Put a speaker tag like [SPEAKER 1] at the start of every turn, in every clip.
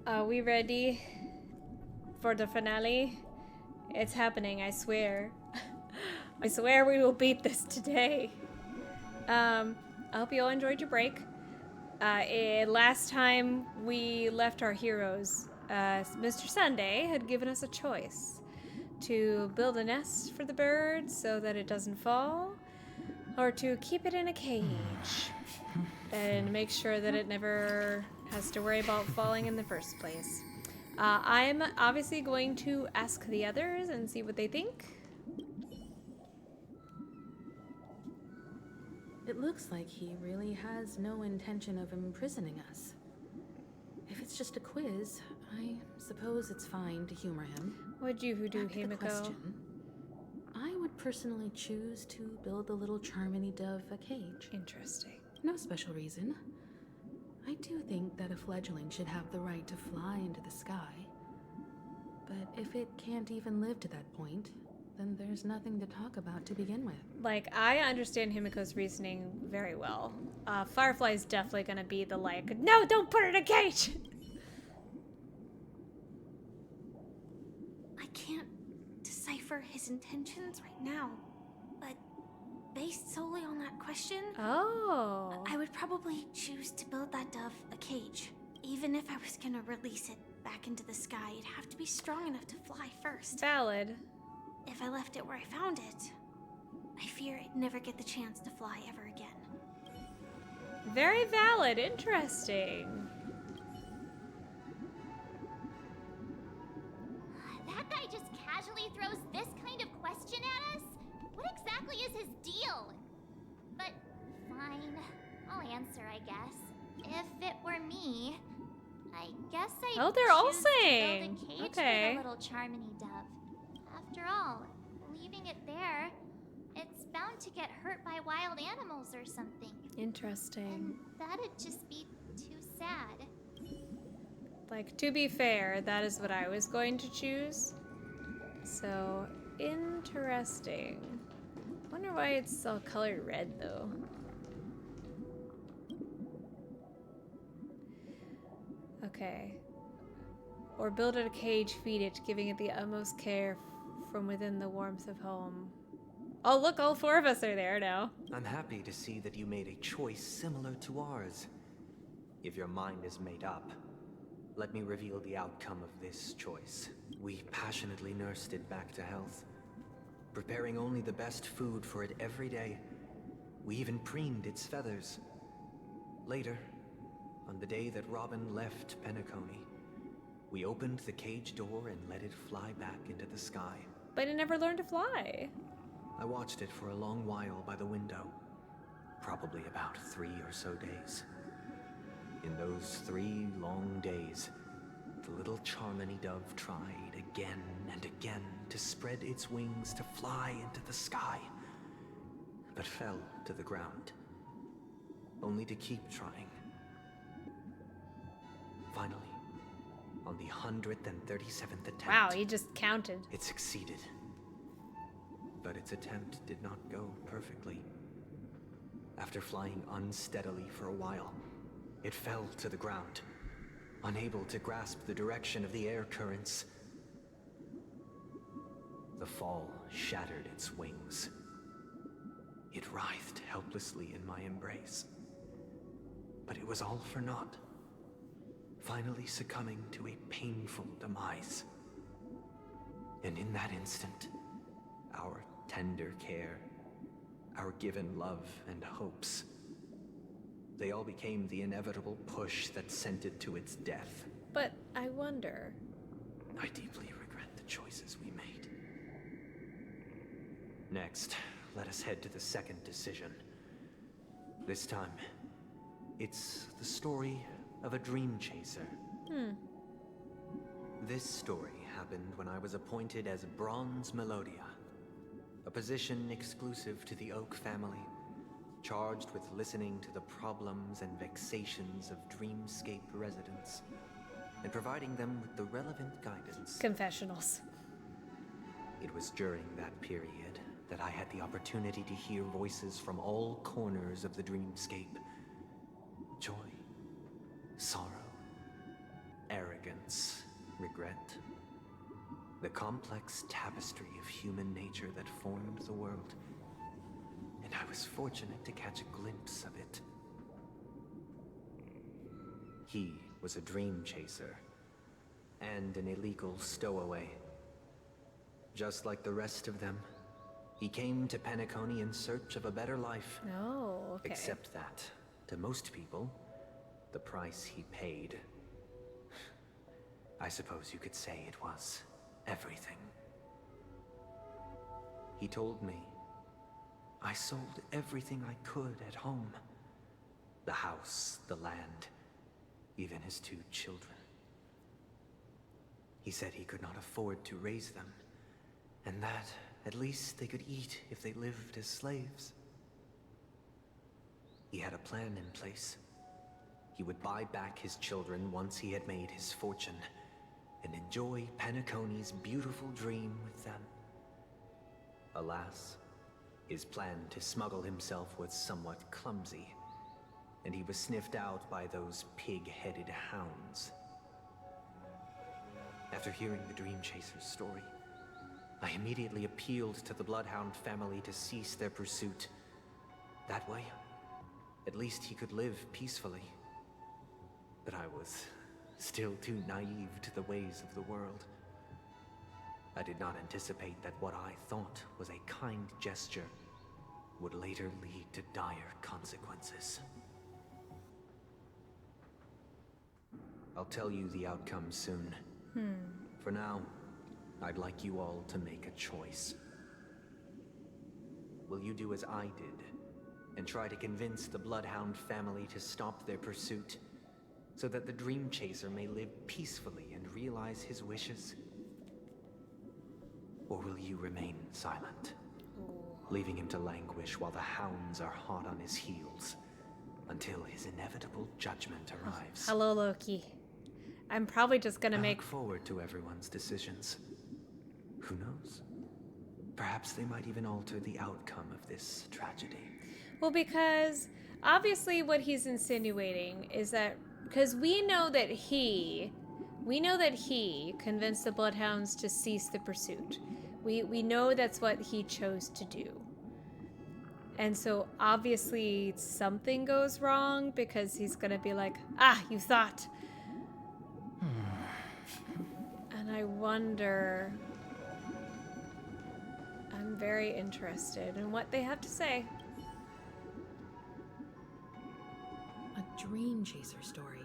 [SPEAKER 1] Are we ready for the finale? It's happening, I swear. I swear we will beat this today. I hope you all enjoyed your break. Last time we left our heroes, Mr. Sunday had given us a choice to build a nest for the bird so that it doesn't fall, or to keep it in a cage and make sure that it never has to worry about falling in the first place. I'm obviously going to ask the others and see what they think.
[SPEAKER 2] It looks like he really has no intention of imprisoning us. If it's just a quiz, I suppose it's fine to humor him.
[SPEAKER 1] What'd you do,
[SPEAKER 2] Back to the
[SPEAKER 1] Himiko?
[SPEAKER 2] question. I would personally choose to build the little Charmony dove a cage.
[SPEAKER 1] Interesting.
[SPEAKER 2] No special reason. I do think that a fledgling should have the right to fly into the sky. But if it can't even live to that point, then there's nothing to talk about to begin with.
[SPEAKER 1] Like, I understand Himiko's reasoning very well. Firefly's definitely gonna be the like, no, don't put it in a cage!
[SPEAKER 3] I can't decipher his intentions right now, but based solely on that question,
[SPEAKER 1] Oh.
[SPEAKER 3] I would probably choose to build that dove a cage. Even if I was gonna release it back into the sky, it'd have to be strong enough to fly first.
[SPEAKER 1] Valid.
[SPEAKER 3] If I left it where I found it, I fear it'd never get the chance to fly ever again.
[SPEAKER 1] Very valid. Interesting.
[SPEAKER 4] That guy just casually throws this kind of question at us? What exactly is his deal? But fine, I'll answer, I guess. If it were me, I guess I'd
[SPEAKER 1] Oh, they're all
[SPEAKER 4] choose to
[SPEAKER 1] saying.
[SPEAKER 4] build a cage
[SPEAKER 1] Okay.
[SPEAKER 4] for the little Charmony dove. After all, leaving it there, it's bound to get hurt by wild animals or something.
[SPEAKER 1] Interesting.
[SPEAKER 4] And that'd just be too sad.
[SPEAKER 1] Like, to be fair, that is what I was going to choose. So, interesting. Wonder why it's all colored red, though. Okay. Or build it a cage, feed it, giving it the utmost care from within the warmth of home. Oh, look, all four of us are there now.
[SPEAKER 5] I'm happy to see that you made a choice similar to ours. If your mind is made up, let me reveal the outcome of this choice. We passionately nursed it back to health, preparing only the best food for it every day. We even preened its feathers. Later, on the day that Robin left Penacony, we opened the cage door and let it fly back into the sky.
[SPEAKER 1] But it never learned to fly.
[SPEAKER 5] I watched it for a long while by the window, probably about 3 or so days. In those 3 long days, the little Charmony dove tried again and again to spread its wings to fly into the sky, but fell to the ground, only to keep trying. Finally, on the 137th attempt,
[SPEAKER 1] Wow, he just counted.
[SPEAKER 5] it succeeded. But its attempt did not go perfectly. After flying unsteadily for a while, it fell to the ground, unable to grasp the direction of the air currents. The fall shattered its wings. It writhed helplessly in my embrace. But it was all for naught, finally succumbing to a painful demise. And in that instant, our tender care, our given love and hopes, they all became the inevitable push that sent it to its death.
[SPEAKER 1] But I wonder.
[SPEAKER 5] I deeply regret the choices we made. Next, let us head to the second decision. This time, it's the story of a dream chaser. This story happened when I was appointed as Bronze Melodia, a position exclusive to the Oak family, charged with listening to the problems and vexations of Dreamscape residents, and providing them with the relevant guidance.
[SPEAKER 1] Confessionals.
[SPEAKER 5] It was during that period that I had the opportunity to hear voices from all corners of the Dreamscape. Joy, sorrow, arrogance, arrogance, regret. The complex tapestry of human nature that formed the world. And I was fortunate to catch a glimpse of it. He was a dream chaser, and an illegal stowaway. Just like the rest of them, he came to Penacony in search of a better life.
[SPEAKER 1] Oh, okay.
[SPEAKER 5] Except that, to most people, the price he paid, I suppose you could say it was everything. He told me, I sold everything I could at home. The house, the land, even his 2 children. He said he could not afford to raise them, and that at least they could eat if they lived as slaves. He had a plan in place. He would buy back his children once he had made his fortune, and enjoy Penacony's beautiful dream with them. Alas, his plan to smuggle himself was somewhat clumsy, and he was sniffed out by those pig-headed hounds. After hearing the Dream Chaser's story, I immediately appealed to the Bloodhound family to cease their pursuit. That way, at least he could live peacefully. But I was still too naive to the ways of the world. I did not anticipate that what I thought was a kind gesture would later lead to dire consequences. I'll tell you the outcome soon. For now, I'd like you all to make a choice. Will you do as I did, and try to convince the Bloodhound family to stop their pursuit, so that the Dream Chaser may live peacefully and realize his wishes? Or will you remain silent, leaving him to languish while the hounds are hot on his heels, until his inevitable judgment arrives?
[SPEAKER 1] Hello, Loki. I'm probably just gonna
[SPEAKER 5] I
[SPEAKER 1] make...
[SPEAKER 5] look forward to everyone's decisions. Who knows? Perhaps they might even alter the outcome of this tragedy.
[SPEAKER 1] Well, because obviously what he's insinuating is that... Because we know that he convinced the Bloodhounds to cease the pursuit. We know that's what he chose to do. And so obviously something goes wrong because he's gonna be like, you thought. And I wonder... I'm very interested in what they have to say.
[SPEAKER 2] A dream chaser story.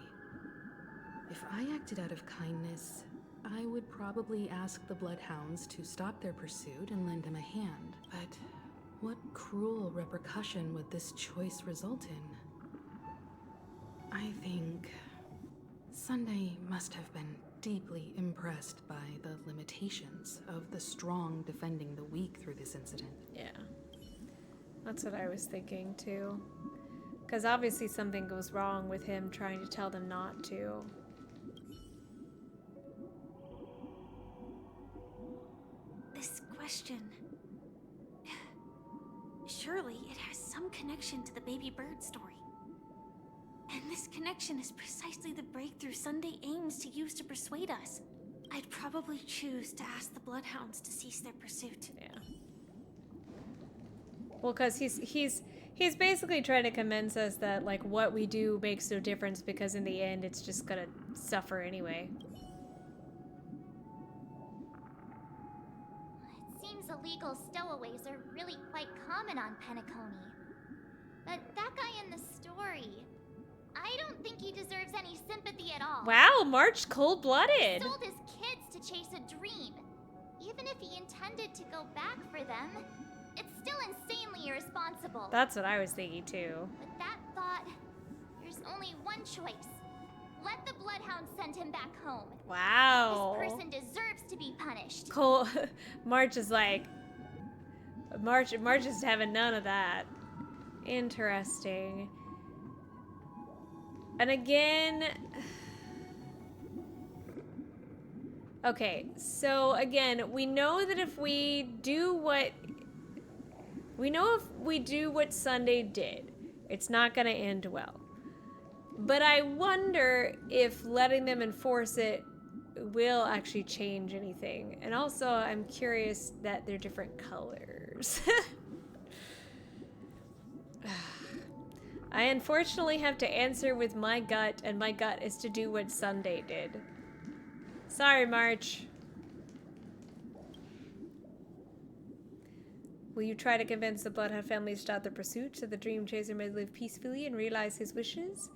[SPEAKER 2] If I acted out of kindness, I would probably ask the Bloodhounds to stop their pursuit and lend him a hand. But what cruel repercussion would this choice result in? I think Sunday must have been deeply impressed by the limitations of the strong defending the weak through this incident.
[SPEAKER 1] Yeah. That's what I was thinking too. Because obviously something goes wrong with him trying to tell them not to.
[SPEAKER 3] This question... Surely it has some connection to the baby bird story. And this connection is precisely the breakthrough Sunday aims to use to persuade us. I'd probably choose to ask the Bloodhounds to cease their pursuit.
[SPEAKER 1] Yeah. Well, because he's basically trying to convince us that, like, what we do makes no difference because in the end it's just gonna suffer anyway.
[SPEAKER 4] It seems illegal stowaways are really quite common on Penacony. But that guy in the story, I don't think he deserves any sympathy at all.
[SPEAKER 1] Wow, March cold-blooded.
[SPEAKER 4] He sold his kids to chase a dream. Even if he intended to go back for them, it's still insanely irresponsible.
[SPEAKER 1] That's what I was thinking too.
[SPEAKER 4] With that thought, there's only one choice. Let the Bloodhounds send him back home.
[SPEAKER 1] Wow.
[SPEAKER 4] This person deserves to be punished.
[SPEAKER 1] March is like... March is having none of that. Interesting. And again... Okay, so again, we know that if we do what... We know if we do what Sunday did, it's not going to end well. But I wonder if letting them enforce it will actually change anything. And also, I'm curious that they're different colors. I unfortunately have to answer with my gut, and my gut is to do what Sunday did. Sorry, March. Will you try to convince the Bloodhound family to stop their pursuit so the Dream Chaser may live peacefully and realize his wishes?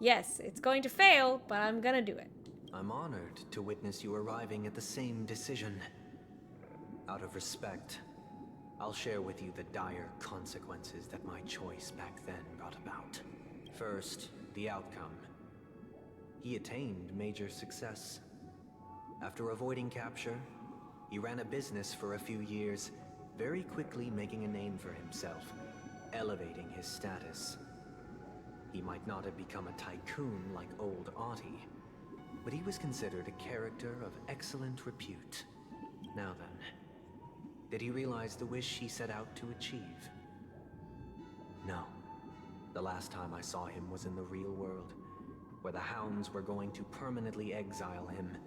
[SPEAKER 1] Yes, it's going to fail, but I'm gonna do it.
[SPEAKER 5] I'm honored to witness you arriving at the same decision. Out of respect, I'll share with you the dire consequences that my choice back then brought about. First, the outcome. He attained major success. After avoiding capture, he ran a business for a few years, very quickly making a name for himself, elevating his status. He might not have become a tycoon like old Audie, but he was considered a character of excellent repute. Now then, did he realize the wish he set out to achieve? No. The last time I saw him was in the real world, where the hounds were going to permanently exile him,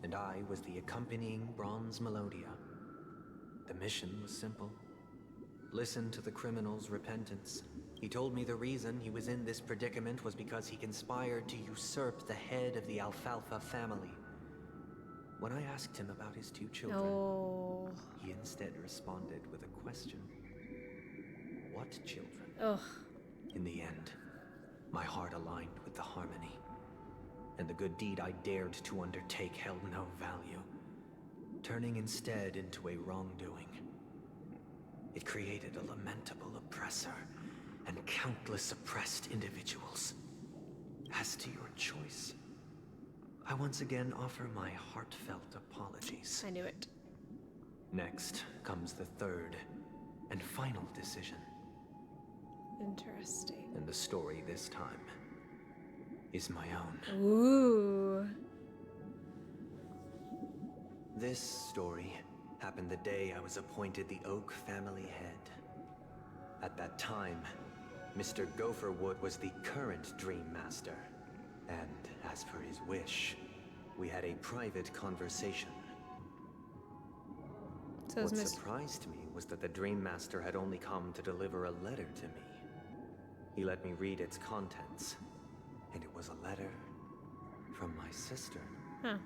[SPEAKER 5] and I was the accompanying bronze melodia. The mission was simple. Listen to the criminal's repentance. He told me the reason he was in this predicament was because he conspired to usurp the head of the Alfalfa family. When I asked him about his two children, he instead responded with a question. What children?
[SPEAKER 1] Ugh.
[SPEAKER 5] In the end, my heart aligned with the harmony, and the good deed I dared to undertake held no value, turning instead into a wrongdoing. It created a lamentable oppressor and countless oppressed individuals. As to your choice, I once again offer my heartfelt apologies.
[SPEAKER 1] I knew it.
[SPEAKER 5] Next comes the third and final decision.
[SPEAKER 1] Interesting.
[SPEAKER 5] And the story this time is my own.
[SPEAKER 1] Ooh.
[SPEAKER 5] This story happened the day I was appointed the Oak family head. At that time, Mr. Gopherwood was the current Dream Master. And as per his wish, we had a private conversation.
[SPEAKER 1] So
[SPEAKER 5] What surprised me was that the Dream Master had only come to deliver a letter to me. He let me read its contents, and it was a letter from my sister.
[SPEAKER 1] Huh.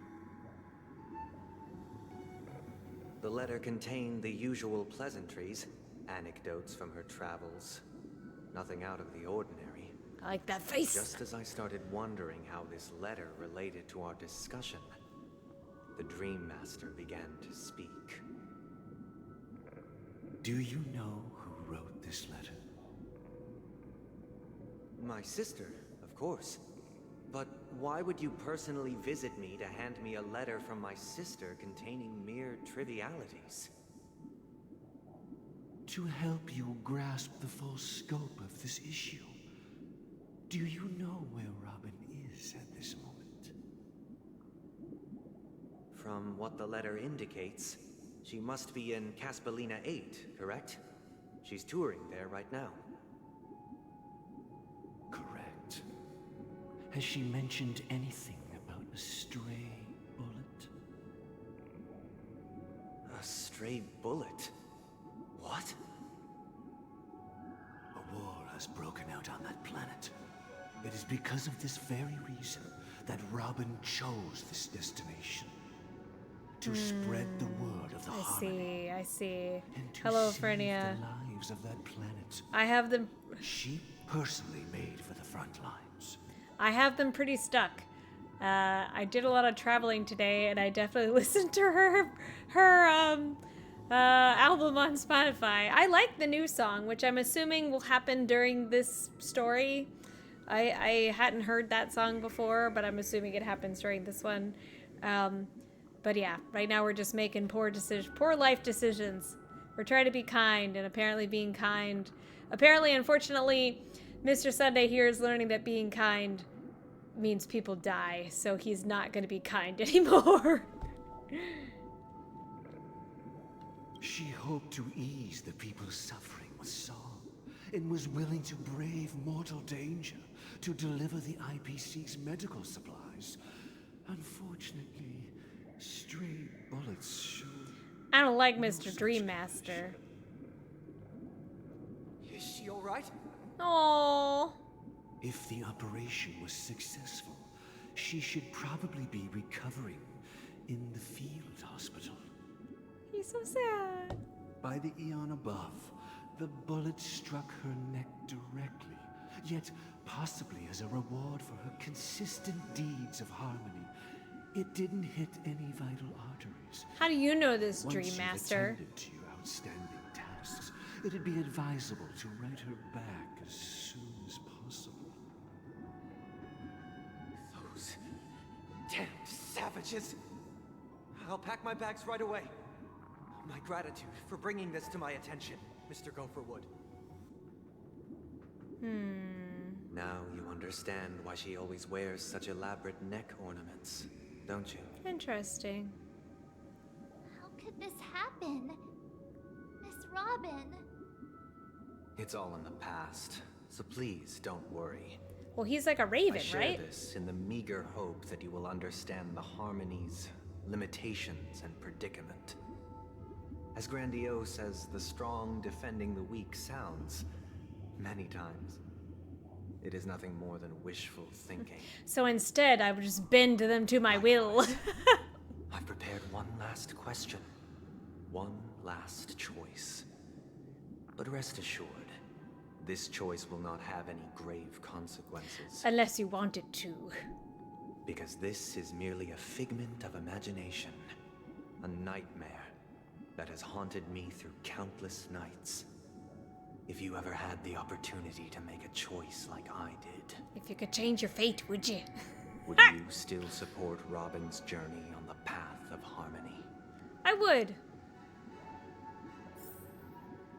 [SPEAKER 5] The letter contained the usual pleasantries, anecdotes from her travels. Nothing out of the ordinary.
[SPEAKER 1] I like that face.
[SPEAKER 5] Just as I started wondering how this letter related to our discussion, the Dream Master began to speak.
[SPEAKER 6] Do you know who wrote this letter?
[SPEAKER 5] My sister, of course. But why would you personally visit me to hand me a letter from my sister containing mere trivialities?
[SPEAKER 6] To help you grasp the full scope of this issue. Do you know where Robin is at this moment?
[SPEAKER 5] From what the letter indicates, she must be in Caspelina 8, correct? She's touring there right now.
[SPEAKER 6] Correct. Has she mentioned anything about a stray bullet?
[SPEAKER 5] A stray bullet? What?
[SPEAKER 6] A war has broken out on that planet. It is because of this very reason that Robin chose this destination. To spread the word of the harmony.
[SPEAKER 1] I see.
[SPEAKER 6] And to
[SPEAKER 1] Hello,
[SPEAKER 6] save
[SPEAKER 1] Fernia.
[SPEAKER 6] the lives of that planet.
[SPEAKER 1] I have them.
[SPEAKER 6] She personally made for the front lines.
[SPEAKER 1] I have them pretty stuck. I did a lot of traveling today, and I definitely listened to her album on Spotify. I like the new song, which I'm assuming will happen during this story. I hadn't heard that song before, but I'm assuming it happens during this one. But yeah, right now we're just making poor life decisions. We're trying to be kind, and apparently being kind. Apparently, unfortunately, Mr. Sunday here is learning that being kind means people die, so he's not going to be kind anymore.
[SPEAKER 6] She hoped to ease the people's suffering with song, and was willing to brave mortal danger to deliver the IPC's medical supplies. Unfortunately, stray bullets showed...
[SPEAKER 1] I don't like Mr. Dream Master.
[SPEAKER 5] Is she all right?
[SPEAKER 1] Oh.
[SPEAKER 6] If the operation was successful, she should probably be recovering in the field hospital.
[SPEAKER 1] He's so sad.
[SPEAKER 6] By the eon above, the bullet struck her neck directly, yet possibly as a reward for her consistent deeds of harmony. It didn't hit any vital arteries.
[SPEAKER 1] How do you know this,
[SPEAKER 6] Once
[SPEAKER 1] Dream
[SPEAKER 6] you've
[SPEAKER 1] Master?
[SPEAKER 6] attended to your outstanding tasks, it'd be advisable to write her back as soon as possible.
[SPEAKER 5] Those damned savages! I'll pack my bags right away. My gratitude for bringing this to my attention, Mr. Gopherwood. Now you understand why she always wears such elaborate neck ornaments, don't you?
[SPEAKER 1] Interesting.
[SPEAKER 4] How could this happen? Miss Robin.
[SPEAKER 5] It's all in the past, so please don't worry.
[SPEAKER 1] Well, he's like a raven,
[SPEAKER 5] I share
[SPEAKER 1] right?
[SPEAKER 5] this in the meager hope that you will understand the harmony's limitations and predicament. As grandiose as the strong defending the weak sounds, many times, it is nothing more than wishful thinking.
[SPEAKER 1] So instead, I would just bend them to my will.
[SPEAKER 5] I've prepared one last question, one last choice. But rest assured, this choice will not have any grave consequences.
[SPEAKER 1] Unless you want it to.
[SPEAKER 5] Because this is merely a figment of imagination, a nightmare that has haunted me through countless nights. If you ever had the opportunity to make a choice like I did,
[SPEAKER 1] If you could change your fate, would you?
[SPEAKER 5] would you still support Robin's journey on the path of harmony?
[SPEAKER 1] I would.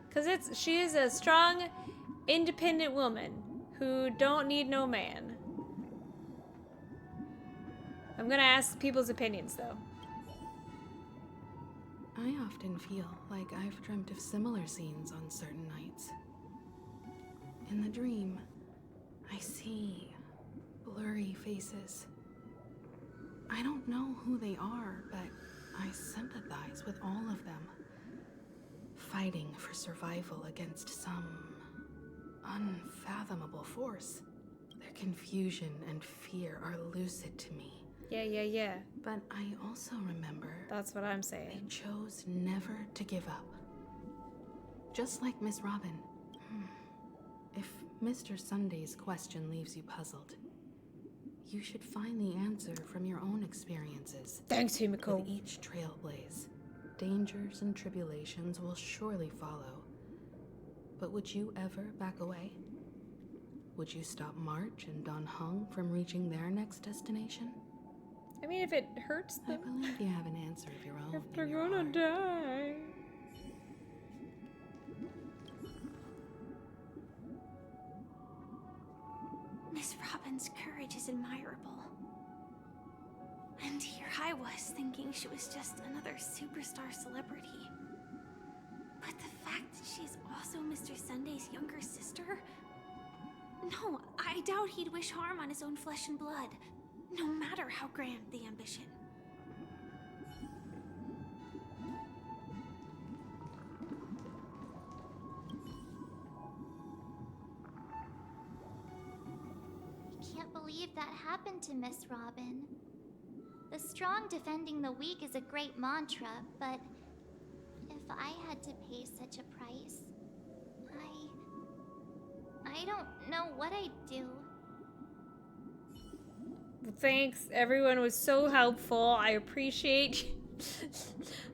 [SPEAKER 1] Because she is a strong, independent woman who don't need no man. I'm gonna ask people's opinions, though.
[SPEAKER 2] I often feel like I've dreamt of similar scenes on certain nights. In the dream, I see blurry faces. I don't know who they are, but I sympathize with all of them. Fighting for survival against some unfathomable force. Their confusion and fear are lucid to me.
[SPEAKER 1] Yeah.
[SPEAKER 2] But I also remember
[SPEAKER 1] That's what I'm
[SPEAKER 2] they
[SPEAKER 1] saying.
[SPEAKER 2] chose never to give up. Just like Miss Robin. If Mr. Sunday's question leaves you puzzled, you should find the answer from your own experiences.
[SPEAKER 1] Thanks, Himiko.
[SPEAKER 2] With each trailblaze, dangers and tribulations will surely follow. But would you ever back away? Would you stop March and Don Hung from reaching their next destination?
[SPEAKER 1] I mean, if it hurts
[SPEAKER 2] I
[SPEAKER 1] them,
[SPEAKER 2] believe you have an answer of your own.
[SPEAKER 1] if they're
[SPEAKER 2] in your
[SPEAKER 1] gonna
[SPEAKER 2] heart.
[SPEAKER 1] die.
[SPEAKER 3] Miss Robin's courage is admirable. And here I was thinking she was just another superstar celebrity. But the fact that she's also Mr. Sunday's younger sister? No, I doubt he'd wish harm on his own flesh and blood, no matter how grand the ambition.
[SPEAKER 4] I can't believe that happened to Miss Robin. The strong defending the weak is a great mantra, but if I had to pay such a price, I don't know what I'd do.
[SPEAKER 1] Thanks, everyone was so helpful. I appreciate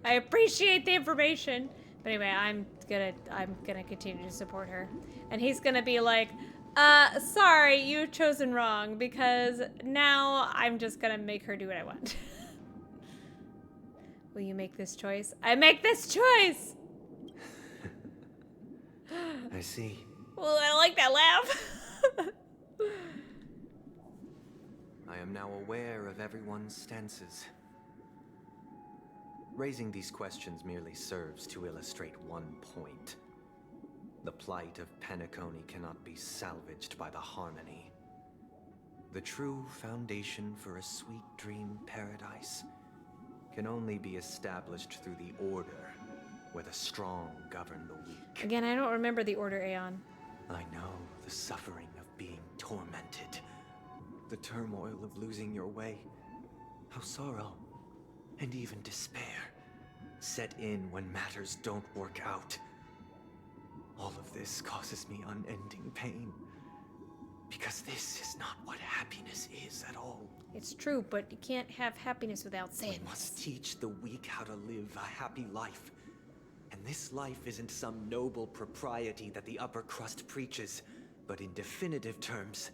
[SPEAKER 1] the information. But anyway, I'm gonna continue to support her. And he's gonna be like, sorry, you've chosen wrong, because now I'm just gonna make her do what I want. Will you make this choice? I make this choice!
[SPEAKER 5] I see.
[SPEAKER 1] Well, I like that laugh.
[SPEAKER 5] I am now aware of everyone's stances. Raising these questions merely serves to illustrate one point. The plight of Penacony cannot be salvaged by the Harmony. The true foundation for a sweet dream paradise can only be established through the order, where the strong govern the weak.
[SPEAKER 1] Again, I don't remember the Order, Aeon.
[SPEAKER 5] I know the suffering of being tormented, the turmoil of losing your way, how sorrow and even despair set in when matters don't work out. All of this causes me unending pain, because this is not what happiness is at all.
[SPEAKER 1] It's true, but you can't have happiness without
[SPEAKER 5] We
[SPEAKER 1] sadness.
[SPEAKER 5] must teach the weak how to live a happy life. And this life isn't some noble propriety that the upper crust preaches, but in definitive terms,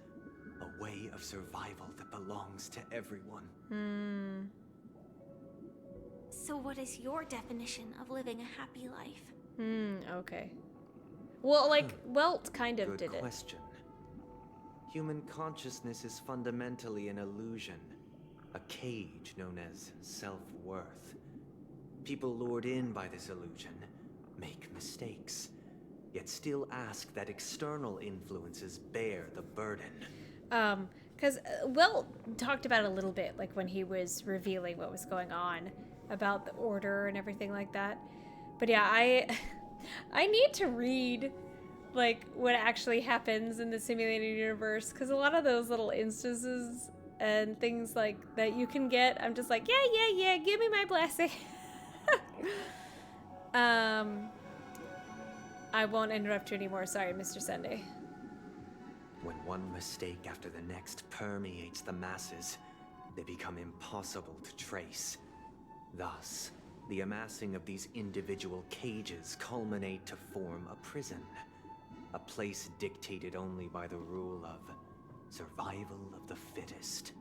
[SPEAKER 5] a way of survival that belongs to everyone.
[SPEAKER 3] So what is your definition of living a happy life?
[SPEAKER 1] Okay. Well, like, Welt kind of
[SPEAKER 5] Good
[SPEAKER 1] did it.
[SPEAKER 5] question. Human consciousness is fundamentally an illusion, a cage known as self-worth. People lured in by this illusion make mistakes, yet still ask that external influences bear the burden.
[SPEAKER 1] Because Welt talked about it a little bit, like when he was revealing what was going on about the Order and everything like that. But yeah, I need to read like what actually happens in the simulated universe, because a lot of those little instances and things like that you can get, I'm just like, yeah, give me my blessing. I won't interrupt you anymore. Sorry, Mr. Sunday.
[SPEAKER 5] When one mistake after the next permeates the masses, they become impossible to trace. Thus, the amassing of these individual cages culminate to form a prison. A place dictated only by the rule of survival of the fittest.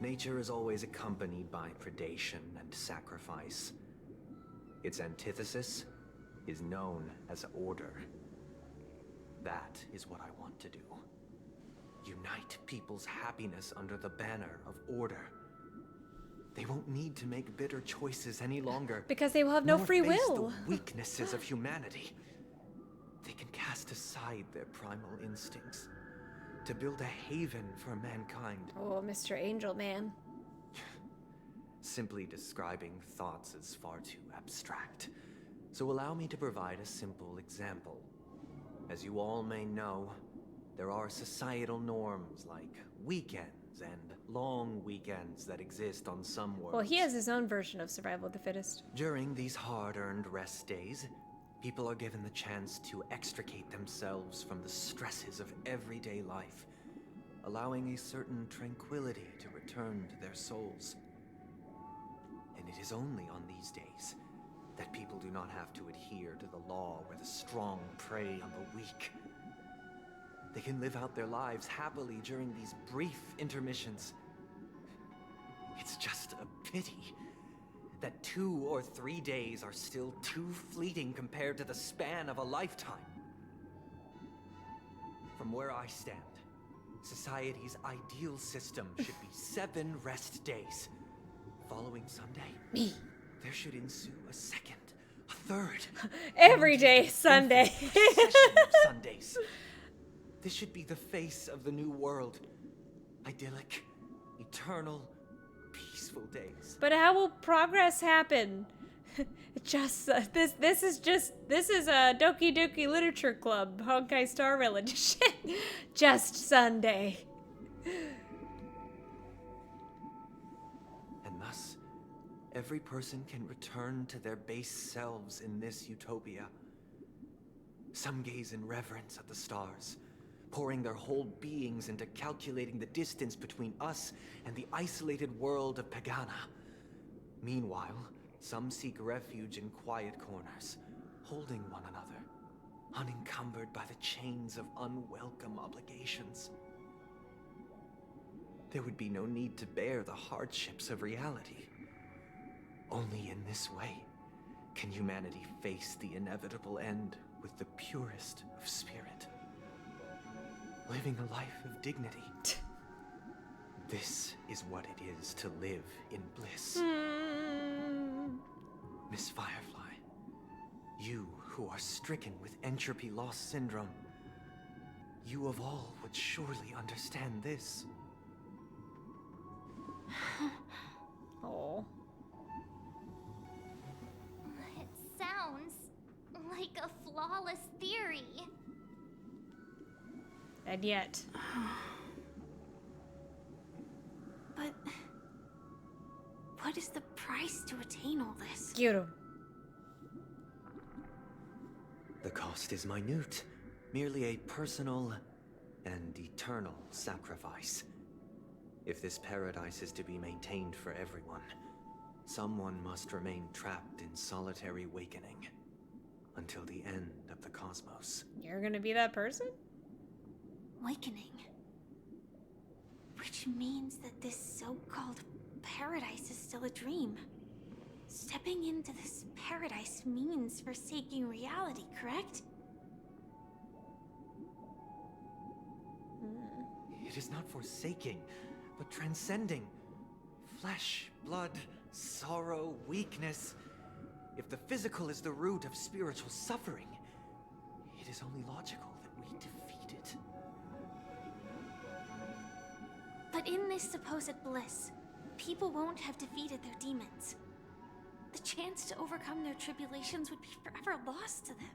[SPEAKER 5] Nature is always accompanied by predation and sacrifice. Its antithesis is known as order. That is what I want to do. Unite people's happiness under the banner of order. They won't need to make bitter choices any longer.
[SPEAKER 1] Because they will have no
[SPEAKER 5] nor
[SPEAKER 1] free
[SPEAKER 5] face
[SPEAKER 1] will.
[SPEAKER 5] the weaknesses of humanity. They can cast aside their primal instincts to build a haven for mankind.
[SPEAKER 1] Oh, Mr. Angel Man.
[SPEAKER 5] Simply describing thoughts is far too abstract. So allow me to provide a simple example. As you all may know, there are societal norms like weekends and long weekends that exist on some worlds.
[SPEAKER 1] Well, he has his own version of survival of the fittest.
[SPEAKER 5] During these hard-earned rest days, people are given the chance to extricate themselves from the stresses of everyday life, allowing a certain tranquility to return to their souls. And it is only on these days that people do not have to adhere to the law where the strong prey on the weak. They can live out their lives happily during these brief intermissions. It's just a pity that 2 or 3 days are still too fleeting compared to the span of a lifetime. From where I stand, society's ideal system should be 7 rest days. Following Sunday, there should ensue a second, a third.
[SPEAKER 1] Every day, Sunday.
[SPEAKER 5] Succession of Sundays. This should be the face of the new world. Idyllic, eternal, peaceful days.
[SPEAKER 1] But how will progress happen? Just this is a Doki Doki Literature Club Honkai Star Rail edition. Just Sunday.
[SPEAKER 5] And thus, every person can return to their base selves in this utopia. Some gaze in reverence at the stars, pouring their whole beings into calculating the distance between us and the isolated world of Pagana. Meanwhile, some seek refuge in quiet corners, holding one another, unencumbered by the chains of unwelcome obligations. There would be no need to bear the hardships of reality. Only in this way can humanity face the inevitable end with the purest of spirit. Living a life of dignity. This is what it is to live in bliss. Miss Firefly, you who are stricken with entropy loss syndrome, you of all would would surely understand this.
[SPEAKER 1] Oh.
[SPEAKER 4] It sounds like a flawless theory.
[SPEAKER 1] And yet.
[SPEAKER 3] But what is the price to attain all this?
[SPEAKER 1] Get him.
[SPEAKER 5] The cost is minute, merely a personal and eternal sacrifice. If this paradise is to be maintained for everyone, someone must remain trapped in solitary awakening until the end of the cosmos.
[SPEAKER 1] You're gonna be that person?
[SPEAKER 3] Awakening. Which means that this so-called paradise is still a dream. Stepping into this paradise means forsaking reality, correct?
[SPEAKER 5] It is not forsaking, but transcending. Flesh, blood, sorrow, weakness. If the physical is the root of spiritual suffering, it is only logical that we defeat it.
[SPEAKER 3] But in this supposed bliss, people won't have defeated their demons. The chance to overcome their tribulations would be forever lost to them.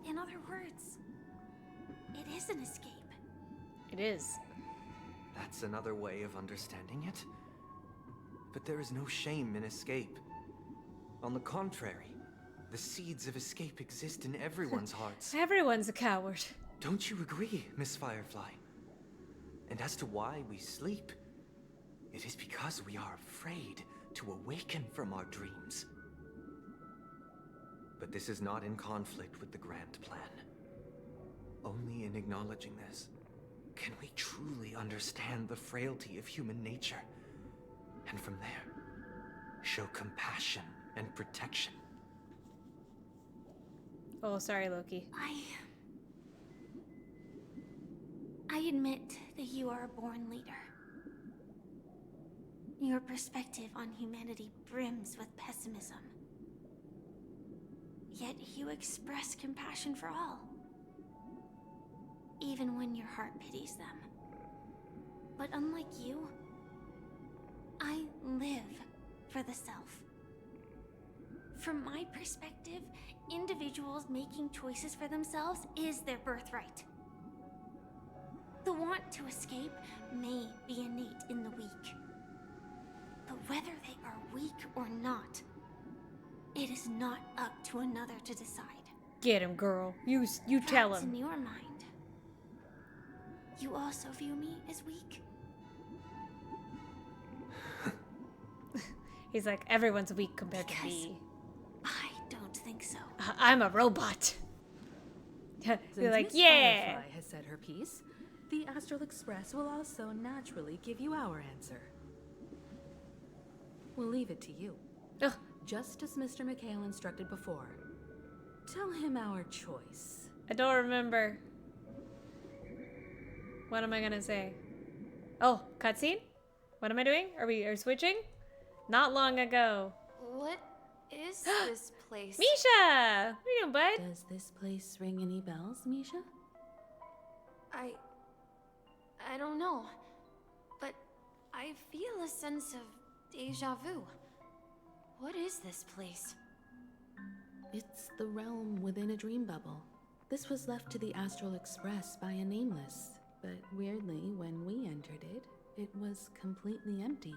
[SPEAKER 3] In other words, it is an escape.
[SPEAKER 1] It is.
[SPEAKER 5] That's another way of understanding it. But there is no shame in escape. On the contrary, the seeds of escape exist in everyone's hearts.
[SPEAKER 1] Everyone's a coward.
[SPEAKER 5] Don't you agree, Miss Firefly? And as to why we sleep, it is because we are afraid to awaken from our dreams. But this is not in conflict with the grand plan. Only in acknowledging this can we truly understand the frailty of human nature, and from there, show compassion and protection.
[SPEAKER 1] Oh, sorry, Loki.
[SPEAKER 3] I admit that you are a born leader. Your perspective on humanity brims with pessimism. Yet you express compassion for all, even when your heart pities them. But unlike you, I live for the self. From my perspective, individuals making choices for themselves is their birthright. The want to escape may be innate in the weak. But whether they are weak or not, it is not up to another to decide.
[SPEAKER 1] Get him, girl. You tell
[SPEAKER 3] Perhaps
[SPEAKER 1] him.
[SPEAKER 3] in your mind, you also view me as weak?
[SPEAKER 1] He's like, everyone's weak compared to
[SPEAKER 3] Because
[SPEAKER 1] me.
[SPEAKER 3] I don't think so.
[SPEAKER 1] I'm a robot. They're
[SPEAKER 2] Since
[SPEAKER 1] like,
[SPEAKER 2] Miss
[SPEAKER 1] yeah.
[SPEAKER 2] Firefly has said her piece, the Astral Express will also naturally give you our answer. We'll leave it to you.
[SPEAKER 1] Ugh.
[SPEAKER 2] Just as Mr. McHale instructed before. Tell him our choice.
[SPEAKER 1] I don't remember. What am I gonna say? Oh, cutscene? What am I doing? Are we switching? Not long ago.
[SPEAKER 7] What is this place?
[SPEAKER 1] Misha! What are you doing, bud?
[SPEAKER 2] Does this place ring any bells, Misha?
[SPEAKER 7] I don't know, but I feel a sense of deja vu. What is this place?
[SPEAKER 2] It's the realm within a dream bubble. This was left to the Astral Express by a nameless, but weirdly, when we entered it, it was completely empty.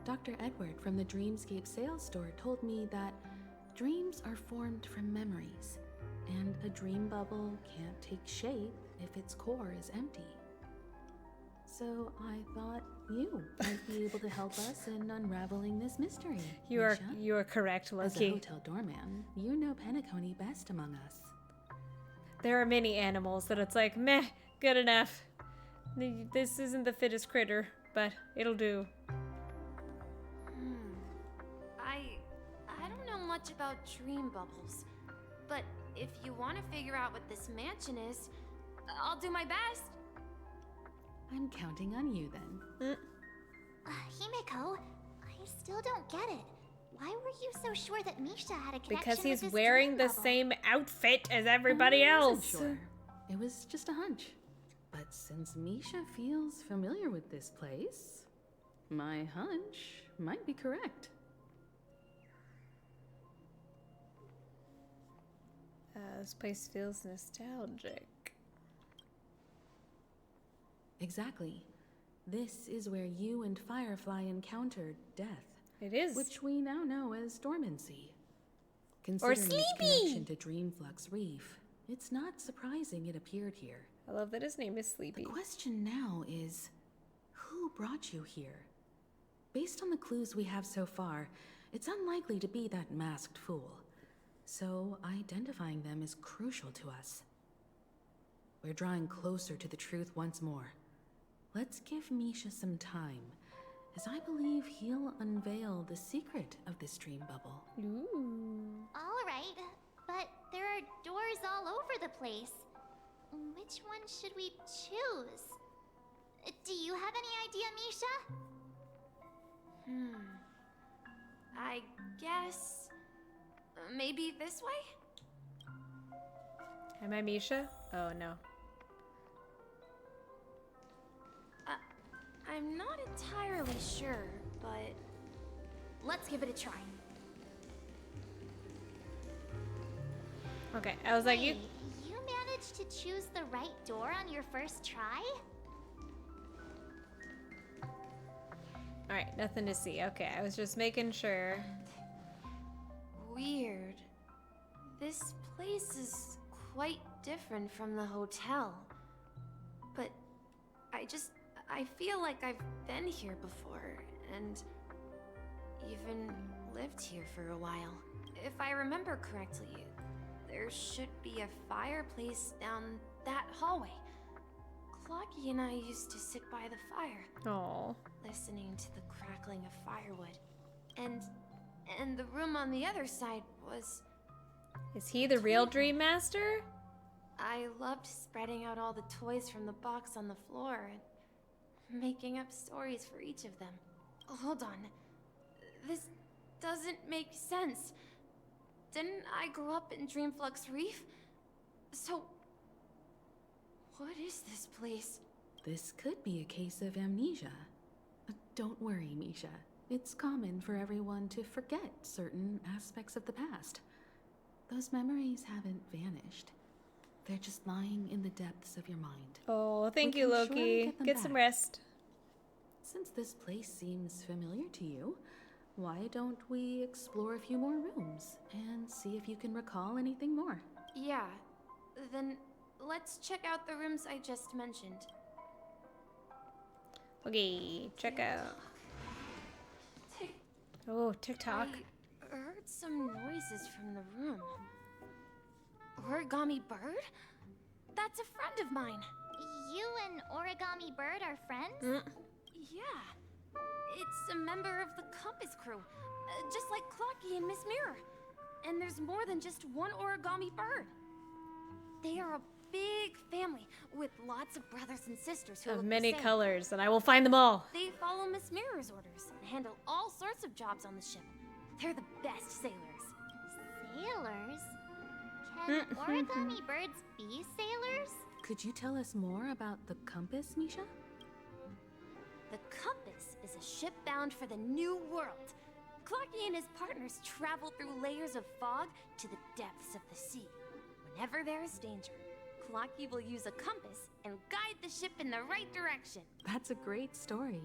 [SPEAKER 2] Dr. Edward from the Dreamscape sales store told me that dreams are formed from memories, and a dream bubble can't take shape if its core is empty. So I thought you might be able to help us in unraveling this mystery.
[SPEAKER 1] You
[SPEAKER 2] Misha.
[SPEAKER 1] are correct,
[SPEAKER 2] As a
[SPEAKER 1] Loki.
[SPEAKER 2] hotel doorman, you know Penacony best among us.
[SPEAKER 1] There are many animals that it's like, meh, good enough. This isn't the fittest critter, but it'll do.
[SPEAKER 7] I don't know much about dream bubbles, but if you want to figure out what this mansion is, I'll do my best.
[SPEAKER 2] I'm counting on you then.
[SPEAKER 4] Himeko, I still don't get it. Why were you so sure that Misha had a connection
[SPEAKER 1] Because
[SPEAKER 4] with
[SPEAKER 1] he's
[SPEAKER 4] this
[SPEAKER 1] wearing
[SPEAKER 4] dream
[SPEAKER 1] the
[SPEAKER 4] bubble?
[SPEAKER 1] same outfit as everybody
[SPEAKER 2] I wasn't
[SPEAKER 1] else.
[SPEAKER 2] Sure. It was just a hunch. But since Misha feels familiar with this place, my hunch might be correct.
[SPEAKER 1] This place feels nostalgic.
[SPEAKER 2] Exactly. This is where you and Firefly encountered death.
[SPEAKER 1] It is.
[SPEAKER 2] Which we now know as dormancy. Considering its connection to Dreamflux Reef, it's not surprising it appeared here.
[SPEAKER 1] I love that his name is Sleepy.
[SPEAKER 2] The question now is, who brought you here? Based on the clues we have so far, it's unlikely to be that masked fool. So identifying them is crucial to us. We're drawing closer to the truth once more. Let's give Misha some time, as I believe he'll unveil the secret of this dream bubble.
[SPEAKER 1] Ooh.
[SPEAKER 4] All right, but there are doors all over the place. Which one should we choose? Do you have any idea, Misha?
[SPEAKER 7] I guess... maybe this way?
[SPEAKER 1] Am I Misha? Oh, no.
[SPEAKER 7] I'm not entirely sure, but let's give it a try.
[SPEAKER 1] Okay, I was like, you
[SPEAKER 4] managed to choose the right door on your first try?
[SPEAKER 1] Alright, nothing to see. Okay, I was just making sure.
[SPEAKER 7] Weird. This place is quite different from the hotel. But I feel like I've been here before, and even lived here for a while. If I remember correctly, there should be a fireplace down that hallway. Clocky and I used to sit by the fire,
[SPEAKER 1] Oh.
[SPEAKER 7] listening to the crackling of firewood. And the room on the other side was...
[SPEAKER 1] Is he the real Dream Master?
[SPEAKER 7] I loved spreading out all the toys from the box on the floor and making up stories for each of them. Hold on. This doesn't make sense. Didn't I grow up in Dreamflux Reef? So, what is this place?
[SPEAKER 2] This could be a case of amnesia. Don't worry, Misha. It's common for everyone to forget certain aspects of the past. Those memories haven't vanished. They're just lying in the depths of your mind.
[SPEAKER 1] Oh, thank
[SPEAKER 2] We
[SPEAKER 1] you,
[SPEAKER 2] can surely
[SPEAKER 1] Loki.
[SPEAKER 2] get them
[SPEAKER 1] Get some
[SPEAKER 2] back.
[SPEAKER 1] rest.
[SPEAKER 2] Since this place seems familiar to you, why don't we explore a few more rooms and see if you can recall anything more?
[SPEAKER 7] Yeah. Then let's check out the rooms I just mentioned.
[SPEAKER 1] Okay, check out. Oh, TikTok.
[SPEAKER 7] I heard some noises from the room. Origami Bird? That's a friend of mine.
[SPEAKER 4] You and Origami Bird are friends?
[SPEAKER 7] Yeah. It's a member of the Compass crew, just like Clocky and Miss Mirror. And there's more than just one Origami Bird. They are a big family with lots of brothers and sisters who
[SPEAKER 1] Of
[SPEAKER 7] look the
[SPEAKER 1] many
[SPEAKER 7] same.
[SPEAKER 1] colors, and I will find them all.
[SPEAKER 7] They follow Miss Mirror's orders and handle all sorts of jobs on the ship. They're the best sailors.
[SPEAKER 4] Sailors? Can Origami Birds be sailors?
[SPEAKER 2] Could you tell us more about the compass, Misha?
[SPEAKER 7] The Compass is a ship bound for the New World. Clocky and his partners travel through layers of fog to the depths of the sea. Whenever there is danger, Clocky will use a compass and guide the ship in the right direction.
[SPEAKER 2] That's a great story.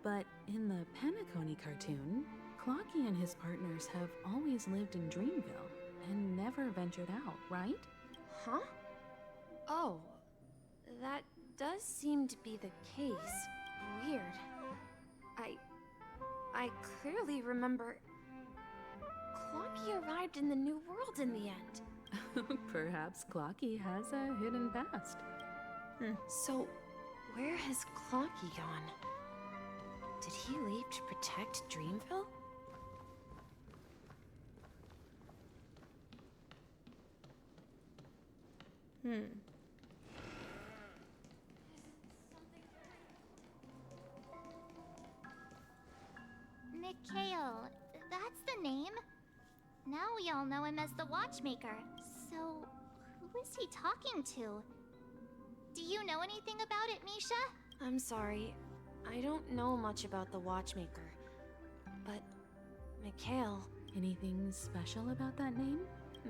[SPEAKER 2] But in the Penacony cartoon, Clocky and his partners have always lived in Dreamville and never ventured out, right?
[SPEAKER 7] Huh? Oh, that does seem to be the case. Weird. I clearly remember Clocky arrived in the New World in the end.
[SPEAKER 2] Perhaps Clocky has a hidden past.
[SPEAKER 7] So, where has Clocky gone? Did he leave to protect Dreamville?
[SPEAKER 4] Mikhail, that's the name. Now we all know him as the Watchmaker. So, who is he talking to? Do you know anything about it, Misha?
[SPEAKER 7] I'm sorry. I don't know much about the watchmaker. But Mikhail.
[SPEAKER 2] Anything special about that name?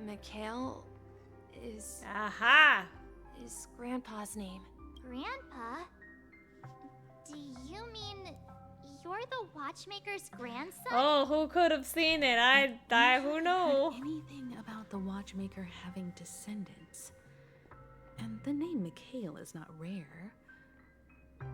[SPEAKER 7] Mikhail is
[SPEAKER 1] Aha!
[SPEAKER 7] Grandpa's name.
[SPEAKER 4] Grandpa? Do you mean you're the watchmaker's grandson?
[SPEAKER 1] Oh, who could have seen it? Who know?
[SPEAKER 2] Anything about the watchmaker having descendants? And the name Mikhail is not rare.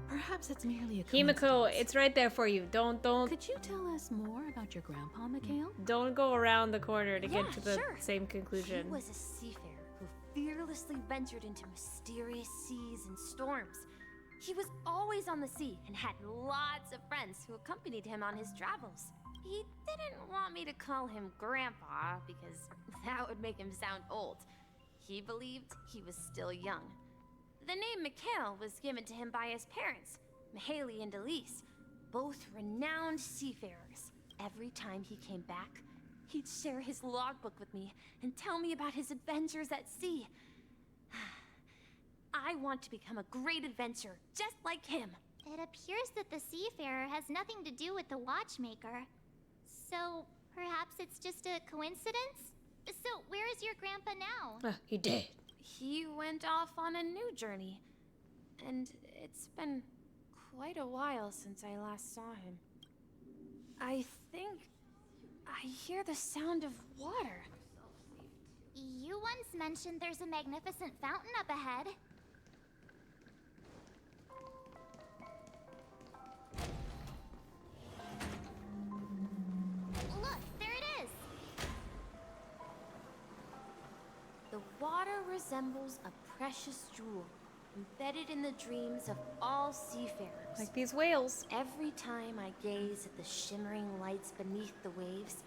[SPEAKER 2] Perhaps it's merely a coincidence.
[SPEAKER 1] Himiko, it's right there for you. Don't
[SPEAKER 2] Could you tell us more about your grandpa, Mikhail?
[SPEAKER 1] go around the corner to
[SPEAKER 3] Yeah,
[SPEAKER 1] get to the
[SPEAKER 3] sure.
[SPEAKER 1] same conclusion.
[SPEAKER 3] He was a seafarer who fearlessly ventured into mysterious seas and storms. He was always on the sea and had lots of friends who accompanied him on his travels. He didn't want me to call him Grandpa because that would make him sound old. He believed he was still young. The name Mikhail was given to him by his parents, Mihaly and Elise, both renowned seafarers. Every time he came back, he'd share his logbook with me and tell me about his adventures at sea. I want to become a great adventurer, just like him.
[SPEAKER 4] It appears that the seafarer has nothing to do with the watchmaker. So, perhaps it's just a coincidence? So, where is your grandpa now?
[SPEAKER 1] He did.
[SPEAKER 7] He went off on a new journey, and it's been quite a while since I last saw him. I think I hear the sound of water.
[SPEAKER 4] You once mentioned there's a magnificent fountain up ahead. Look, there it is!
[SPEAKER 3] The water resembles a precious jewel, embedded in the dreams of all seafarers.
[SPEAKER 1] Like these whales.
[SPEAKER 3] Every time I gaze at the shimmering lights beneath the waves,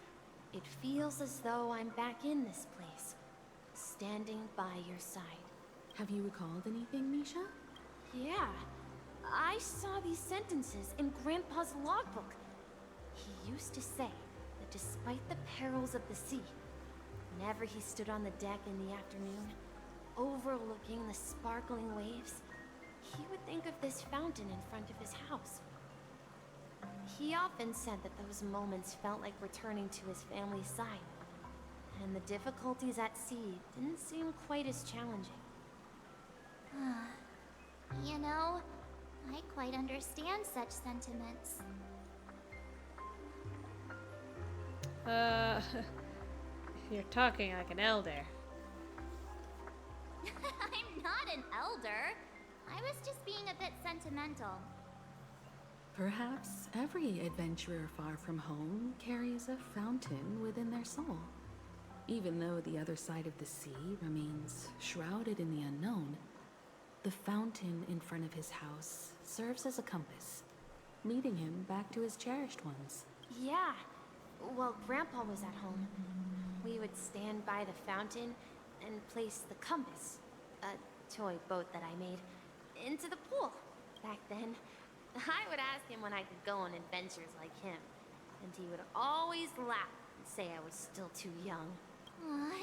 [SPEAKER 3] it feels as though I'm back in this place, standing by your side.
[SPEAKER 2] Have you recalled anything, Misha?
[SPEAKER 3] Yeah, I saw these sentences in Grandpa's logbook. He used to say that despite the perils of the sea, whenever he stood on the deck in the afternoon, overlooking the sparkling waves, he would think of this fountain in front of his house. He often said that those moments felt like returning to his family's side, and the difficulties at sea didn't seem quite as challenging.
[SPEAKER 4] You know, I quite understand such sentiments.
[SPEAKER 1] You're talking like an elder.
[SPEAKER 4] I'm not an elder. I was just being a bit sentimental.
[SPEAKER 2] Perhaps every adventurer far from home carries a fountain within their soul. Even though the other side of the sea remains shrouded in the unknown, the fountain in front of his house serves as a compass, leading him back to his cherished ones.
[SPEAKER 3] Yeah. While Grandpa was at home, we would stand by the fountain and place the compass, a toy boat that I made, into the pool. Back then, I would ask him when I could go on adventures like him, and he would always laugh and say I was still too young.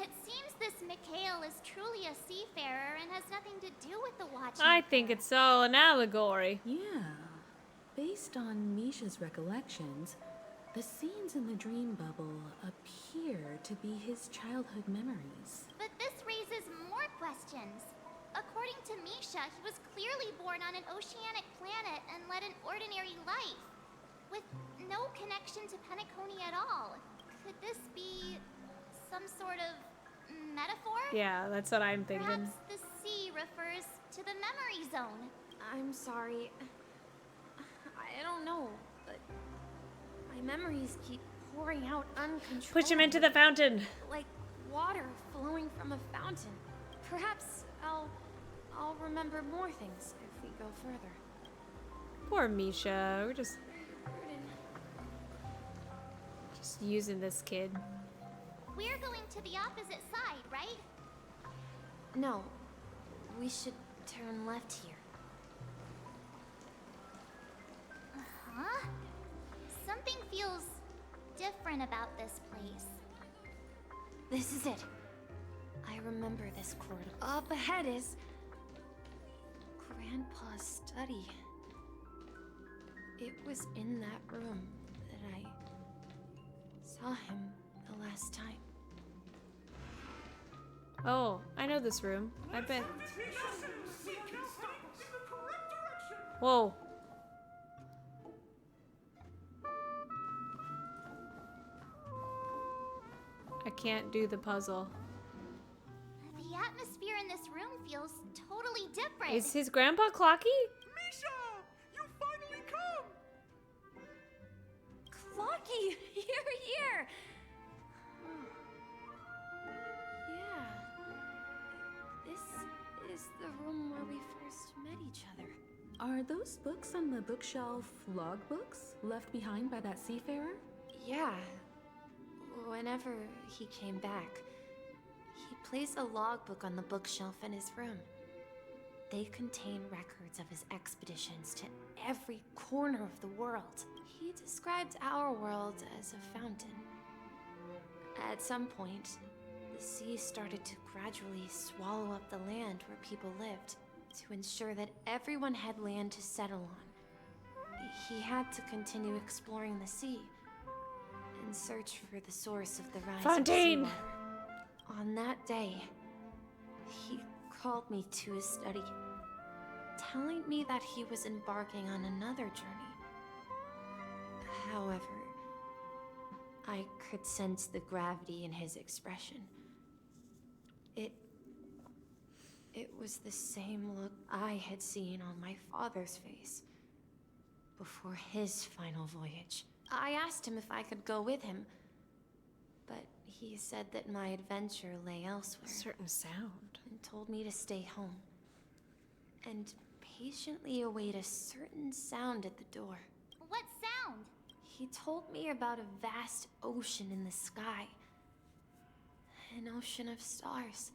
[SPEAKER 4] It seems this Mikhail is truly a seafarer and has nothing to do with the watchmaker.
[SPEAKER 1] I think it's all an allegory.
[SPEAKER 2] Yeah. Based on Misha's recollections, the scenes in the dream bubble appear to be his childhood memories.
[SPEAKER 4] But this raises more questions. According to Misha, he was clearly born on an oceanic planet and led an ordinary life, with no connection to Penacony at all. Could this be some sort of metaphor?
[SPEAKER 1] Yeah, that's what I'm thinking.
[SPEAKER 4] Perhaps the sea refers to the memory zone.
[SPEAKER 7] I'm sorry. I don't know, but my memories keep pouring out uncontrollably.
[SPEAKER 1] Push him into the fountain.
[SPEAKER 7] Like water flowing from a fountain. Perhaps I'll remember more things if we go further.
[SPEAKER 1] Poor Misha. We're just using this kid.
[SPEAKER 4] We're going to the opposite side, right?
[SPEAKER 3] No, we should turn left here.
[SPEAKER 4] Huh? Something feels different about this place.
[SPEAKER 3] This is it. I remember this corridor. Up ahead is...
[SPEAKER 7] Grandpa's study. It was in that room that I saw him the last time.
[SPEAKER 1] Oh, I know this room. I've been. Whoa. I can't do the puzzle.
[SPEAKER 4] The atmosphere in this room feels totally different.
[SPEAKER 1] Is his grandpa Clocky?
[SPEAKER 8] Misha! You finally come!
[SPEAKER 7] Clocky, you're here! Yeah. This is the room where we first met each other.
[SPEAKER 2] Are those books on the bookshelf logbooks left behind by that seafarer?
[SPEAKER 7] Yeah. Whenever he came back, he placed a logbook on the bookshelf in his room. They contain records of his expeditions to every corner of the world. He described our world as a fountain. At some point, the sea started to gradually swallow up the land where people lived to ensure that everyone had land to settle on. He had to continue exploring the sea and search for the source of the rise
[SPEAKER 1] Fontaine!
[SPEAKER 7] of seawater. On that day, he called me to his study, telling me that he was embarking on another journey. However, I could sense the gravity in his expression. It was the same look I had seen on my father's face before his final voyage. I asked him if I could go with him, but he said that my adventure lay elsewhere.
[SPEAKER 1] Certain sound.
[SPEAKER 7] And told me to stay home and patiently await a certain sound at the door.
[SPEAKER 4] What sound?
[SPEAKER 7] He told me about a vast ocean in the sky. An ocean of stars.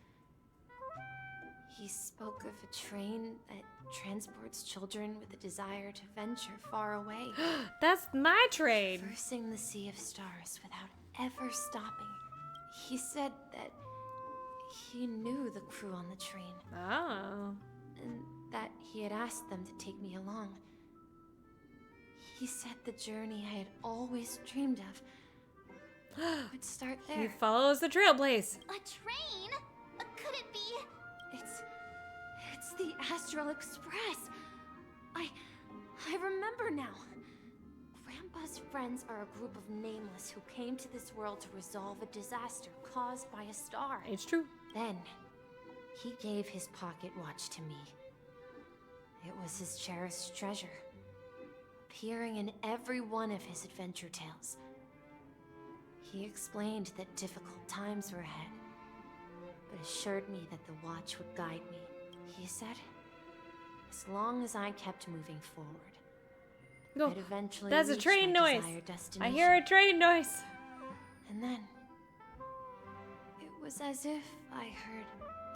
[SPEAKER 7] He spoke of a train that transports children with a desire to venture far away,
[SPEAKER 1] That's my train.
[SPEAKER 7] traversing the sea of stars without ever stopping. He said that he knew the crew on the train,
[SPEAKER 1] Oh.
[SPEAKER 7] and that he had asked them to take me along. He said the journey I had always dreamed of would start
[SPEAKER 1] He
[SPEAKER 7] there.
[SPEAKER 1] follows the trailblaze.
[SPEAKER 4] A train? Could it be?
[SPEAKER 7] It's the Astral Express. I remember now. Grandpa's friends are a group of nameless who came to this world to resolve a disaster caused by a star.
[SPEAKER 1] It's true.
[SPEAKER 7] Then, he gave his pocket watch to me. It was his cherished treasure, appearing in every one of his adventure tales. He explained that difficult times were ahead, but assured me that the watch would guide me. He said, as long as I kept moving forward,
[SPEAKER 1] No,
[SPEAKER 7] I'd eventually
[SPEAKER 1] that's a
[SPEAKER 7] reach
[SPEAKER 1] train
[SPEAKER 7] my
[SPEAKER 1] noise.
[SPEAKER 7] desired
[SPEAKER 1] I
[SPEAKER 7] destination.
[SPEAKER 1] hear a train noise.
[SPEAKER 7] And then, it was as if I heard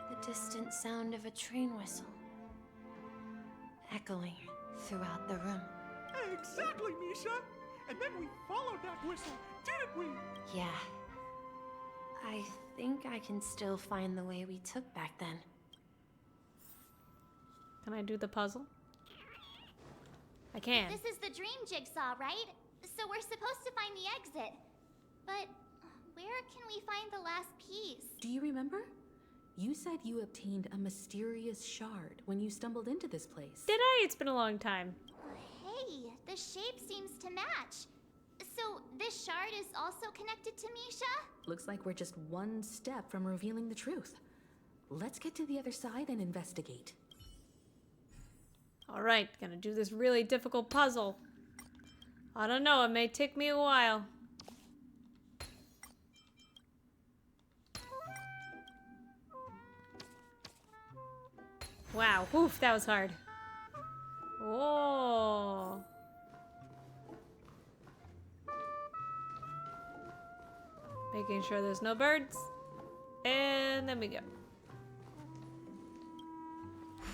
[SPEAKER 7] the distant sound of a train whistle, echoing throughout the room.
[SPEAKER 8] Exactly, Misha! And then we followed that whistle, didn't we?
[SPEAKER 7] Yeah. I think I can still find the way we took back then.
[SPEAKER 1] Can I do the puzzle? I can.
[SPEAKER 4] This is the dream jigsaw, right? So we're supposed to find the exit. But where can we find the last piece?
[SPEAKER 2] Do you remember? You said you obtained a mysterious shard when you stumbled into this place.
[SPEAKER 1] Did I? It's been a long time.
[SPEAKER 4] Hey, the shape seems to match. So this shard is also connected to Misha?
[SPEAKER 2] Looks like we're just one step from revealing the truth. Let's get to the other side and investigate.
[SPEAKER 1] All right, gonna do this really difficult puzzle. I don't know, it may take me a while. Wow, woof, that was hard. Whoa. Making sure there's no birds. And then we go.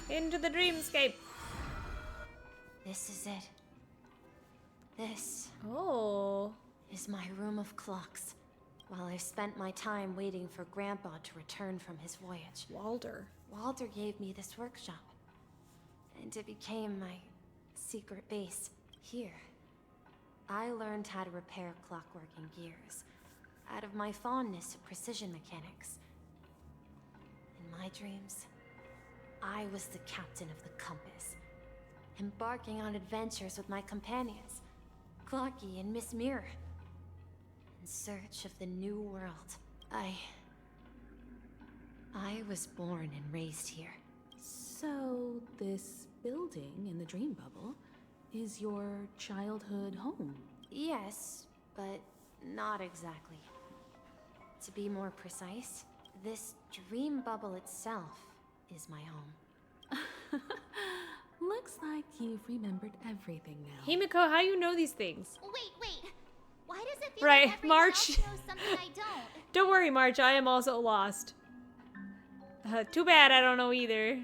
[SPEAKER 1] Into the dreamscape.
[SPEAKER 7] This is it. This
[SPEAKER 1] Oh.
[SPEAKER 7] is my room of clocks, while I spent my time waiting for Grandpa to return from his voyage.
[SPEAKER 1] Walder.
[SPEAKER 7] Walter gave me this workshop, and it became my secret base. Here, I learned how to repair clockwork and gears out of my fondness of precision mechanics. In my dreams, I was the captain of the compass, embarking on adventures with my companions, Clocky and Miss Mirror, in search of the new world. I was born and raised here.
[SPEAKER 2] So, this building in the dream bubble is your childhood home?
[SPEAKER 7] Yes, but not exactly. To be more precise, this dream bubble itself is my home.
[SPEAKER 2] Looks like you've remembered everything now.
[SPEAKER 1] Himiko, how you know these things?
[SPEAKER 4] Wait. Why does it feel
[SPEAKER 1] Right,
[SPEAKER 4] like everyone
[SPEAKER 1] March.
[SPEAKER 4] else knows something I don't?
[SPEAKER 1] Don't worry, March. I am also lost. Too bad I don't know either.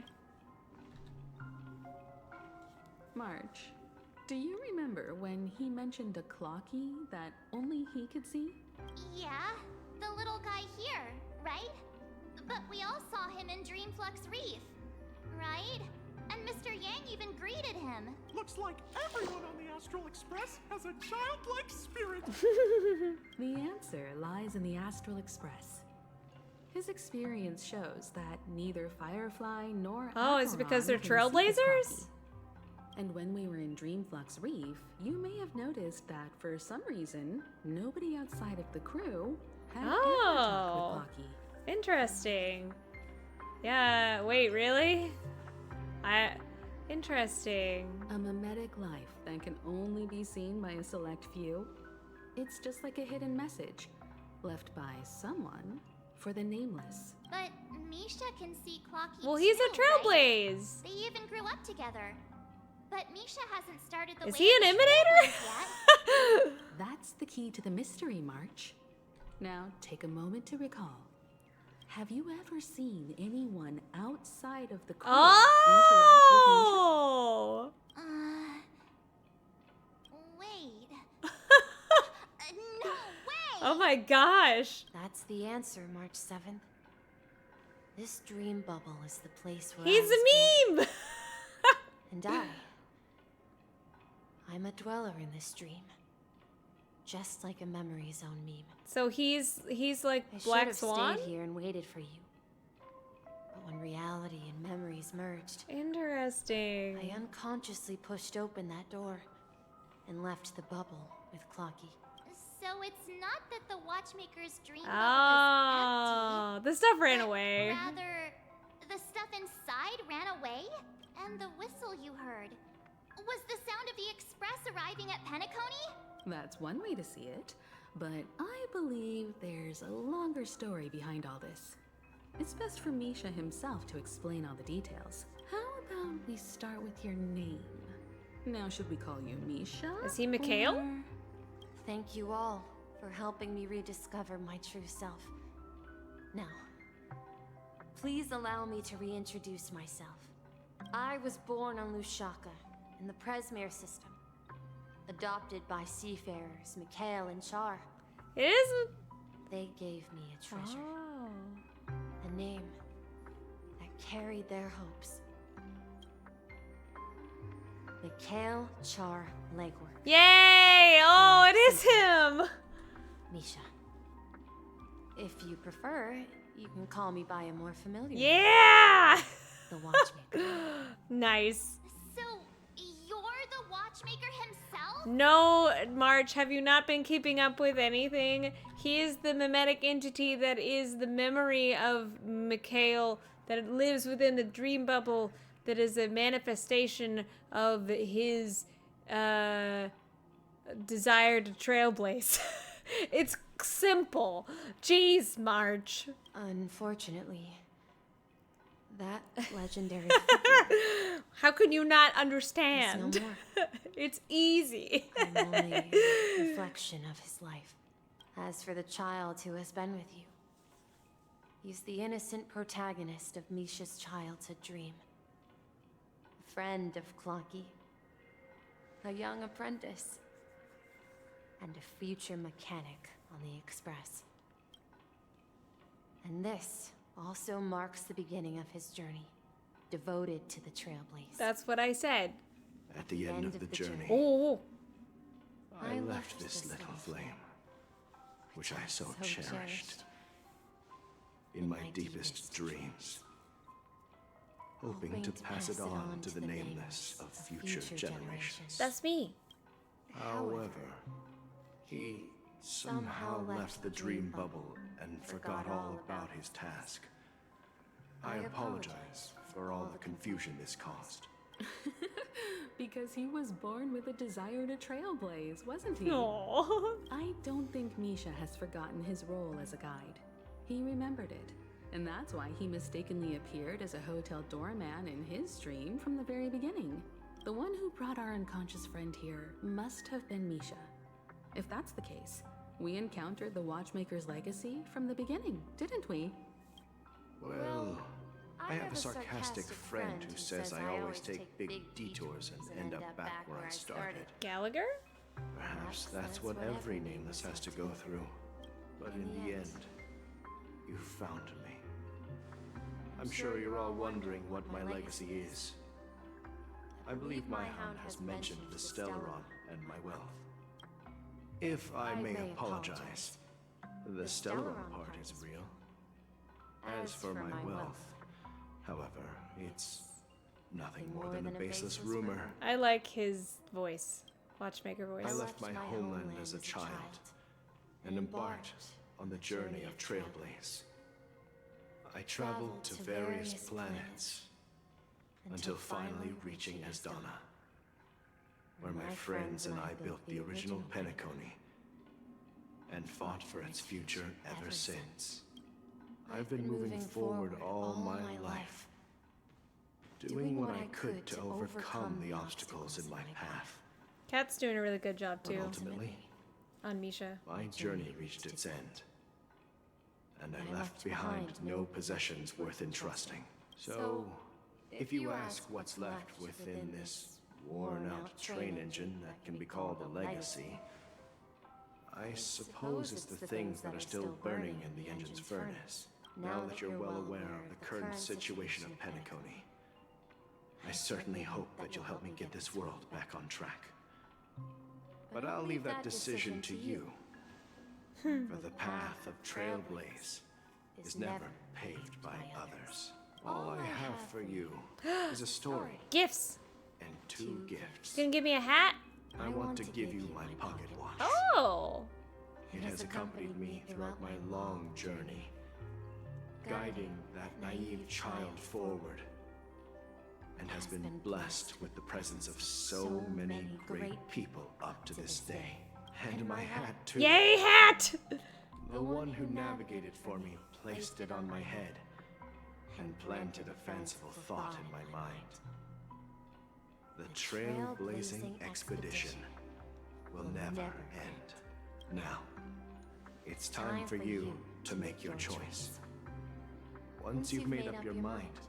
[SPEAKER 2] March, do you remember when he mentioned a clocky that only he could see?
[SPEAKER 4] Yeah, the little guy here, right? But we all saw him in Dreamflux Reef, right? And Mr. Yang even greeted him.
[SPEAKER 8] Looks like everyone on the Astral Express has a childlike spirit.
[SPEAKER 2] The answer lies in the Astral Express. His experience shows that neither Firefly nor
[SPEAKER 1] Oh, is it because they're
[SPEAKER 2] Acheron can see the
[SPEAKER 1] trailblazers?
[SPEAKER 2] clocky. And when we were in Dreamflux Reef, you may have noticed that for some reason, nobody outside of the crew had ever talked with Clocky.
[SPEAKER 1] Interesting. Yeah, wait, really? Interesting.
[SPEAKER 2] A mimetic life that can only be seen by a select few. It's just like a hidden message left by someone for the nameless.
[SPEAKER 4] But Misha can see Clocky
[SPEAKER 1] Well, he's a
[SPEAKER 4] too, right?
[SPEAKER 1] trailblaze.
[SPEAKER 4] They even grew up together. But Misha hasn't started the
[SPEAKER 1] Is
[SPEAKER 4] way
[SPEAKER 1] he
[SPEAKER 4] of
[SPEAKER 1] an
[SPEAKER 4] the
[SPEAKER 1] imitator?
[SPEAKER 4] Trailblaze yet.
[SPEAKER 2] That's the key to the mystery, March. Now, take a moment to recall. Have you ever seen anyone outside of the crew
[SPEAKER 1] Oh!
[SPEAKER 4] Wait. No way!
[SPEAKER 1] Oh my gosh.
[SPEAKER 7] That's the answer, March 7th. This dream bubble is the place where
[SPEAKER 1] He's
[SPEAKER 7] I was born.
[SPEAKER 1] a meme.
[SPEAKER 7] And I'm a dweller in this dream. Just like a memory zone meme.
[SPEAKER 1] So he's like
[SPEAKER 7] I should
[SPEAKER 1] Black
[SPEAKER 7] have
[SPEAKER 1] Swan?
[SPEAKER 7] stayed here and waited for you. But when reality and memories merged,
[SPEAKER 1] Interesting.
[SPEAKER 7] I unconsciously pushed open that door and left the bubble with Clocky.
[SPEAKER 4] So it's not that the Watchmaker's dream bubble
[SPEAKER 1] Oh,
[SPEAKER 4] is
[SPEAKER 1] the stuff
[SPEAKER 4] empty,
[SPEAKER 1] ran
[SPEAKER 4] but
[SPEAKER 1] away.
[SPEAKER 4] rather, the stuff inside ran away? And the whistle you heard was the sound of the express arriving at Penacony?
[SPEAKER 2] That's one way to see it, but I believe there's a longer story behind all this. It's best for Misha himself to explain all the details. How about we start with your name? Now, should we call you Misha?
[SPEAKER 1] Is he Mikhail?
[SPEAKER 2] or-
[SPEAKER 7] Thank you all for helping me rediscover my true self. Now, please allow me to reintroduce myself. I was born on Lushaka, in the Presmere system. Adopted by seafarers Mikhail and Char.
[SPEAKER 1] It is.
[SPEAKER 7] They gave me a treasure.
[SPEAKER 1] Oh.
[SPEAKER 7] A name that carried their hopes. Mikhail Char Legwork.
[SPEAKER 1] Yay! Oh, it is him.
[SPEAKER 7] Misha. If you prefer, you can call me by a more familiar name.
[SPEAKER 1] Yeah.
[SPEAKER 7] The Watchmaker.
[SPEAKER 1] Nice.
[SPEAKER 4] So, you're the Watchmaker himself?
[SPEAKER 1] No, March, have you not been keeping up with anything? He is the mimetic entity that is the memory of Mikhail, that lives within the dream bubble, that is a manifestation of his desire to trailblaze. It's simple. Jeez, March.
[SPEAKER 7] Unfortunately, that legendary figure
[SPEAKER 1] How can you not
[SPEAKER 7] is
[SPEAKER 1] understand?
[SPEAKER 7] no more.
[SPEAKER 1] It's easy.
[SPEAKER 7] I'm only a reflection of his life. As for the child who has been with you, he's the innocent protagonist of Misha's childhood dream. A friend of Clocky, a young apprentice, and a future mechanic on the Express. And this also marks the beginning of his journey. devoted to the Trailblaze.
[SPEAKER 1] That's what I said.
[SPEAKER 6] At the end of the journey,
[SPEAKER 1] Oh.
[SPEAKER 6] I left this little flame, which I so cherished, in my deepest dreams, hoping to pass it on to the nameless of future generations.
[SPEAKER 1] That's me.
[SPEAKER 6] However, he somehow left the dream bubble and forgot all about his task. I apologize for all the confusion this caused.
[SPEAKER 2] Because he was born with a desire to trailblaze, wasn't he?
[SPEAKER 1] Aww.
[SPEAKER 2] I don't think Misha has forgotten his role as a guide. He remembered it, and that's why he mistakenly appeared as a hotel doorman in his dream from the very beginning. The one who brought our unconscious friend here must have been Misha. If that's the case, we encountered the Watchmaker's legacy from the beginning, didn't we?
[SPEAKER 6] Well, I have a sarcastic friend who says I always take big detours and end up back where I started.
[SPEAKER 1] Gallagher?
[SPEAKER 6] Perhaps that's what every nameless has to go through. But in the end, you found me. I'm sure you're all wondering what my legacy is. I believe my hound has mentioned the Stellaron and my wealth. If I may apologize, the Stellaron part is real. As for my wealth, however, it's nothing more than a baseless rumor.
[SPEAKER 1] I like his voice. Watchmaker voice.
[SPEAKER 6] I left my homeland as a child and embarked on the journey of Trailblaze. I traveled to various planets until finally reaching Asdana, where my friends and I built the original Penacony and fought for its future ever since. I've been moving forward all my life, doing what I could to overcome the obstacles in my path.
[SPEAKER 1] Kat's doing a really good job
[SPEAKER 6] But
[SPEAKER 1] too
[SPEAKER 6] ultimately,
[SPEAKER 1] on Misha.
[SPEAKER 6] my journey reached its end, and I left behind no possessions worth entrusting. So, if you ask what's left within this worn-out train engine that can be called a legacy, I suppose it's the things that are still burning in the engine's furnace. Now that you're well aware of the current situation of Penacony, I certainly hope that you'll help me get this world back on track. But I'll leave that decision to you. For the path of Trailblaze is never paved by others. All I have for you is a story
[SPEAKER 1] Gifts.
[SPEAKER 6] and 2 gifts.
[SPEAKER 1] Gonna give me a hat?
[SPEAKER 6] I want to give you my pocket watch.
[SPEAKER 1] Oh.
[SPEAKER 6] It has accompanied me throughout my long journey, guiding that naive child forward, and has been blessed with the presence of so many great people up to this day. And my hat, too.
[SPEAKER 1] Yay, hat!
[SPEAKER 6] The one who navigated for me placed it on my head and planted a fanciful thought in my mind. The trailblazing expedition will never end. Now, it's time for you to make your choice. Once you've made up your mind,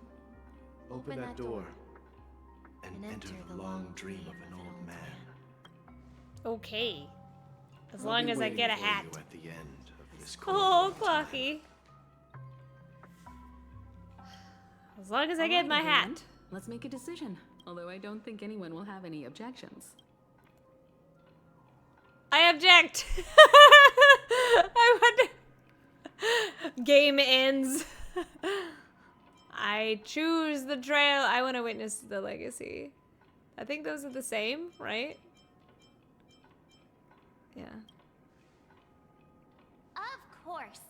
[SPEAKER 6] open that door and enter the long dream of an old man.
[SPEAKER 1] Okay. As
[SPEAKER 6] I'll
[SPEAKER 1] long
[SPEAKER 6] be
[SPEAKER 1] as I
[SPEAKER 6] waiting
[SPEAKER 1] get a
[SPEAKER 6] for
[SPEAKER 1] hat.
[SPEAKER 6] you at the end of this
[SPEAKER 1] Oh,
[SPEAKER 6] corridor time.
[SPEAKER 1] Clocky. As long as I get my hat.
[SPEAKER 2] everyone, let's make a decision. Although I don't think anyone will have any objections.
[SPEAKER 1] I object. I wonder. Game ends. I choose the trail. I want to witness the legacy. I think those are the same, right? Yeah.
[SPEAKER 4] Of course.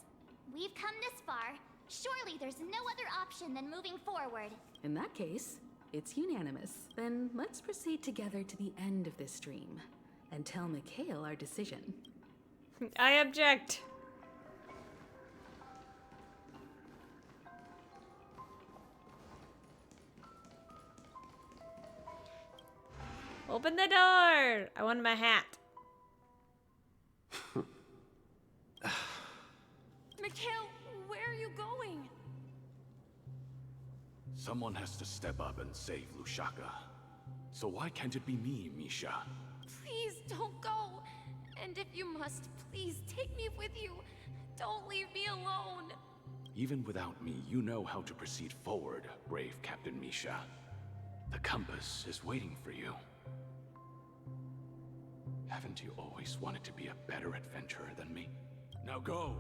[SPEAKER 4] We've come this far. Surely there's no other option than moving forward.
[SPEAKER 2] In that case, it's unanimous. Then let's proceed together to the end of this stream and tell Mikhail our decision.
[SPEAKER 1] I object. Open the door. I want my hat.
[SPEAKER 7] Mikhail, where are you going?
[SPEAKER 8] Someone has to step up and save Lushaka. So why can't it be me, Misha?
[SPEAKER 7] Please don't go. And if you must, please take me with you. Don't leave me alone.
[SPEAKER 8] Even without me, you know how to proceed forward, brave Captain Misha. The compass is waiting for you. Haven't you always wanted to be a better adventurer than me?
[SPEAKER 9] Now go,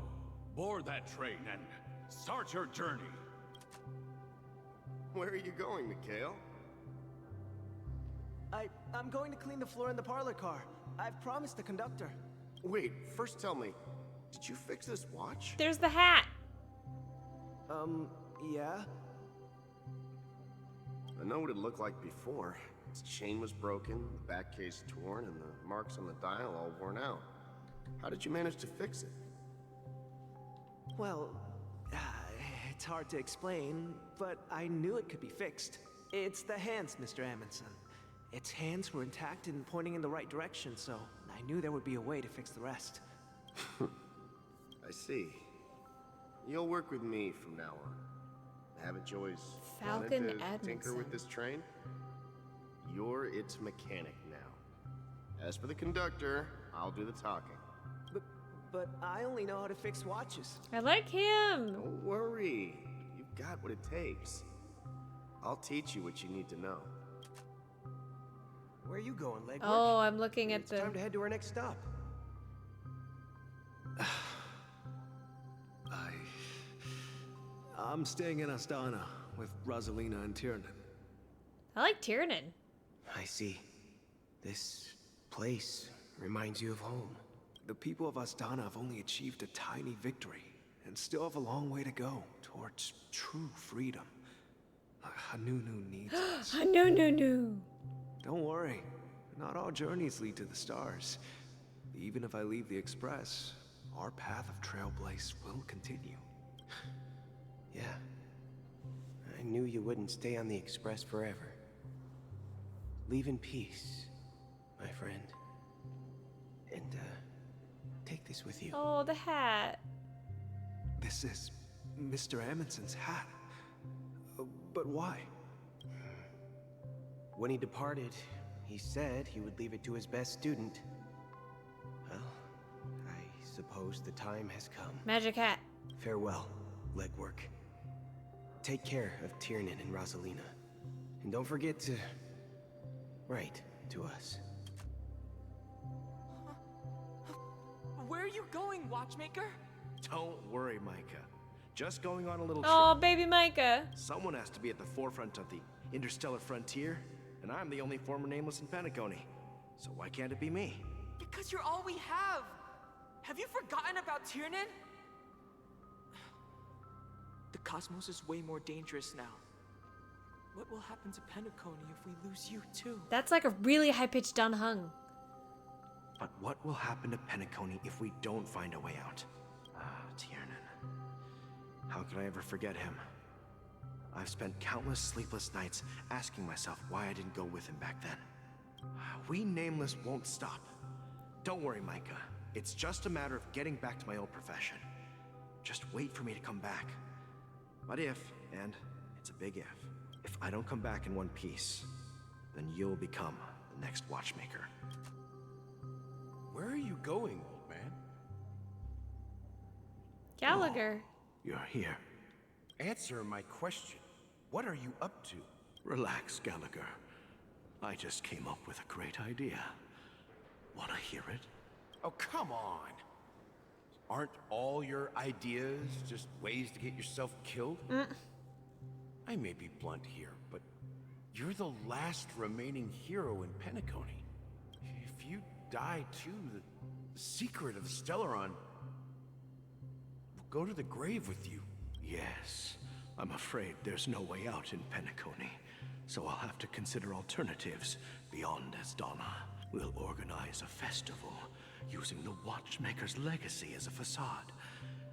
[SPEAKER 9] board that train and start your journey.
[SPEAKER 10] Where are you going, Mikhail?
[SPEAKER 11] I'm going to clean the floor in the parlor car. I've promised the conductor.
[SPEAKER 10] Wait, first tell me, did you fix this watch?
[SPEAKER 1] There's the hat.
[SPEAKER 11] Yeah?
[SPEAKER 10] I know what it looked like before. Its chain was broken, the back case torn, and the marks on the dial all worn out. How did you manage to fix it?
[SPEAKER 11] Well, it's hard to explain, but I knew it could be fixed. It's the hands, Mr. Amundsen. Its hands were intact and pointing in the right direction, so I knew there would be a way to fix the rest.
[SPEAKER 10] I see. You'll work with me from now on. Haven't you always
[SPEAKER 1] Falcon
[SPEAKER 10] wanted to tinker
[SPEAKER 1] Edmondson.
[SPEAKER 10] with this train? You're its mechanic now. As for the conductor, I'll do the talking.
[SPEAKER 11] But I only know how to fix watches.
[SPEAKER 1] I like him.
[SPEAKER 10] Don't worry. You've got what it takes. I'll teach you what you need to know.
[SPEAKER 11] Where are you going, Legwork?
[SPEAKER 1] Oh, I'm looking at
[SPEAKER 11] It's time to
[SPEAKER 1] the...
[SPEAKER 11] head to our next stop. I'm staying in Astana with Rosalina and Tiernan.
[SPEAKER 1] I like Tiernan.
[SPEAKER 12] I see. This place reminds you of home.
[SPEAKER 11] The people of Astana have only achieved a tiny victory and still have a long way to go towards true freedom. Hanunu needs us.
[SPEAKER 1] No.
[SPEAKER 11] Don't worry, not all journeys lead to the stars. Even if I leave the Express, our path of Trailblaze will continue.
[SPEAKER 12] Yeah. I knew you wouldn't stay on the Express forever. Leave in peace, my friend. And, take this with you.
[SPEAKER 1] Oh, the hat.
[SPEAKER 11] This is Mr. Amundsen's hat. But why?
[SPEAKER 12] When he departed, he said he would leave it to his best student. Well, I suppose the time has come.
[SPEAKER 1] Magic hat.
[SPEAKER 12] Farewell, Legwork. Take care of Tiernan and Rosalina. And don't forget to write to us.
[SPEAKER 13] Where are you going, Watchmaker?
[SPEAKER 6] Don't worry, Micah. Just going on a little
[SPEAKER 1] Oh,
[SPEAKER 6] trip.
[SPEAKER 1] baby Micah.
[SPEAKER 6] Someone has to be at the forefront of the interstellar frontier, and I'm the only former nameless in Penacony. So why can't it be me?
[SPEAKER 13] Because you're all we have. Have you forgotten about Tiernan? The cosmos is way more dangerous now. What will happen to Penacony if we lose you too?
[SPEAKER 1] That's like a really high-pitched dun hung.
[SPEAKER 6] But what will happen to Penacony if we don't find a way out? Ah, Tiernan. How could I ever forget him? I've spent countless sleepless nights asking myself why I didn't go with him back then. We Nameless won't stop. Don't worry, Micah. It's just a matter of getting back to my old profession. Just wait for me to come back. But if, and it's a big if I don't come back in one piece, then you'll become the next Watchmaker.
[SPEAKER 9] Where are you going, old man?
[SPEAKER 1] Gallagher.
[SPEAKER 6] You're here.
[SPEAKER 9] Answer my question. What are you up to?
[SPEAKER 6] Relax, Gallagher. I just came up with a great idea. Wanna hear it?
[SPEAKER 9] Oh, come on. Aren't all your ideas just ways to get yourself killed? I may be blunt here, but you're the last remaining hero in Penacony. If you die too, the secret of Stellaron will go to the grave with you.
[SPEAKER 6] Yes. I'm afraid there's no way out in Penacony, so I'll have to consider alternatives beyond Astana. We'll organize a festival using the Watchmaker's legacy as a facade,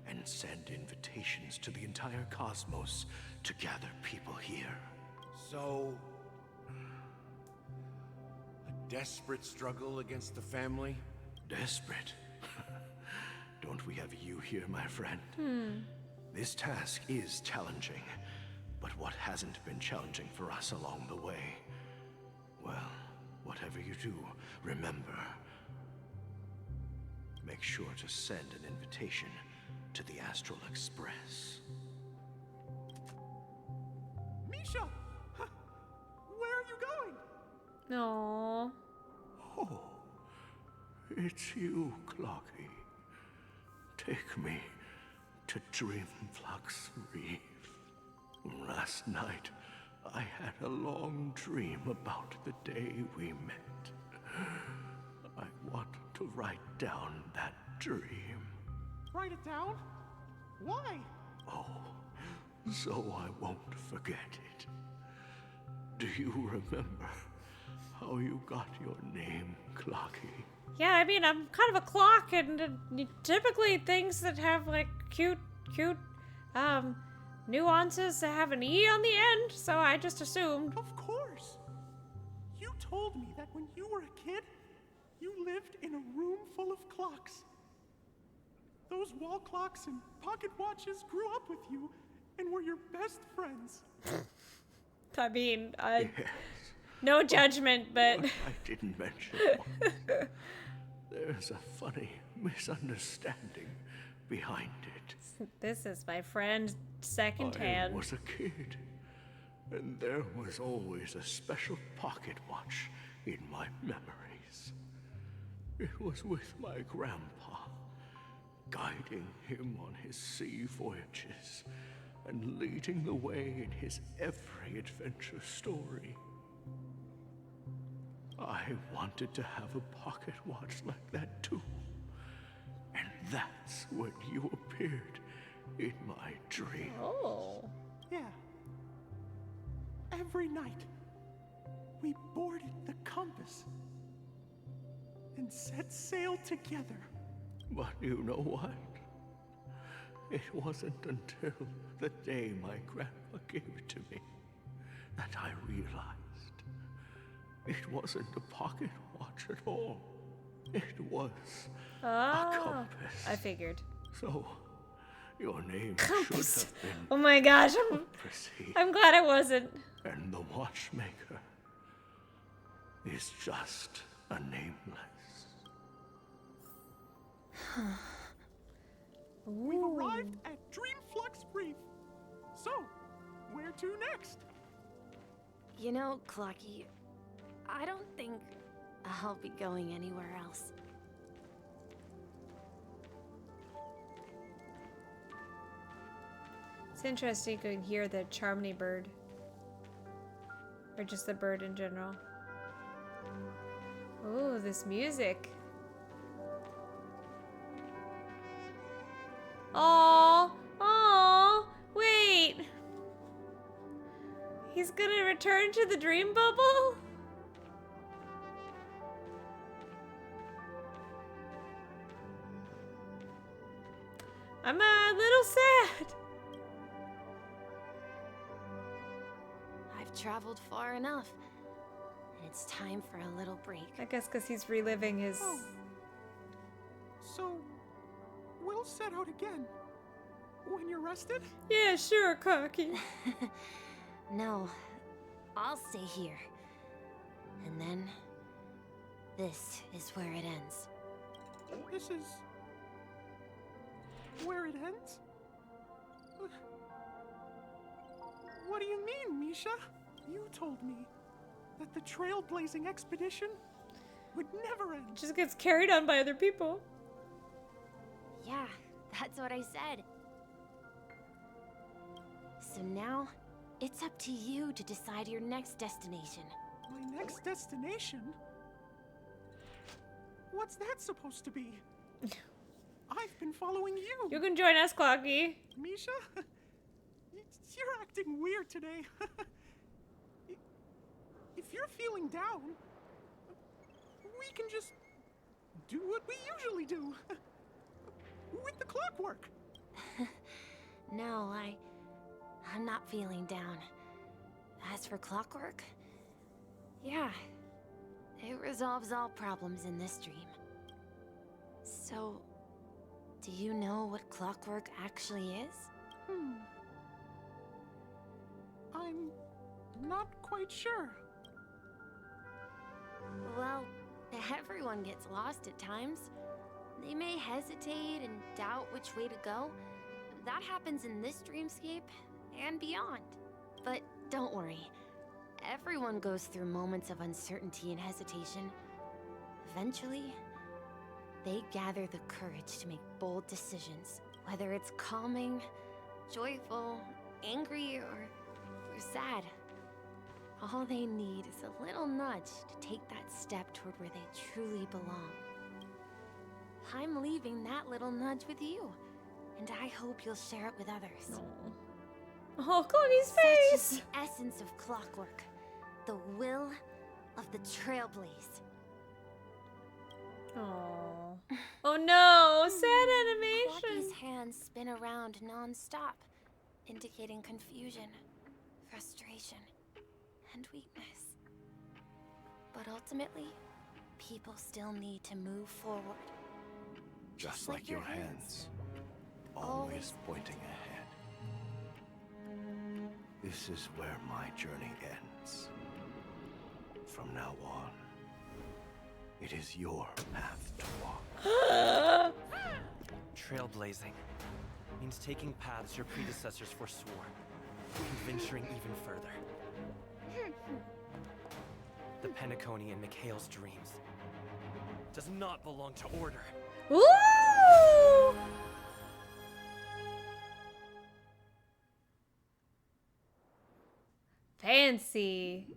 [SPEAKER 6] and send invitations to the entire cosmos to gather people here.
[SPEAKER 9] So, a desperate struggle against the family?
[SPEAKER 6] Desperate? Don't we have you here, my friend? This task is challenging, but what hasn't been challenging for us along the way? Well, whatever you do, remember, make sure to send an invitation to the Astral Express.
[SPEAKER 13] Misha! Where are you going?
[SPEAKER 1] No.
[SPEAKER 6] Oh, it's you, Clocky. Take me to Dreamflux Reef. Last night, I had a long dream about the day we met. I want to write down that dream.
[SPEAKER 13] Write it down? Why?
[SPEAKER 6] Oh, so I won't forget it. Do you remember how you got your name, Clocky?
[SPEAKER 1] Yeah, I mean, I'm kind of a clock, and typically things that have, like, cute, nuances that have an E on the end, so I just assumed.
[SPEAKER 13] Of course. You told me that when you were a kid, you lived in a room full of clocks. Those wall clocks and pocket watches grew up with you and were your best friends.
[SPEAKER 1] I mean,
[SPEAKER 6] Yes.
[SPEAKER 1] no judgment, but...
[SPEAKER 6] What I didn't mention was there's a funny misunderstanding behind it.
[SPEAKER 1] This is my friend secondhand.
[SPEAKER 6] I was a kid, and there was always a special pocket watch in my memories. It was with my grandpa, guiding him on his sea voyages and leading the way in his every adventure story. I wanted to have a pocket watch like that too. And that's when you appeared in my dream.
[SPEAKER 1] Oh.
[SPEAKER 13] Yeah. Every night, we boarded the compass and set sail together.
[SPEAKER 6] But you know what? It wasn't until the day my grandpa gave it to me that I realized it wasn't a pocket watch at all. It was a compass.
[SPEAKER 1] I figured.
[SPEAKER 6] So, your name
[SPEAKER 1] Compass.
[SPEAKER 6] should have been
[SPEAKER 1] Oh my gosh,
[SPEAKER 6] Compassy.
[SPEAKER 1] I'm glad it wasn't.
[SPEAKER 6] And the watchmaker is just a nameless.
[SPEAKER 13] We've arrived at Dreamflux Reef. So, where to next?
[SPEAKER 7] You know, Clocky, I don't think I'll be going anywhere else.
[SPEAKER 1] It's interesting you can hear the Charmony bird. Or just the bird in general. Oh, this music. Oh, wait. He's gonna return to the dream bubble? I'm a little sad.
[SPEAKER 7] I've traveled far enough. And it's time for a little break.
[SPEAKER 1] I guess because he's reliving his...
[SPEAKER 13] Oh. So, we'll set out again. When you're rested?
[SPEAKER 1] Yeah, sure, Cocky.
[SPEAKER 7] No, I'll stay here. And then, this is where it ends.
[SPEAKER 13] This is... where it ends? What do you mean, Misha? You told me that the trailblazing expedition would never end.
[SPEAKER 1] Just gets carried on by other people.
[SPEAKER 7] Yeah, that's what I said. So now, it's up to you to decide your next destination.
[SPEAKER 13] My next destination? What's that supposed to be? I've been following you.
[SPEAKER 1] You can join us, Clocky.
[SPEAKER 13] Misha? You're acting weird today. If you're feeling down, we can just do what we usually do. With the clockwork.
[SPEAKER 7] No, I'm not feeling down. As for clockwork, yeah, it resolves all problems in this dream. So, do you know what clockwork actually is?
[SPEAKER 13] I'm not quite sure.
[SPEAKER 7] Well, everyone gets lost at times. They may hesitate and doubt which way to go. That happens in this dreamscape and beyond. But Don't worry. Everyone goes through moments of uncertainty and hesitation. Eventually, they gather the courage to make bold decisions. Whether it's calming, joyful, angry, or sad. All they need is a little nudge to take that step toward where they truly belong. I'm leaving that little nudge with you, and I hope you'll share it with others.
[SPEAKER 1] Oh, Chloe's
[SPEAKER 7] Such is
[SPEAKER 1] face!
[SPEAKER 7] the essence of clockwork, the will of the trailblaze.
[SPEAKER 1] Oh. Oh no, sad animation.
[SPEAKER 7] Clocky's hands spin around non-stop, indicating confusion, frustration, and weakness. But ultimately, people still need to move forward.
[SPEAKER 9] Just like your hands, always pointing ahead. This is where my journey ends. From now on, it is your path to walk.
[SPEAKER 14] Trailblazing means taking paths your predecessors forswore, and venturing even further. The Penacony and Mikhail's dreams does not belong to order.
[SPEAKER 1] Ooh! Fancy.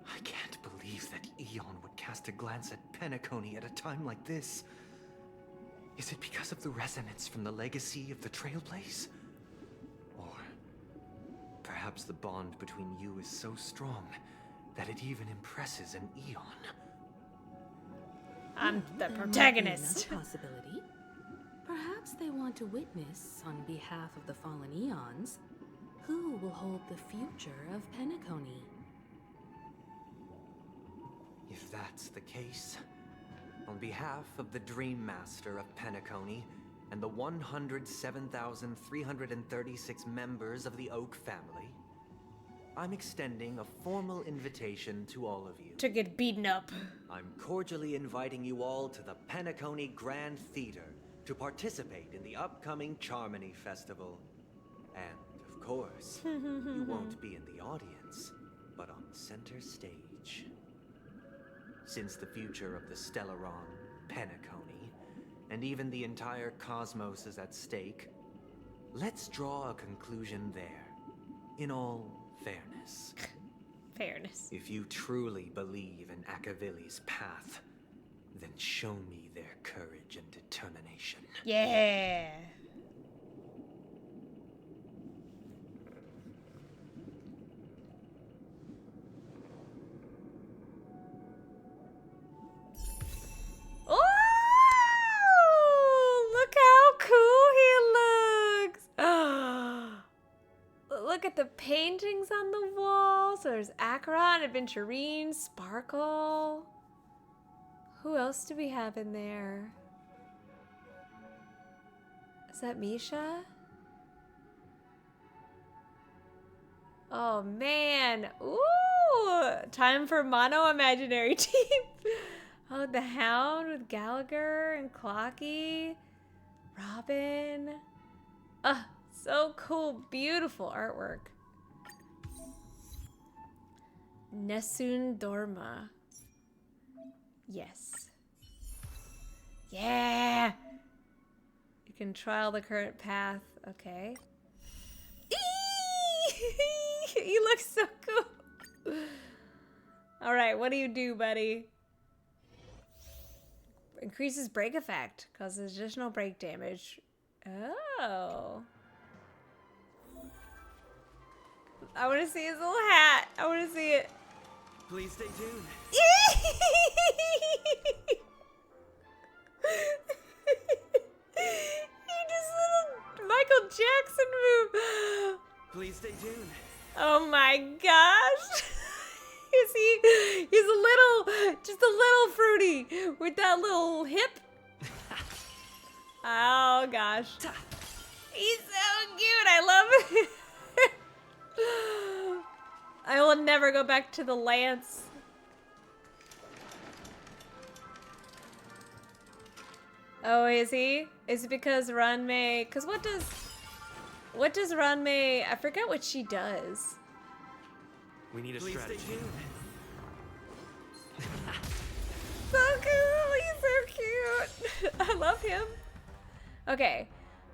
[SPEAKER 5] I can't believe that Eon would cast a glance at Penacony at a time like this. Is it because of the resonance from the legacy of the Trailblaze? Or perhaps the bond between you is so strong that it even impresses an Eon?
[SPEAKER 1] I'm the
[SPEAKER 2] There might be
[SPEAKER 1] protagonist.
[SPEAKER 2] another possibility. Perhaps they want to witness, on behalf of the fallen Eons, who will hold the future of Penacony.
[SPEAKER 5] If that's the case, on behalf of the Dream Master of Penacony and the 107,336 members of the Oak family, I'm extending a formal invitation to all of you.
[SPEAKER 1] To get beaten up.
[SPEAKER 5] I'm cordially inviting you all to the Penacony Grand Theater to participate in the upcoming Charmony Festival. And, of course, you won't be in the audience, but on center stage. Since the future of the Stellaron, Penacony, and even the entire cosmos is at stake, let's draw a conclusion there, in all fairness.
[SPEAKER 1] Fairness.
[SPEAKER 5] If you truly believe in Akavili's path, then show me their courage and determination.
[SPEAKER 1] Yeah. Oh, look how cool he looks. Look at the paintings on the walls. So there's Acheron, Aventurine, Sparkle. Who else do we have in there? Is that Misha? Oh man. Ooh. Time for mono imaginary team. Oh, the Hound with Gallagher and Clocky. Robin. So cool. Beautiful artwork. Nessun Dorma. Yes. Yeah! You can trial the current path. Okay. You look so cool. Alright, what do you do, buddy? Increases break effect. Causes additional break damage. Oh. I want to see his little hat. I want to see it.
[SPEAKER 14] Please stay tuned.
[SPEAKER 1] He just little Michael Jackson move.
[SPEAKER 14] Please stay tuned.
[SPEAKER 1] Oh my gosh. He's a little, just a little fruity with that little hip. Oh gosh. He's so cute. I love it. I will never go back to the lance. Oh, is he? Is it because Run may... Because what What does Ranmei... I forget what she does.
[SPEAKER 14] We need a strategy.
[SPEAKER 11] Stay tuned.
[SPEAKER 1] So cool! He's so cute! I love him. Okay.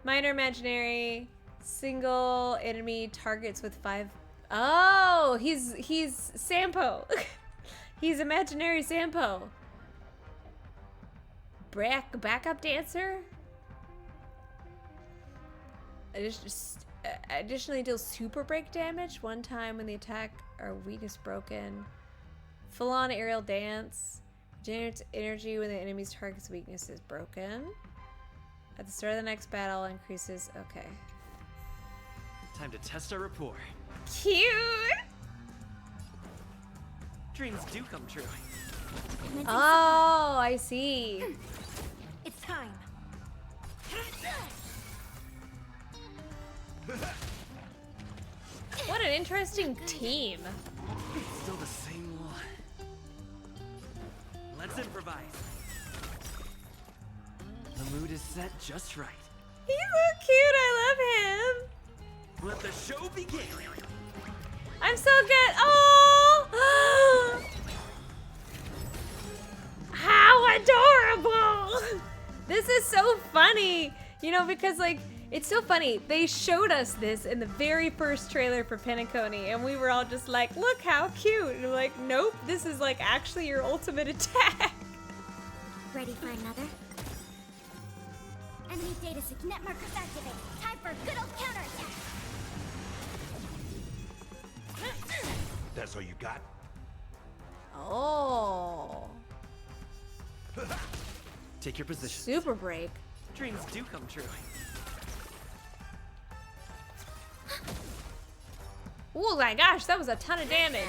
[SPEAKER 1] Minor imaginary. Single enemy targets with 5... Oh! He's Sampo. He's imaginary Sampo. Backup dancer? Additionally deals super break damage one time when the attack or weakness broken. Full on aerial dance. Generates energy when the enemy's target's weakness is broken. At the start of the next battle increases. Okay.
[SPEAKER 14] Time to test our rapport.
[SPEAKER 1] Cute!
[SPEAKER 14] Dreams do come true.
[SPEAKER 1] Oh, I see.
[SPEAKER 3] It's time.
[SPEAKER 1] What an interesting team.
[SPEAKER 14] Still the same one. Let's improvise. The mood is set just right.
[SPEAKER 1] He's so cute. I love him.
[SPEAKER 14] Let the show begin.
[SPEAKER 1] I'm so good. Oh! How adorable! This is so funny. You know, because like, it's so funny. They showed us this in the very first trailer for Penacony, and we were all just like, look how cute. And we're like, nope, this is like actually your ultimate attack.
[SPEAKER 4] Ready for another? Enemy data sync net markers activate. Time for a good old counterattack.
[SPEAKER 9] That's all you got?
[SPEAKER 1] Oh.
[SPEAKER 14] Take your position.
[SPEAKER 1] Super break.
[SPEAKER 14] Dreams do come true.
[SPEAKER 1] Oh my gosh, that was a ton of damage.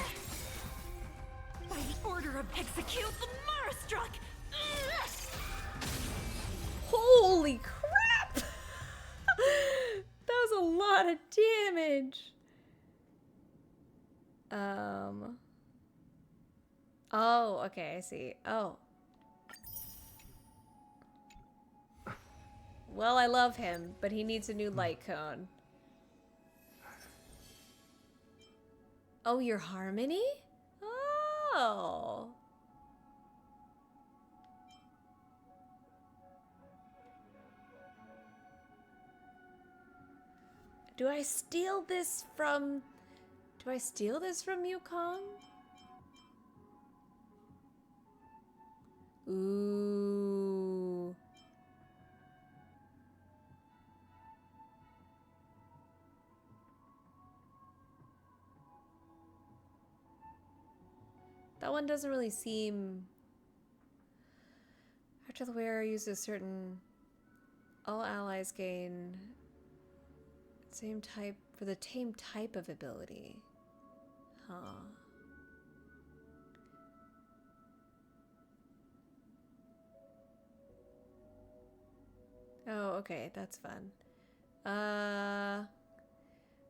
[SPEAKER 3] By the order of execute, the Mara struck.
[SPEAKER 1] Holy crap! That was a lot of damage. Oh, okay, I see. Oh. Well, I love him, but he needs a new light cone. Oh, your Harmony? Oh. Do I steal this from Yukong? Ooh. That one doesn't really seem... After the wearer uses certain... All allies gain... Same type... For the same type of ability. Huh. Oh, okay, that's fun.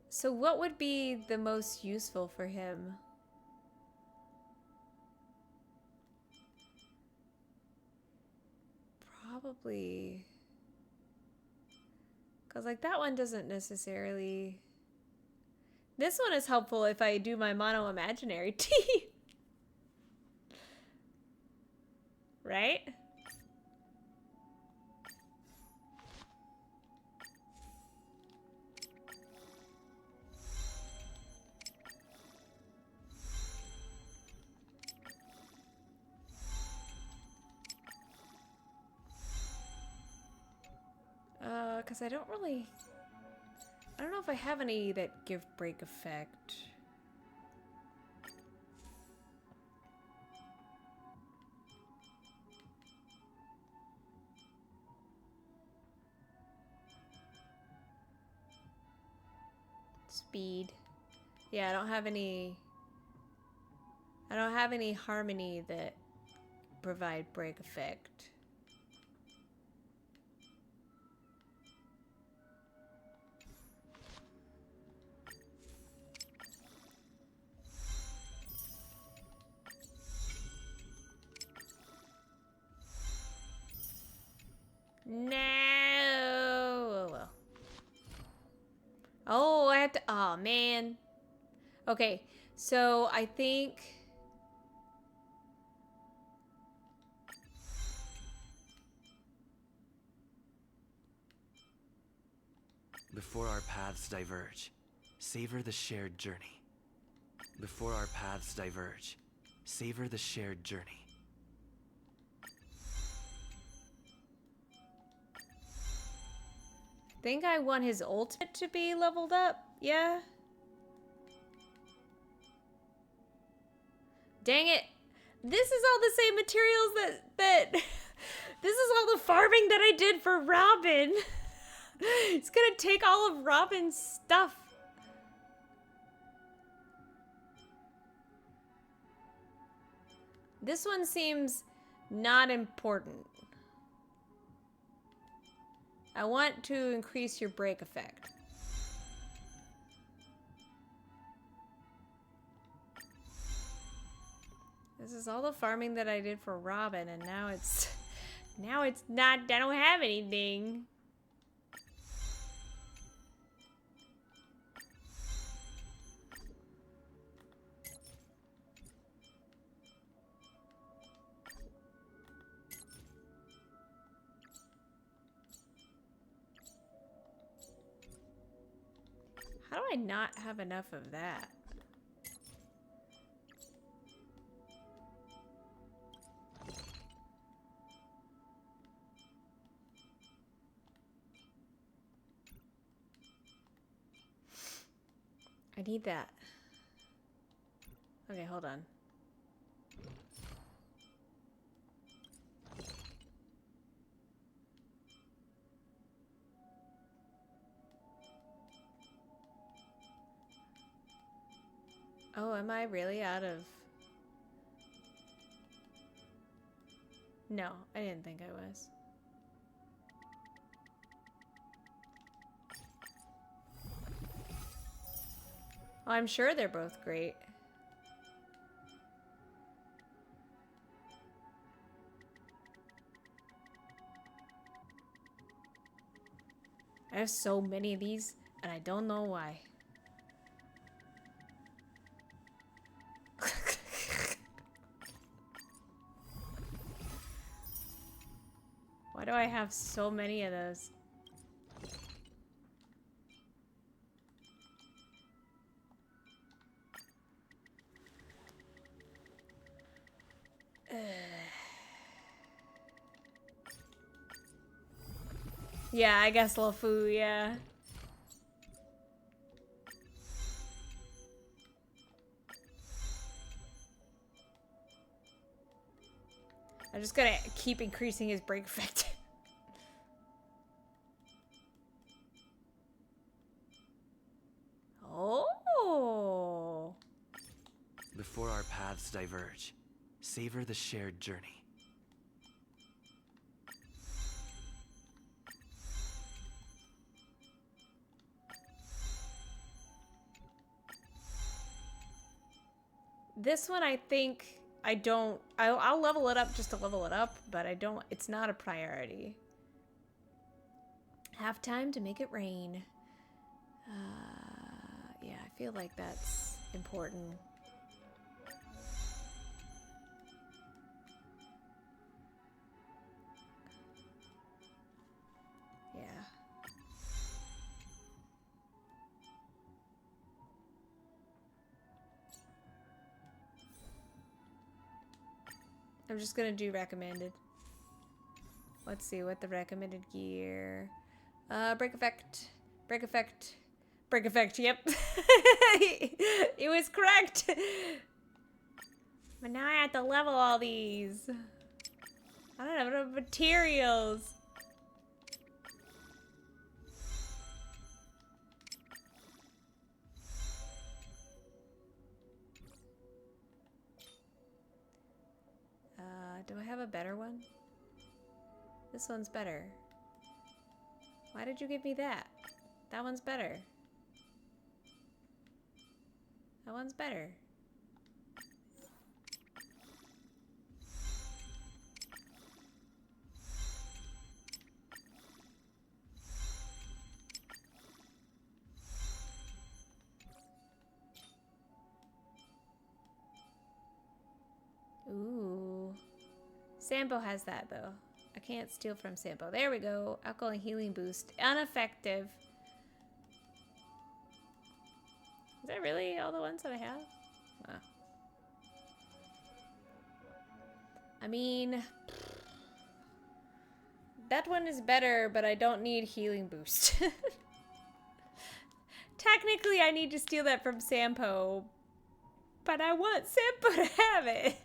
[SPEAKER 1] So what would be the most useful for him? Probably... Because, like, that one doesn't necessarily... This one is helpful if I do my mono imaginary tea. Right? Because I don't know if I have any that give break effect. Speed. Yeah, I don't have any Harmony that provide break effect. No. Oh, well. Oh, man. Okay, so I think...
[SPEAKER 14] Before our paths diverge, savor the shared journey. Before our paths diverge, savor the shared journey.
[SPEAKER 1] I think I want his ultimate to be leveled up. Yeah. Dang it. This is all the same materials that this is all the farming that I did for Robin. It's gonna take all of Robin's stuff. This one seems not important. I want to increase your break effect. This is all the farming that I did for Robin, and now it's not, I don't have anything. How do I not have enough of that? I need that. Okay, hold on. Oh, am I really out of... No, I didn't think I was. Oh, I'm sure they're both great. I have so many of these, and I don't know why. Why do I have so many of those? Yeah, I guess LeFou, yeah. I'm just gonna keep increasing his break effect. Oh.
[SPEAKER 14] Before our paths diverge, savor the shared journey.
[SPEAKER 1] This one I think I'll level it up just to level it up, but it's not a priority. Have time to make it rain. Yeah, I feel like that's important. Yeah. I'm just gonna do recommended. Let's see what the recommended gear. Break effect. Break effect. Break effect, yep. It was correct. But now I have to level all these. I don't have enough materials. Do I have a better one? This one's better. Why did you give me that? That one's better. That one's better. Sampo has that though. I can't steal from Sampo. There we go. Alcohol and healing boost. Ineffective. Is that really all the ones that I have? Wow. I mean, that one is better, but I don't need healing boost. Technically, I need to steal that from Sampo, but I want Sampo to have it.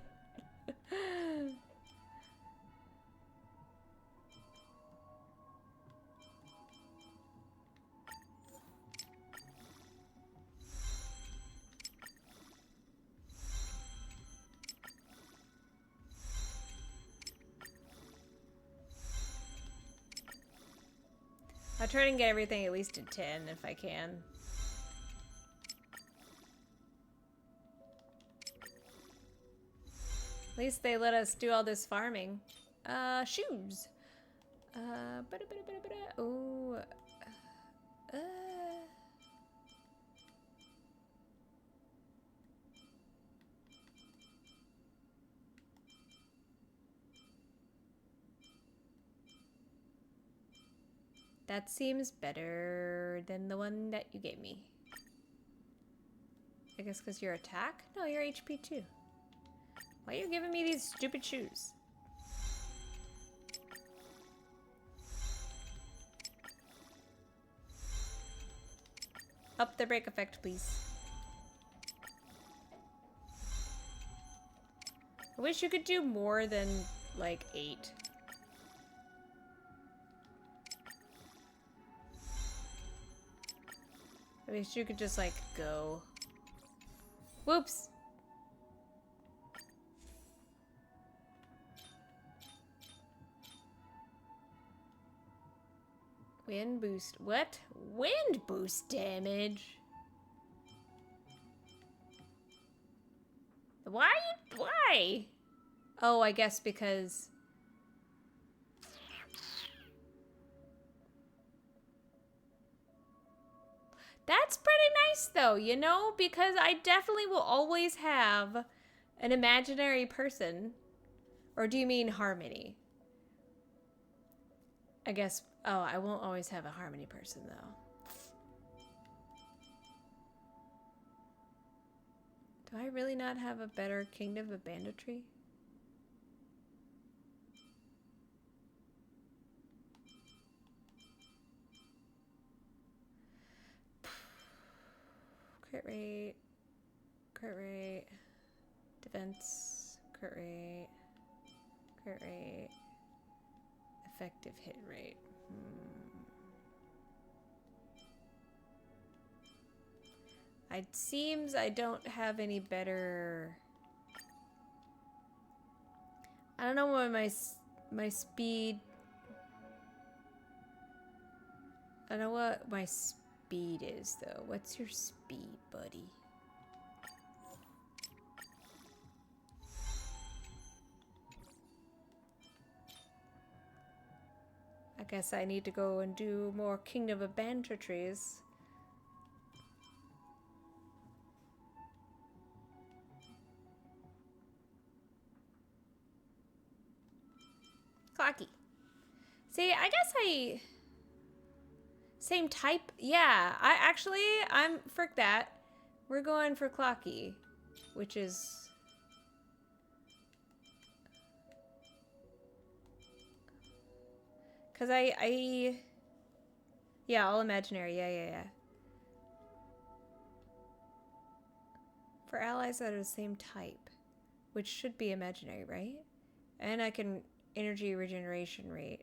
[SPEAKER 1] I'll try and get everything at least to 10 if I can. At least they let us do all this farming. Shoes. Oh. That seems better than the one that you gave me. I guess because your attack? No, you're HP too. Why are you giving me these stupid shoes? Up the break effect, please. I wish you could do more than, like, 8. I wish you could just, like, go. Whoops! Wind boost. What? Wind boost damage? Why? Why? Oh, I guess because... That's pretty nice though, you know? Because I definitely will always have an imaginary person. Or do you mean Harmony? I guess... Oh, I won't always have a Harmony person, though. Do I really not have a better Kingdom of Banditry? Crit rate. Crit rate. Defense. Crit rate. Crit rate. Effective hit rate. It seems I don't have any better... I don't know what my speed... I don't know what my speed is, though. What's your speed, buddy? I guess I need to go and do more Kingdom of Banter trees. Clocky. See, I guess same type? Yeah, I'm frick that. We're going for Clocky, which is... Because yeah, all imaginary. Yeah. For allies that are the same type, which should be imaginary, right? And I can energy regeneration rate.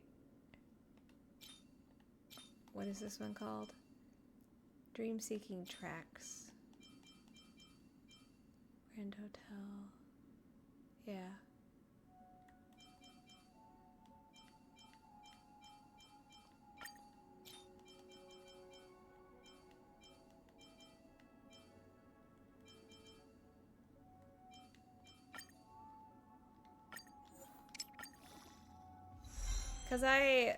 [SPEAKER 1] What is this one called? Dream Seeking Tracks. Grand Hotel. Yeah. Because I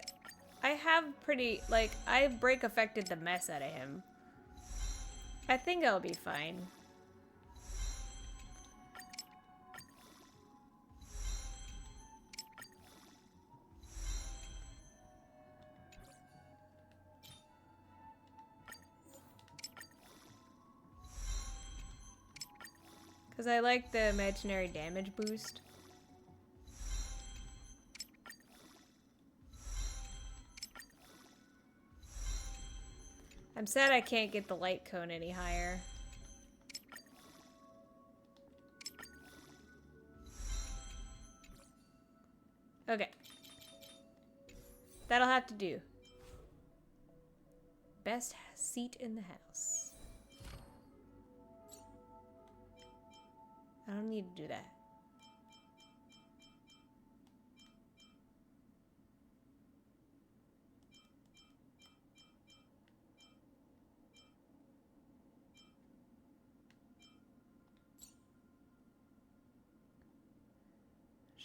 [SPEAKER 1] have pretty, like, I break affected the mess out of him. I think I'll be fine. Because I like the imaginary damage boost. I'm sad I can't get the light cone any higher. Okay. That'll have to do. Best seat in the house. I don't need to do that.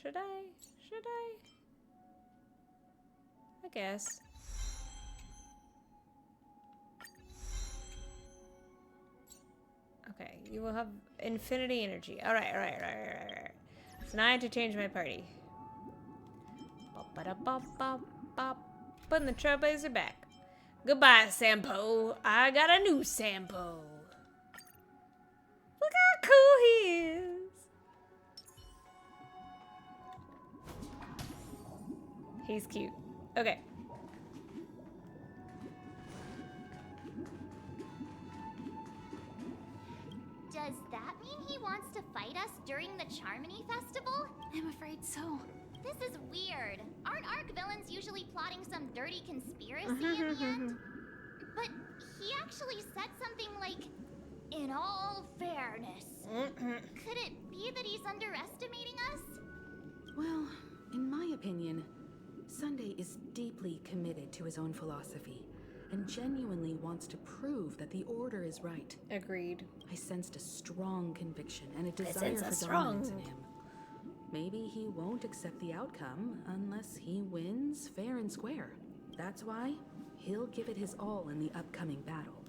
[SPEAKER 1] Should I? Should I? I guess. Okay, you will have infinity energy. Alright. So now I have to change my party. Bop. Putting the trailblazer back. Goodbye, Sampo. I got a new Sampo. Look how cool he is. He's cute. Okay.
[SPEAKER 4] Does that mean he wants to fight us during the Charmony Festival?
[SPEAKER 3] I'm afraid so.
[SPEAKER 4] This is weird. Aren't arc villains usually plotting some dirty conspiracy in the end? But he actually said something like, in all fairness. Could it be that he's underestimating us?
[SPEAKER 2] Well, in my opinion, Sunday is deeply committed to his own philosophy and genuinely wants to prove that the Order is right.
[SPEAKER 1] Agreed.
[SPEAKER 2] I sensed a strong conviction and a desire for dominance in him. Maybe he won't accept the outcome unless he wins fair and square. That's why he'll give it his all in the upcoming battle.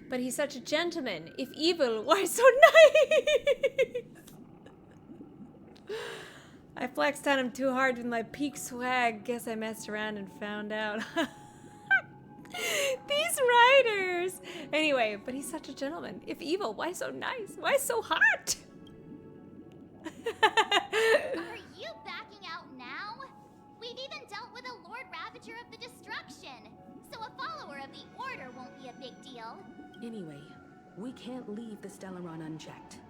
[SPEAKER 1] But he's such a gentleman. If evil, why so nice? I flexed on him too hard with my peak swag. Guess I messed around and found out. These writers! Anyway, but he's such a gentleman. If evil, why so nice? Why so hot?
[SPEAKER 4] Are you backing out now? We've even dealt with a Lord Ravager of the Destruction, so a follower of the Order won't be a big deal.
[SPEAKER 2] Anyway, we can't leave the Stellaron unchecked.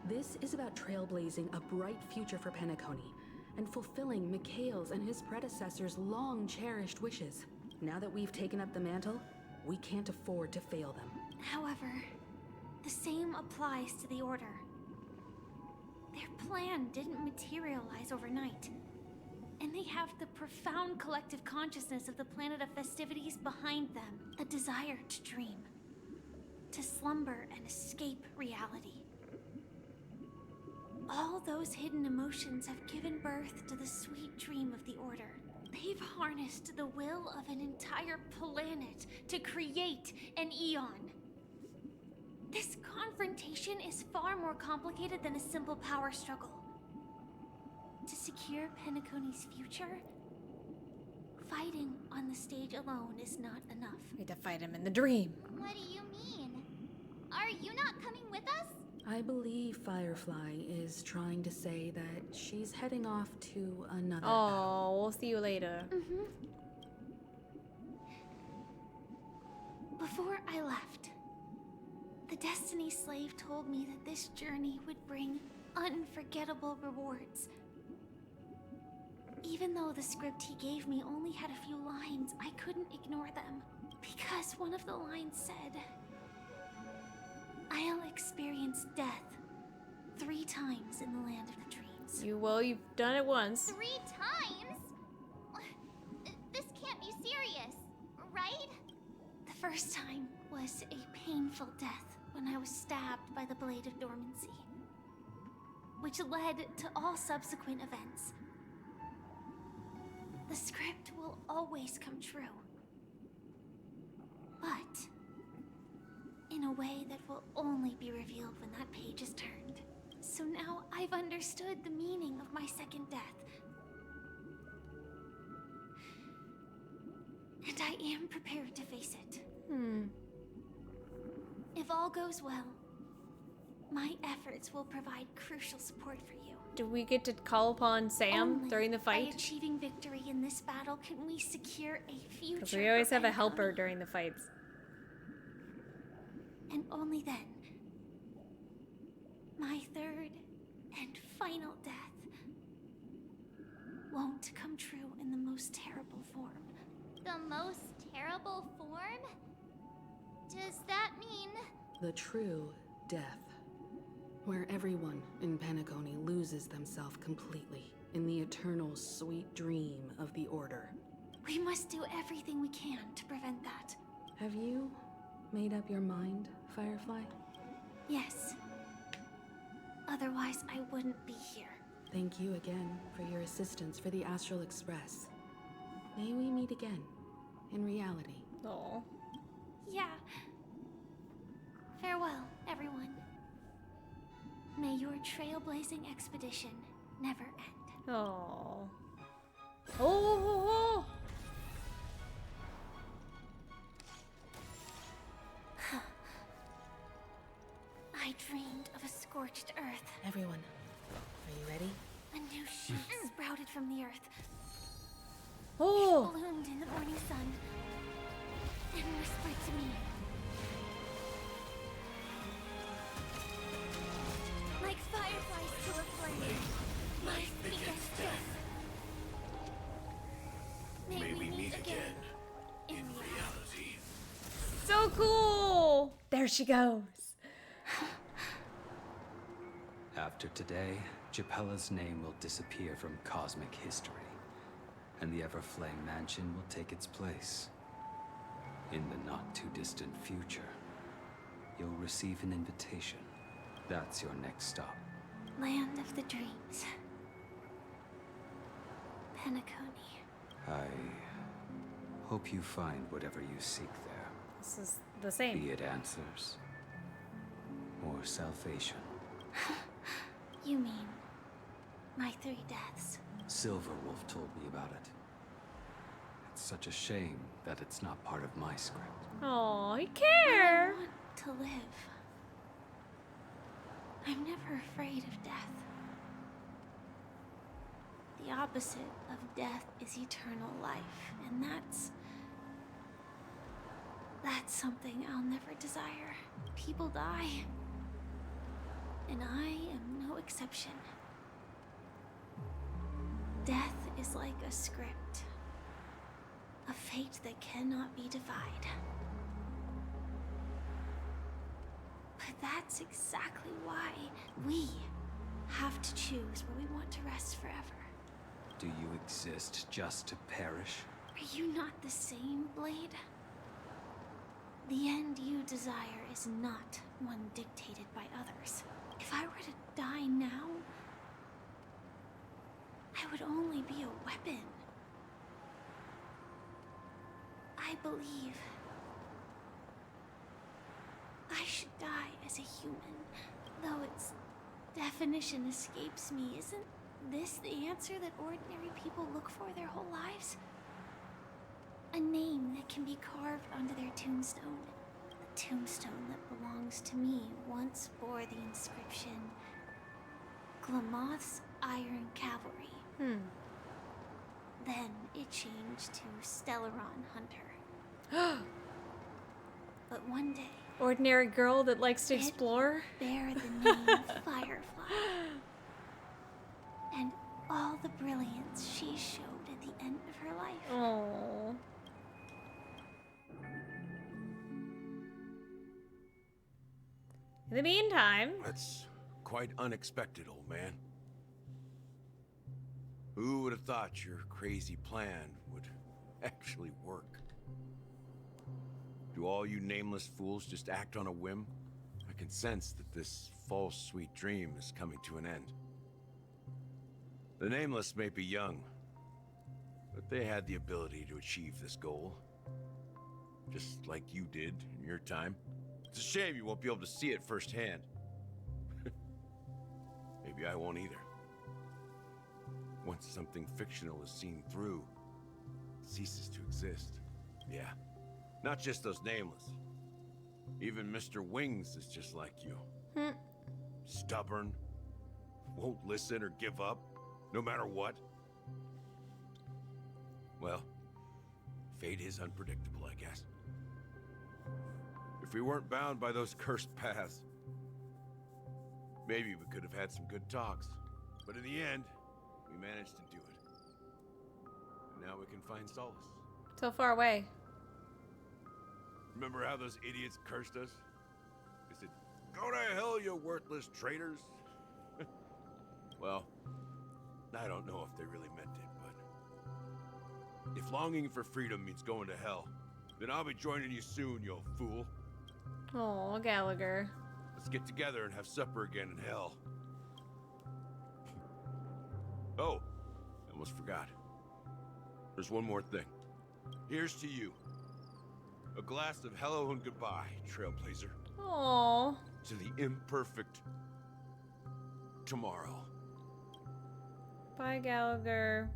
[SPEAKER 2] This is about trailblazing a bright future for Penacony and fulfilling Mikhail's and his predecessors' long-cherished wishes. Now that we've taken up the mantle, we can't afford to fail them.
[SPEAKER 3] However, the same applies to the Order. Their plan didn't materialize overnight, and they have the profound collective consciousness of the planet of festivities behind them. A desire to dream, to slumber and escape reality. All those hidden emotions have given birth to the sweet dream of the Order. They've harnessed the will of an entire planet to create an eon. This confrontation is far more complicated than a simple power struggle. To secure Penacony's future, fighting on the stage alone is not enough.
[SPEAKER 1] We have to fight him in the dream.
[SPEAKER 4] What do you mean? Are you not coming with us?
[SPEAKER 2] I believe Firefly is trying to say that she's heading off to another battle.
[SPEAKER 1] We'll see you later.
[SPEAKER 3] Before I left, the Destiny Slave told me that this journey would bring unforgettable rewards. Even though the script he gave me only had a few lines, I couldn't ignore them. Because one of the lines said, I'll experience death 3 times in the land of the dreams.
[SPEAKER 1] You've done it once.
[SPEAKER 4] 3 times? This can't be serious, right?
[SPEAKER 3] The first time was a painful death when I was stabbed by the Blade of Dormancy, which led to all subsequent events. The script will always come true, but in a way that will only be revealed when that page is turned. So now I've understood the meaning of my second death. And I am prepared to face it. If all goes well, my efforts will provide crucial support for you.
[SPEAKER 1] Do we get to call upon Sam
[SPEAKER 3] Only
[SPEAKER 1] during the
[SPEAKER 3] by
[SPEAKER 1] fight?
[SPEAKER 3] achieving victory in this battle can we secure a future.
[SPEAKER 1] Because we always
[SPEAKER 3] for
[SPEAKER 1] have a
[SPEAKER 3] Penacony.
[SPEAKER 1] helper during the fights.
[SPEAKER 3] And only then, my third and final death won't come true in the most terrible form.
[SPEAKER 4] The most terrible form? Does that mean...
[SPEAKER 2] The true death. Where everyone in Penacony loses themselves completely in the eternal sweet dream of the Order.
[SPEAKER 3] We must do everything we can to prevent that.
[SPEAKER 2] Have you made up your mind, Firefly?
[SPEAKER 3] Yes. Otherwise, I wouldn't be here.
[SPEAKER 2] Thank you again for your assistance for the Astral Express. May we meet again, in reality.
[SPEAKER 1] Oh.
[SPEAKER 3] Yeah. Farewell, everyone. May your trailblazing expedition never end.
[SPEAKER 1] Oh. Oh.
[SPEAKER 3] I dreamed of a scorched earth.
[SPEAKER 2] Everyone, are you ready?
[SPEAKER 3] A new shoot sprouted from the earth.
[SPEAKER 1] Oh.
[SPEAKER 3] It bloomed in the morning sun and whispered to me. Like fireflies to a flame, my biggest death. May we meet again in reality.
[SPEAKER 1] So cool! There she goes.
[SPEAKER 14] After today, Japella's name will disappear from cosmic history, and the Everflame Mansion will take its place. In the not-too-distant future, you'll receive an invitation. That's your next stop.
[SPEAKER 3] Land of the dreams. Penacony.
[SPEAKER 14] I hope you find whatever you seek there.
[SPEAKER 1] This is the same.
[SPEAKER 14] Be it answers or salvation.
[SPEAKER 3] You mean my 3 deaths?
[SPEAKER 14] Silverwolf told me about it. It's such a shame that it's not part of my script.
[SPEAKER 1] Oh, I care.
[SPEAKER 3] I want to live. I'm never afraid of death. The opposite of death is eternal life, and that's something I'll never desire. People die, and I am no exception. Death is like a script, a fate that cannot be defied. But that's exactly why we have to choose where we want to rest forever.
[SPEAKER 14] Do you exist just to perish?
[SPEAKER 3] Are you not the same, Blade? The end you desire is not one dictated by others. If I were to die now, I would only be a weapon. I believe I should die as a human, though its definition escapes me. Isn't this the answer that ordinary people look for their whole lives? A name that can be carved onto their tombstone. The tombstone that belongs to me once bore the inscription, Glamoth's Iron Cavalry. Then it changed to Stellaron Hunter. But one day,
[SPEAKER 1] Ordinary girl that likes to explore.
[SPEAKER 3] Bear the name Firefly. And all the brilliance she showed at the end of her life.
[SPEAKER 1] Oh. In the meantime...
[SPEAKER 9] That's quite unexpected, old man. Who would have thought your crazy plan would actually work? Do all you nameless fools just act on a whim? I can sense that this false sweet dream is coming to an end. The nameless may be young, but they had the ability to achieve this goal. Just like you did in your time. It's a shame you won't be able to see it firsthand. Maybe I won't either. Once something fictional is seen through, it ceases to exist. Yeah, not just those nameless, Even Mr. Wings is just like you. Stubborn, won't listen or give up, no matter what. Well, fate is unpredictable, I guess. If we weren't bound by those cursed paths, maybe we could have had some good talks. But in the end, we managed to do it. And now we can find solace.
[SPEAKER 1] So far away.
[SPEAKER 9] Remember how those idiots cursed us? They said, "Go to hell, you worthless traitors." Well, I don't know if they really meant it, but if longing for freedom means going to hell, then I'll be joining you soon, you fool.
[SPEAKER 1] Oh, Gallagher.
[SPEAKER 9] Let's get together and have supper again in hell. Oh, I almost forgot. There's one more thing. Here's to you. A glass of hello and goodbye, Trailblazer.
[SPEAKER 1] Oh.
[SPEAKER 9] To the imperfect tomorrow.
[SPEAKER 1] Bye, Gallagher.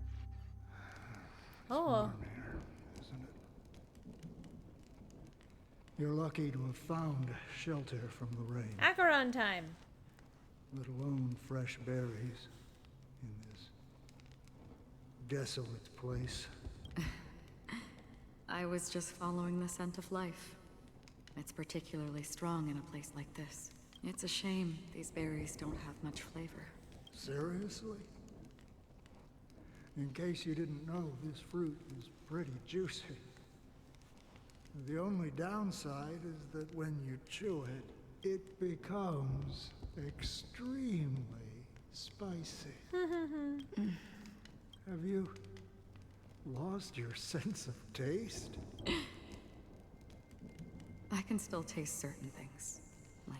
[SPEAKER 1] Oh.
[SPEAKER 15] Warm here, isn't it? You're lucky to have found shelter from the rain.
[SPEAKER 1] Acheron time.
[SPEAKER 15] Let alone fresh berries in this desolate place.
[SPEAKER 16] I was just following the scent of life. It's particularly strong in a place like this. It's a shame these berries don't have much flavor.
[SPEAKER 15] Seriously? In case you didn't know, this fruit is pretty juicy. The only downside is that when you chew it, it becomes extremely spicy. Have you lost your sense of taste?
[SPEAKER 16] I can still taste certain things, like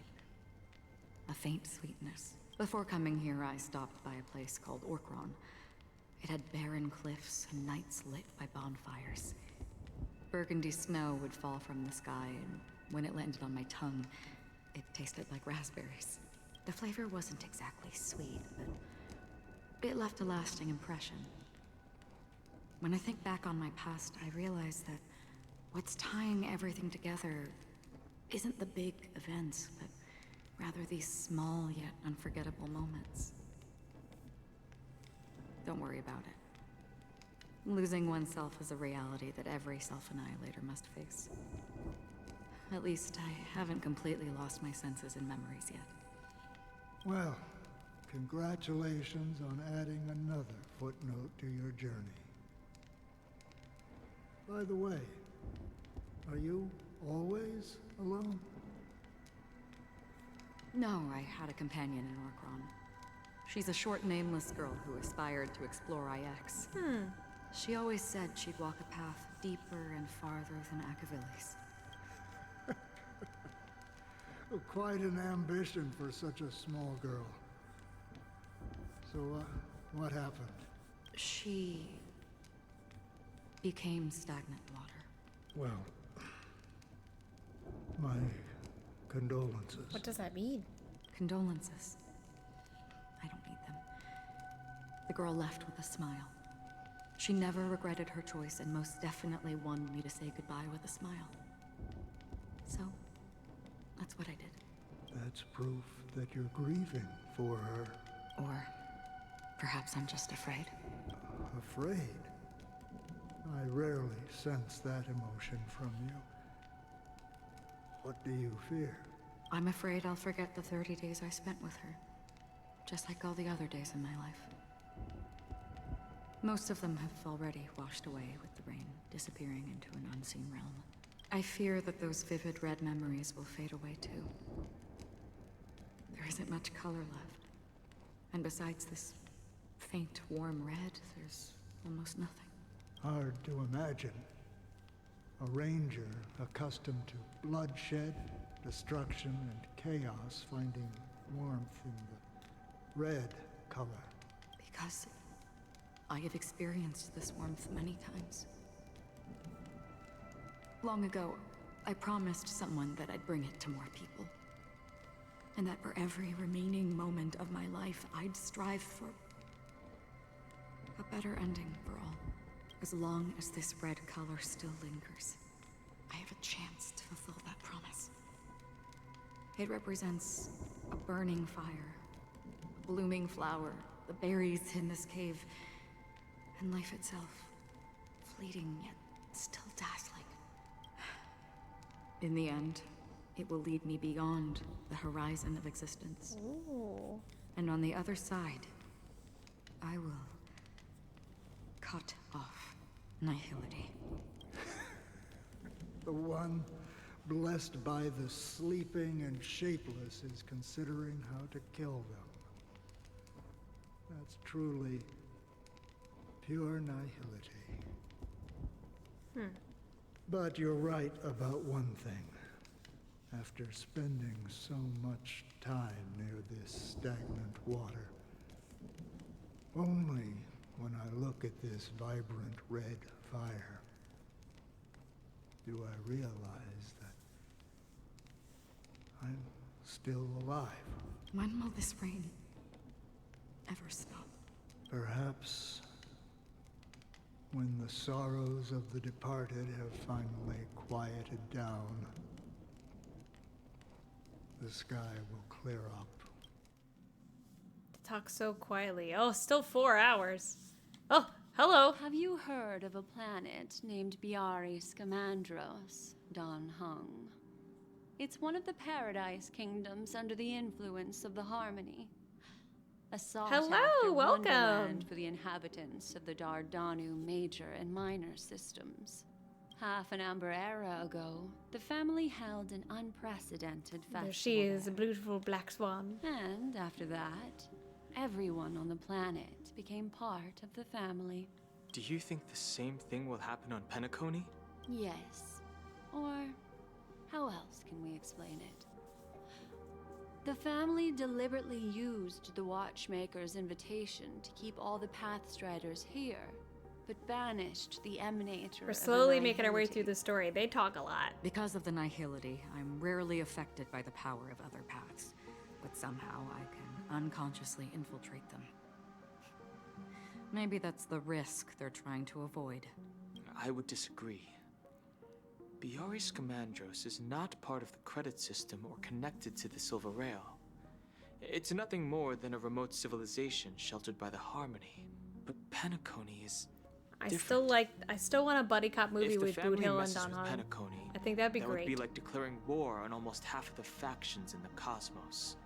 [SPEAKER 16] a faint sweetness. Before coming here, I stopped by a place called Orkron. It had barren cliffs and nights lit by bonfires. Burgundy snow would fall from the sky, and when it landed on my tongue, it tasted like raspberries. The flavor wasn't exactly sweet, but it left a lasting impression. When I think back on my past, I realize that what's tying everything together isn't the big events, but rather these small yet unforgettable moments. Don't worry about it. Losing oneself is a reality that every self-annihilator must face. At least I haven't completely lost my senses and memories yet.
[SPEAKER 15] Well, congratulations on adding another footnote to your journey. By the way, are you always alone?
[SPEAKER 16] No, I had a companion in Orkron. She's a short, nameless girl who aspired to explore IX. She always said she'd walk a path deeper and farther than Akavili's.
[SPEAKER 15] Quite an ambition for such a small girl. So, what happened?
[SPEAKER 16] She became stagnant water.
[SPEAKER 15] Well, my condolences.
[SPEAKER 1] What does that mean?
[SPEAKER 16] Condolences. I don't need them. The girl left with a smile. She never regretted her choice and most definitely wanted me to say goodbye with a smile. So, that's what I did.
[SPEAKER 15] That's proof that you're grieving for her.
[SPEAKER 16] Or perhaps I'm just afraid.
[SPEAKER 15] Afraid? I rarely sense that emotion from you. What do you fear?
[SPEAKER 16] I'm afraid I'll forget the 30 days I spent with her. Just like all the other days in my life. Most of them have already washed away with the rain, disappearing into an unseen realm. I fear that those vivid red memories will fade away too. There isn't much color left. And besides this faint, warm red, there's almost nothing.
[SPEAKER 15] Hard to imagine. A ranger accustomed to bloodshed, destruction, and chaos finding warmth in the red color.
[SPEAKER 16] Because I have experienced this warmth many times. Long ago, I promised someone that I'd bring it to more people. And that for every remaining moment of my life, I'd strive for a better ending for all. As long as this red color still lingers, I have a chance to fulfill that promise. It represents a burning fire, a blooming flower, the berries in this cave, and life itself. Fleeting, yet still dazzling. In the end, it will lead me beyond the horizon of existence.
[SPEAKER 1] Ooh.
[SPEAKER 16] And on the other side, I will cut off nihility.
[SPEAKER 15] The one blessed by the sleeping and shapeless is considering how to kill them. That's truly pure nihility. But you're right about one thing. After spending so much time near this stagnant water, only when I look at this vibrant red fire do I realize that I'm still alive.
[SPEAKER 16] When will this rain ever stop?
[SPEAKER 15] Perhaps when the sorrows of the departed have finally quieted down, the sky will clear up.
[SPEAKER 1] Talk so quietly. Oh, still 4 hours. Oh, hello.
[SPEAKER 17] Have you heard of a planet named Biari Scamandros, Don Hung? It's one of the Paradise Kingdoms under the influence of the Harmony. A sought-after wonderland for the inhabitants of the Dardanu major and minor systems. Half an amber era ago, the family held an unprecedented festival.
[SPEAKER 1] There she is, a beautiful black swan.
[SPEAKER 17] And after that, everyone on the planet became part of the family.
[SPEAKER 18] Do you think the same thing will happen on Penacony?
[SPEAKER 17] Yes. Or how else can we explain it? The family deliberately used the Watchmaker's invitation to keep all the Pathstriders here, but banished the Emanator.
[SPEAKER 1] We're slowly making our way through the story. They talk a lot.
[SPEAKER 16] Because of the nihility, I'm rarely affected by the power of other paths, but somehow I can unconsciously infiltrate them. Maybe that's the risk they're trying to avoid.
[SPEAKER 18] I would disagree. Biari Scamandros is not part of the credit system or connected to the Silver Rail. It's nothing more than a remote civilization sheltered by the Harmony. But Penacony is different.
[SPEAKER 1] I still want a buddy cop movie with Boot Hill and Don Hahn.
[SPEAKER 18] Penacony,
[SPEAKER 1] I think that'd be
[SPEAKER 18] that
[SPEAKER 1] great.
[SPEAKER 18] would be like declaring war on almost half of the factions in the cosmos.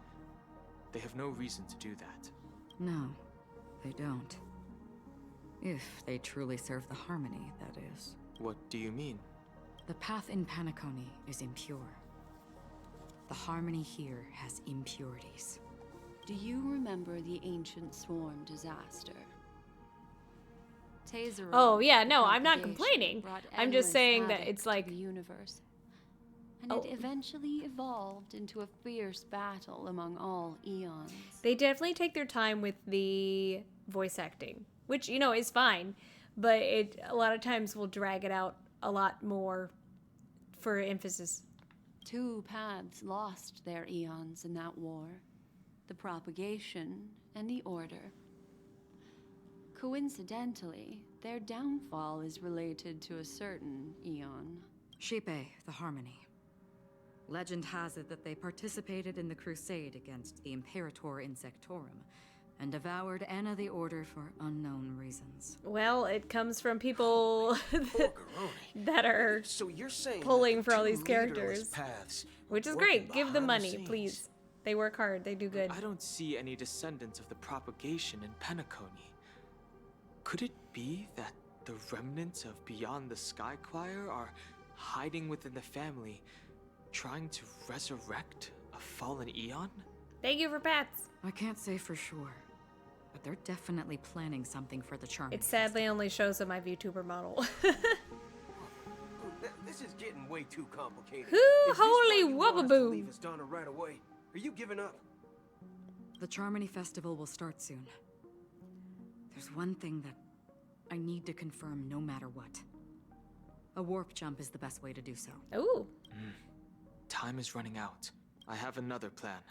[SPEAKER 18] They have no reason to do that.
[SPEAKER 16] No, they don't. If they truly serve the Harmony, that is.
[SPEAKER 18] What do you mean?
[SPEAKER 16] The path in Penacony is impure. The Harmony here has impurities.
[SPEAKER 17] Do you remember the ancient swarm disaster? Taser.
[SPEAKER 1] Oh yeah, no, I'm not complaining. I'm just saying that it's like
[SPEAKER 17] the universe. And it eventually evolved into a fierce battle among all eons.
[SPEAKER 1] They definitely take their time with the voice acting, which, you know, is fine, but it a lot of times will drag it out a lot more for emphasis.
[SPEAKER 17] 2 paths lost their eons in that war. The Propagation and the Order. Coincidentally, their downfall is related to a certain eon.
[SPEAKER 16] Shipe, the Harmony. Legend has it that they participated in the crusade against the Imperator Insectorum and devoured Anna the Order for unknown reasons.
[SPEAKER 1] Well, it comes from people that are
[SPEAKER 12] so you're saying
[SPEAKER 1] pulling for all these characters,
[SPEAKER 12] paths
[SPEAKER 1] which is great. Give them money, please. They work hard. They do good.
[SPEAKER 18] I don't see any descendants of the Propagation in Penacony. Could it be that the remnants of Beyond the Sky Choir are hiding within the family, trying to resurrect a fallen eon?
[SPEAKER 1] Thank you for pats.
[SPEAKER 16] I can't say for sure, but they're definitely planning something for the Charmony.
[SPEAKER 1] It sadly only shows on my VTuber model.
[SPEAKER 12] This is getting way too complicated.
[SPEAKER 1] Holy whoopaboo!
[SPEAKER 12] Leave us, Donna, right away. Are you giving up?
[SPEAKER 16] The Charmony Festival will start soon. There's one thing that I need to confirm no matter what. A warp jump is the best way to do so.
[SPEAKER 1] Ooh.
[SPEAKER 18] Time is running out. I have another plan.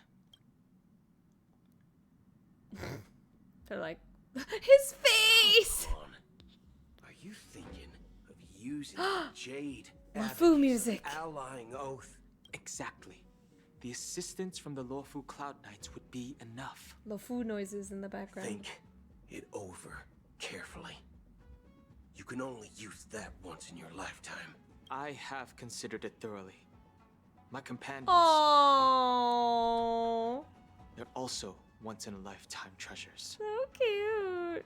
[SPEAKER 1] They're like, his face!
[SPEAKER 12] Are you thinking of using the Jade
[SPEAKER 1] Wafu
[SPEAKER 12] Advocate's
[SPEAKER 1] music.
[SPEAKER 12] allying oath?
[SPEAKER 18] Exactly. the assistance from the lawful Cloud Knights would be enough.
[SPEAKER 1] LeFou noises in the background.
[SPEAKER 10] Think it over carefully. You can only use that once in your lifetime.
[SPEAKER 18] I have considered it thoroughly. My companions,
[SPEAKER 1] Oh,
[SPEAKER 18] they're also once-in-a-lifetime treasures.
[SPEAKER 1] so cute.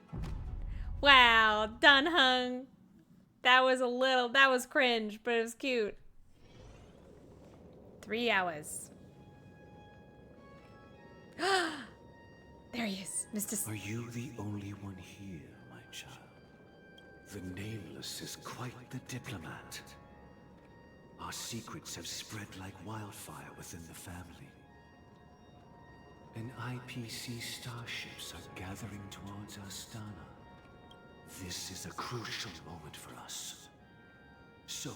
[SPEAKER 1] Wow, Dunhung. That was cringe, but it was cute. 3 hours. There he is, Mr.
[SPEAKER 6] Are you the only one here, my child? The Nameless is quite the diplomat. Our secrets have spread like wildfire within the family. And IPC starships are gathering towards Astana. This is a crucial moment for us. So,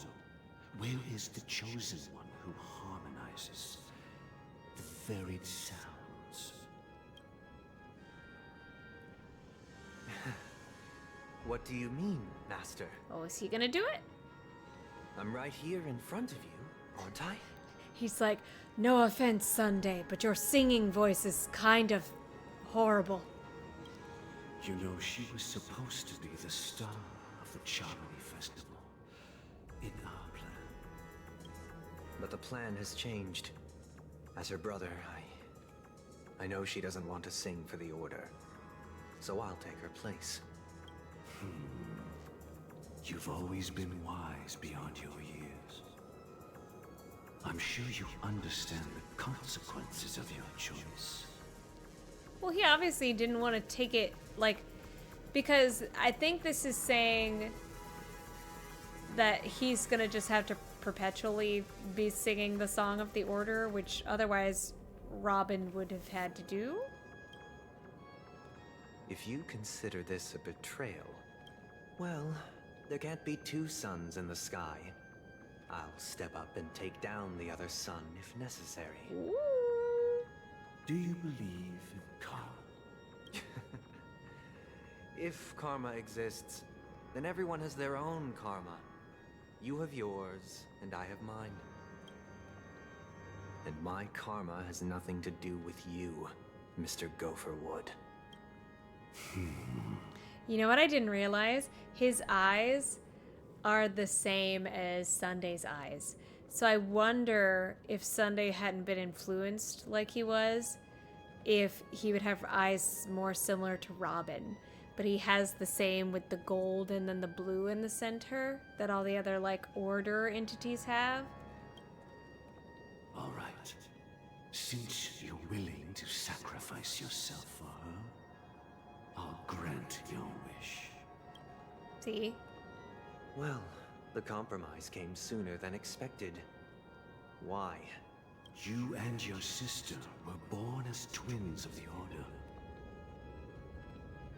[SPEAKER 6] where is the chosen one who harmonizes the varied sounds?
[SPEAKER 5] What do you mean, Master?
[SPEAKER 1] Oh, is he gonna do it?
[SPEAKER 5] I'm right here in front of you, aren't I?
[SPEAKER 1] He's like, no offense, Sunday, but your singing voice is kind of horrible.
[SPEAKER 6] You know, she was supposed to be the star of the Charmony Festival in our plan.
[SPEAKER 5] But the plan has changed. As her brother, I know she doesn't want to sing for the Order. So I'll take her place.
[SPEAKER 6] You've always been wise beyond your years. I'm sure you understand the consequences of your choice.
[SPEAKER 1] Well, he obviously didn't want to take it, like, because I think this is saying that he's gonna just have to perpetually be singing the Song of the Order, which otherwise Robin would have had to do.
[SPEAKER 5] If you consider this a betrayal, well, there can't be two suns in the sky. I'll step up and take down the other sun if necessary.
[SPEAKER 6] Do you believe in karma?
[SPEAKER 5] If karma exists, then everyone has their own karma. You have yours, and I have mine. And my karma has nothing to do with you, Mr. Gopherwood.
[SPEAKER 1] You know what I didn't realize? His eyes are the same as Sunday's eyes. So I wonder if Sunday hadn't been influenced like he was, if he would have eyes more similar to Robin. But he has the same with the gold and then the blue in the center that all the other, like, Order entities have.
[SPEAKER 6] All right. Since you're willing to sacrifice yourself for her, I'll grant your wish.
[SPEAKER 1] See?
[SPEAKER 5] Well, the compromise came sooner than expected. Why?
[SPEAKER 6] You and your sister were born as twins of the Order.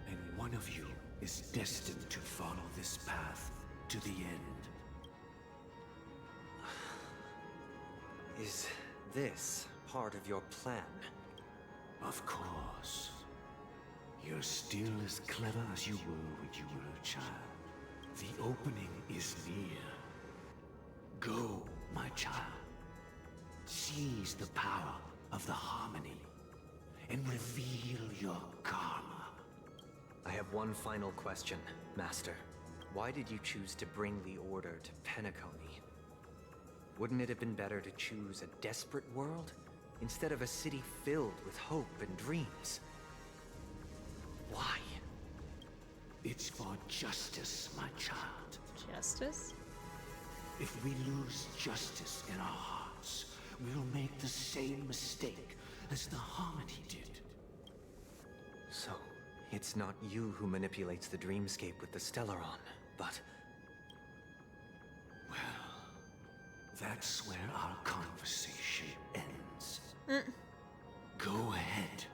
[SPEAKER 6] And one of you is destined to follow this path to the end.
[SPEAKER 5] Is this part of your plan?
[SPEAKER 6] Of course. You're still as clever as you were when you were a child. The opening is near. Go, my child. Seize the power of the harmony and reveal your karma.
[SPEAKER 5] I have one final question, Master. Why did you choose to bring the Order to Penacony? Wouldn't it have been better to choose a desperate world instead of a city filled with hope and dreams? Why?
[SPEAKER 6] It's for justice, my child.
[SPEAKER 1] Justice?
[SPEAKER 6] If we lose justice in our hearts, we'll make the same mistake as the Harmony did.
[SPEAKER 5] So, it's not you who manipulates the dreamscape with the Stellaron, but...
[SPEAKER 6] Well, that's where our conversation ends. Go ahead.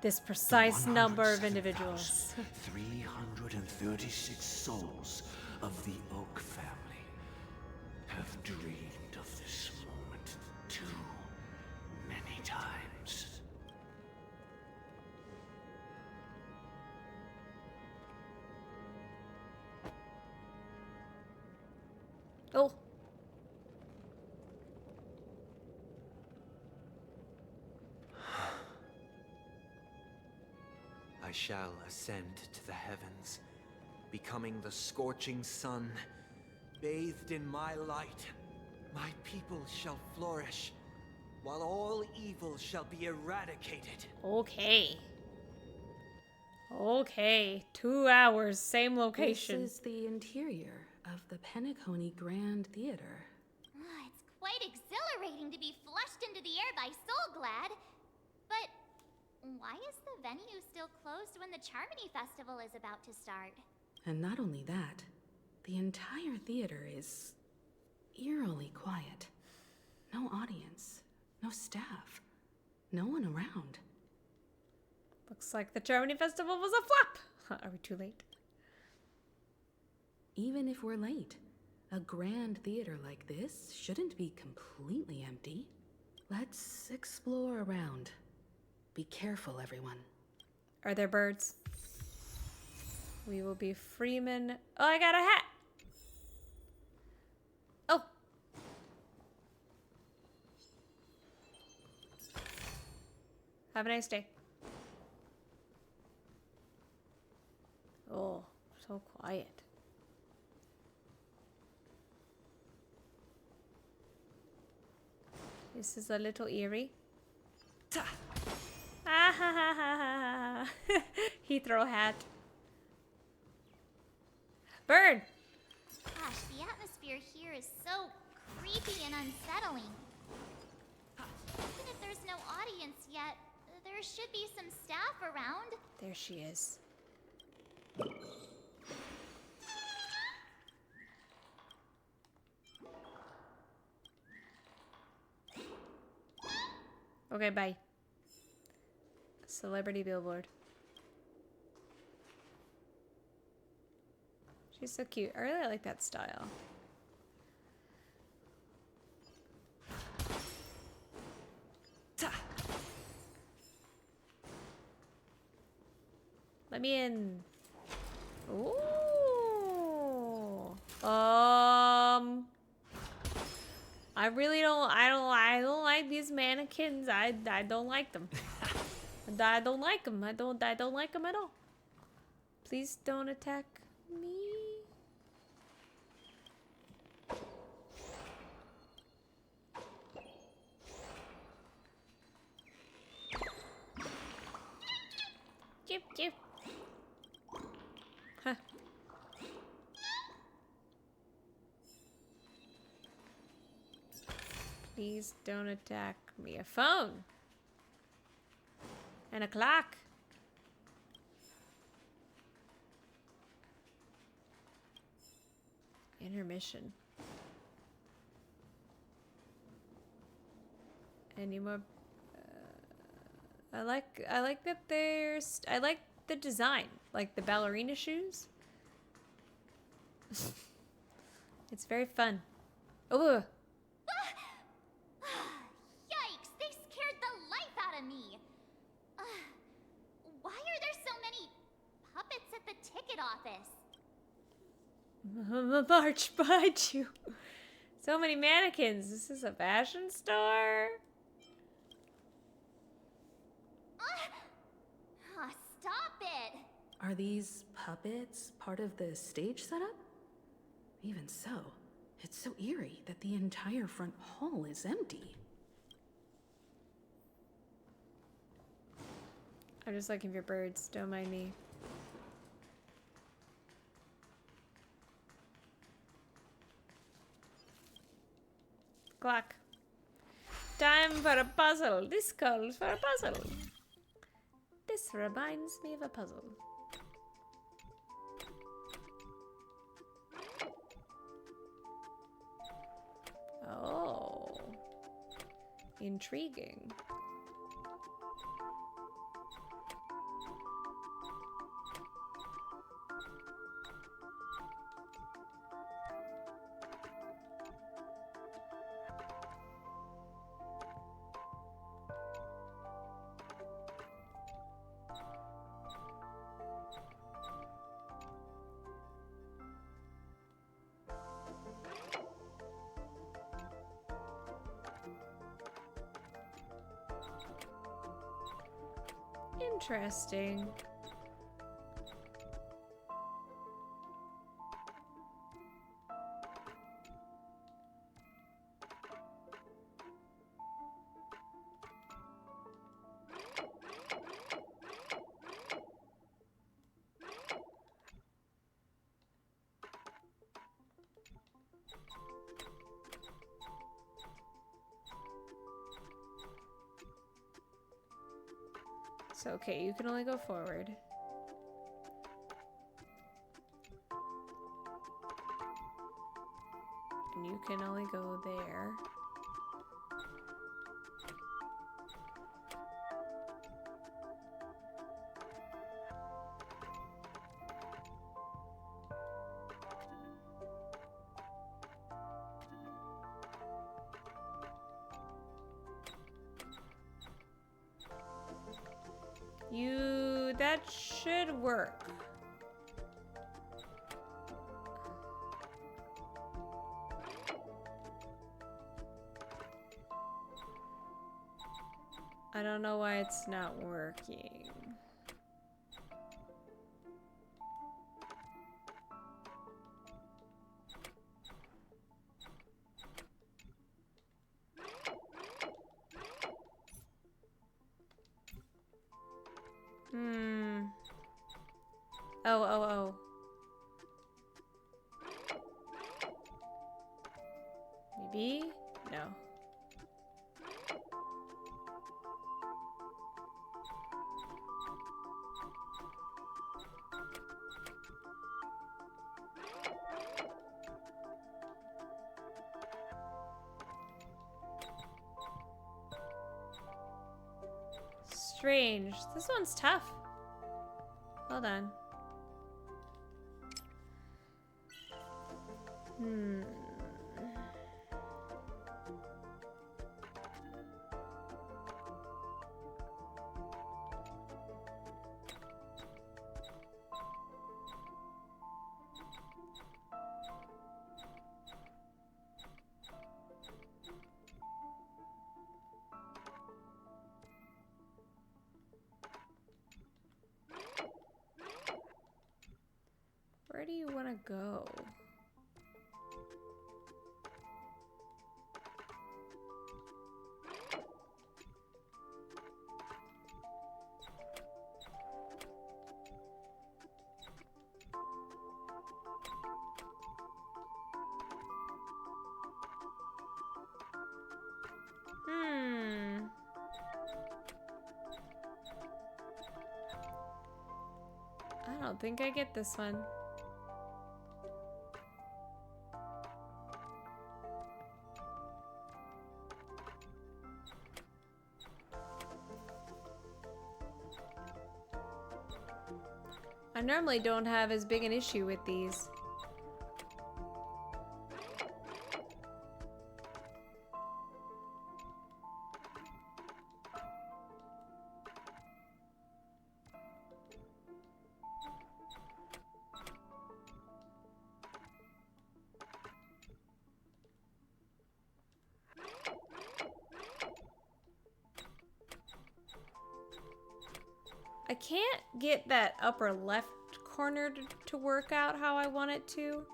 [SPEAKER 1] This precise number of individuals.
[SPEAKER 6] 336 souls of the Oak family have dreamed of this moment too many times.
[SPEAKER 1] Oh.
[SPEAKER 5] I shall ascend to the heavens, becoming the scorching sun. Bathed in my light, my people shall flourish, while all evil shall be eradicated.
[SPEAKER 1] Okay. Okay. 2 hours, same location.
[SPEAKER 2] This is the interior of the Penacony Grand Theater.
[SPEAKER 4] It's quite exhilarating to be flushed into the air by Soulglad. But why is the venue still closed when the Charmony Festival is about to start?
[SPEAKER 2] And not only that, the entire theater is eerily quiet. No audience, no staff, no one around.
[SPEAKER 1] Looks like the Charmony Festival was a flop. Are we too late?
[SPEAKER 2] Even if we're late, a grand theater like this shouldn't be completely empty. Let's explore around. Be careful, everyone.
[SPEAKER 1] Are there birds? We will be Freeman. Oh, I got a hat. Oh. Have a nice day. Oh, so quiet. This is a little eerie. Ah ha ha ha ha. Heathrow hat. Bird!
[SPEAKER 4] Gosh, the atmosphere here is so creepy and unsettling. Even if there's no audience yet, there should be some staff around.
[SPEAKER 1] There she is. Okay, bye. Celebrity billboard. She's so cute. I really like that style. Let me in. Ooh. I really don't. I don't like these mannequins. I don't like them. I don't like them. I don't like them at all. Please don't attack me. Chip chip. Huh. Please don't attack me. A phone. And a clock. Intermission. Any more? I like that there's. I like the design, like the ballerina shoes. It's very fun. Oh.
[SPEAKER 4] Yikes! They scared the life out of me. Why are there so many puppets at the ticket office?
[SPEAKER 1] March behind you. So many mannequins. This is a fashion store.
[SPEAKER 4] Stop it!
[SPEAKER 2] Are these puppets part of the stage setup? Even so, it's so eerie that the entire front hall is empty.
[SPEAKER 1] I'm just looking for birds. Don't mind me. Clock. Time for a puzzle. This calls for a puzzle. This reminds me of a puzzle. Oh. Intriguing. Interesting. So, okay, you can only go forward. And you can only go there. That should work. I don't know why it's not working. Oh. Maybe? No. Strange. This one's tough. Hold on. Where do you want to go? I don't think I get this one. I normally don't have as big an issue with these. I can't get that upper left corner to work out how I want it to.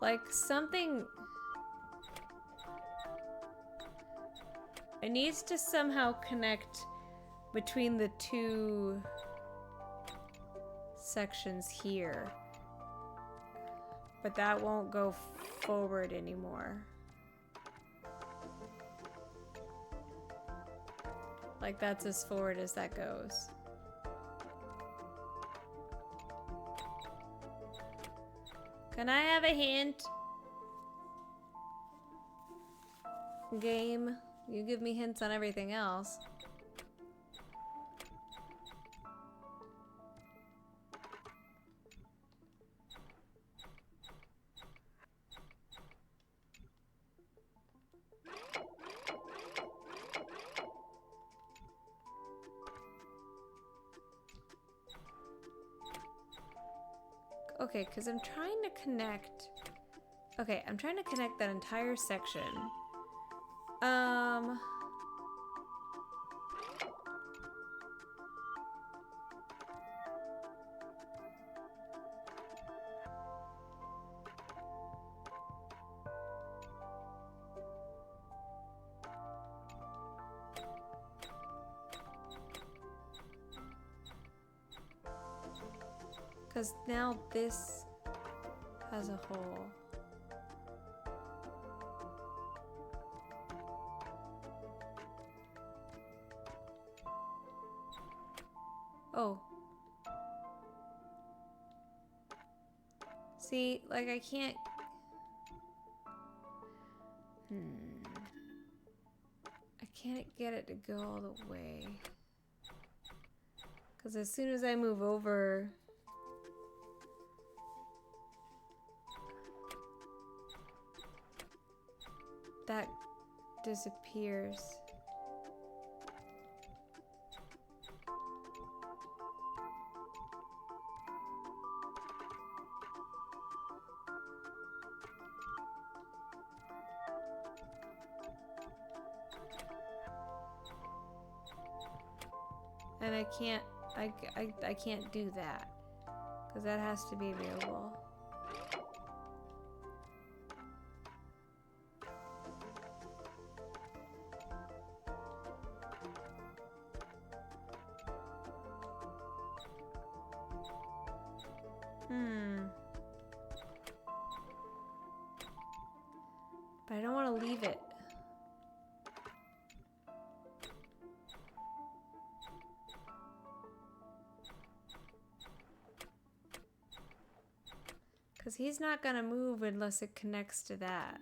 [SPEAKER 1] Like something... It needs to somehow connect between the two sections here. But that won't go forward anymore. Like that's as forward as that goes. Can I have a hint? Game, you give me hints on everything else. Okay, because I'm trying to connect... Okay, I'm trying to connect that entire section. Because now this as a whole. Oh. See, like I can't... I can't get it to go all the way. Because as soon as I move over... that disappears. And I can't do that because that has to be available. But I don't want to leave it. Because he's not going to move unless it connects to that.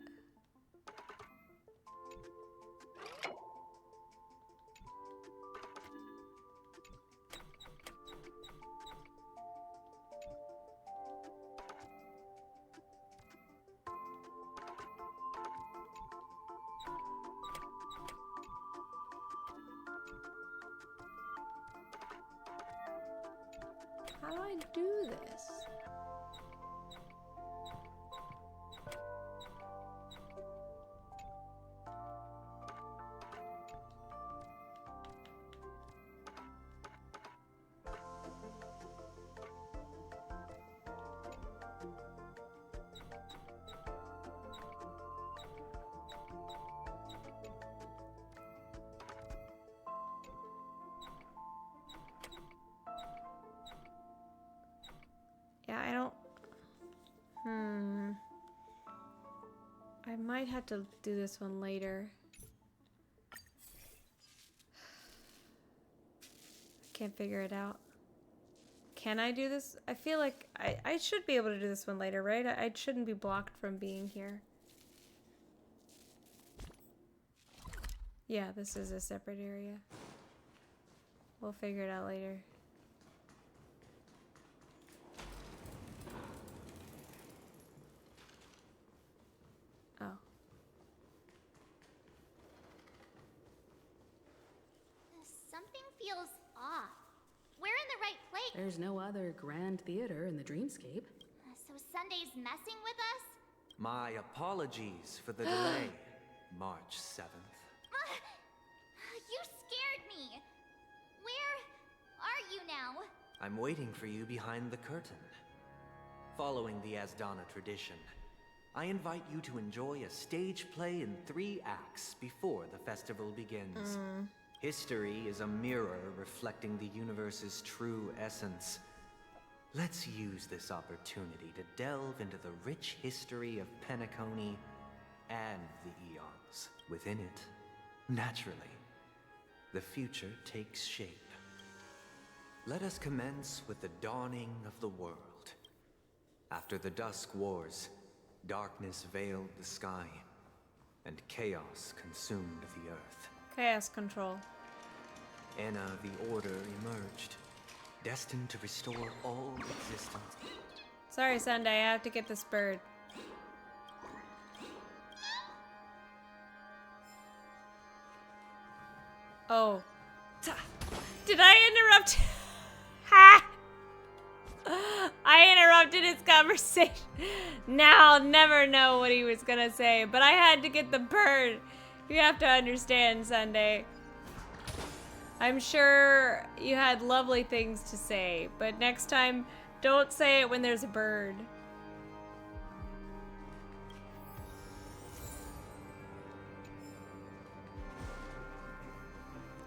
[SPEAKER 1] How do I do this? Yeah, I don't... I might have to do this one later. I can't figure it out. Can I do this? I feel like I should be able to do this one later, right? I shouldn't be blocked from being here. Yeah, this is a separate area. We'll figure it out later. Oh.
[SPEAKER 4] Something feels off. We're in the right place.
[SPEAKER 2] There's no other grand theater in the dreamscape.
[SPEAKER 4] So Sunday's messing with us?
[SPEAKER 5] My apologies for the delay. March 7th.
[SPEAKER 4] You scared me. Where are you now?
[SPEAKER 5] I'm waiting for you behind the curtain. Following the Asdana tradition, I invite you to enjoy a stage play in 3 acts before the festival begins. History is a mirror reflecting the universe's true essence. Let's use this opportunity to delve into the rich history of Penacony and the eons within it. Naturally, the future takes shape. Let us commence with the dawning of the world. After the Dusk Wars, darkness veiled the sky, and chaos consumed the earth.
[SPEAKER 1] Chaos control.
[SPEAKER 5] Anna the Order emerged, destined to restore all existence.
[SPEAKER 1] Sorry, Sunday, I have to get this bird. Oh. Did I interrupt? Ha! I interrupted his conversation. Now I'll never know what he was gonna say, but I had to get the bird. You have to understand, Sunday. I'm sure you had lovely things to say, but next time, don't say it when there's a bird.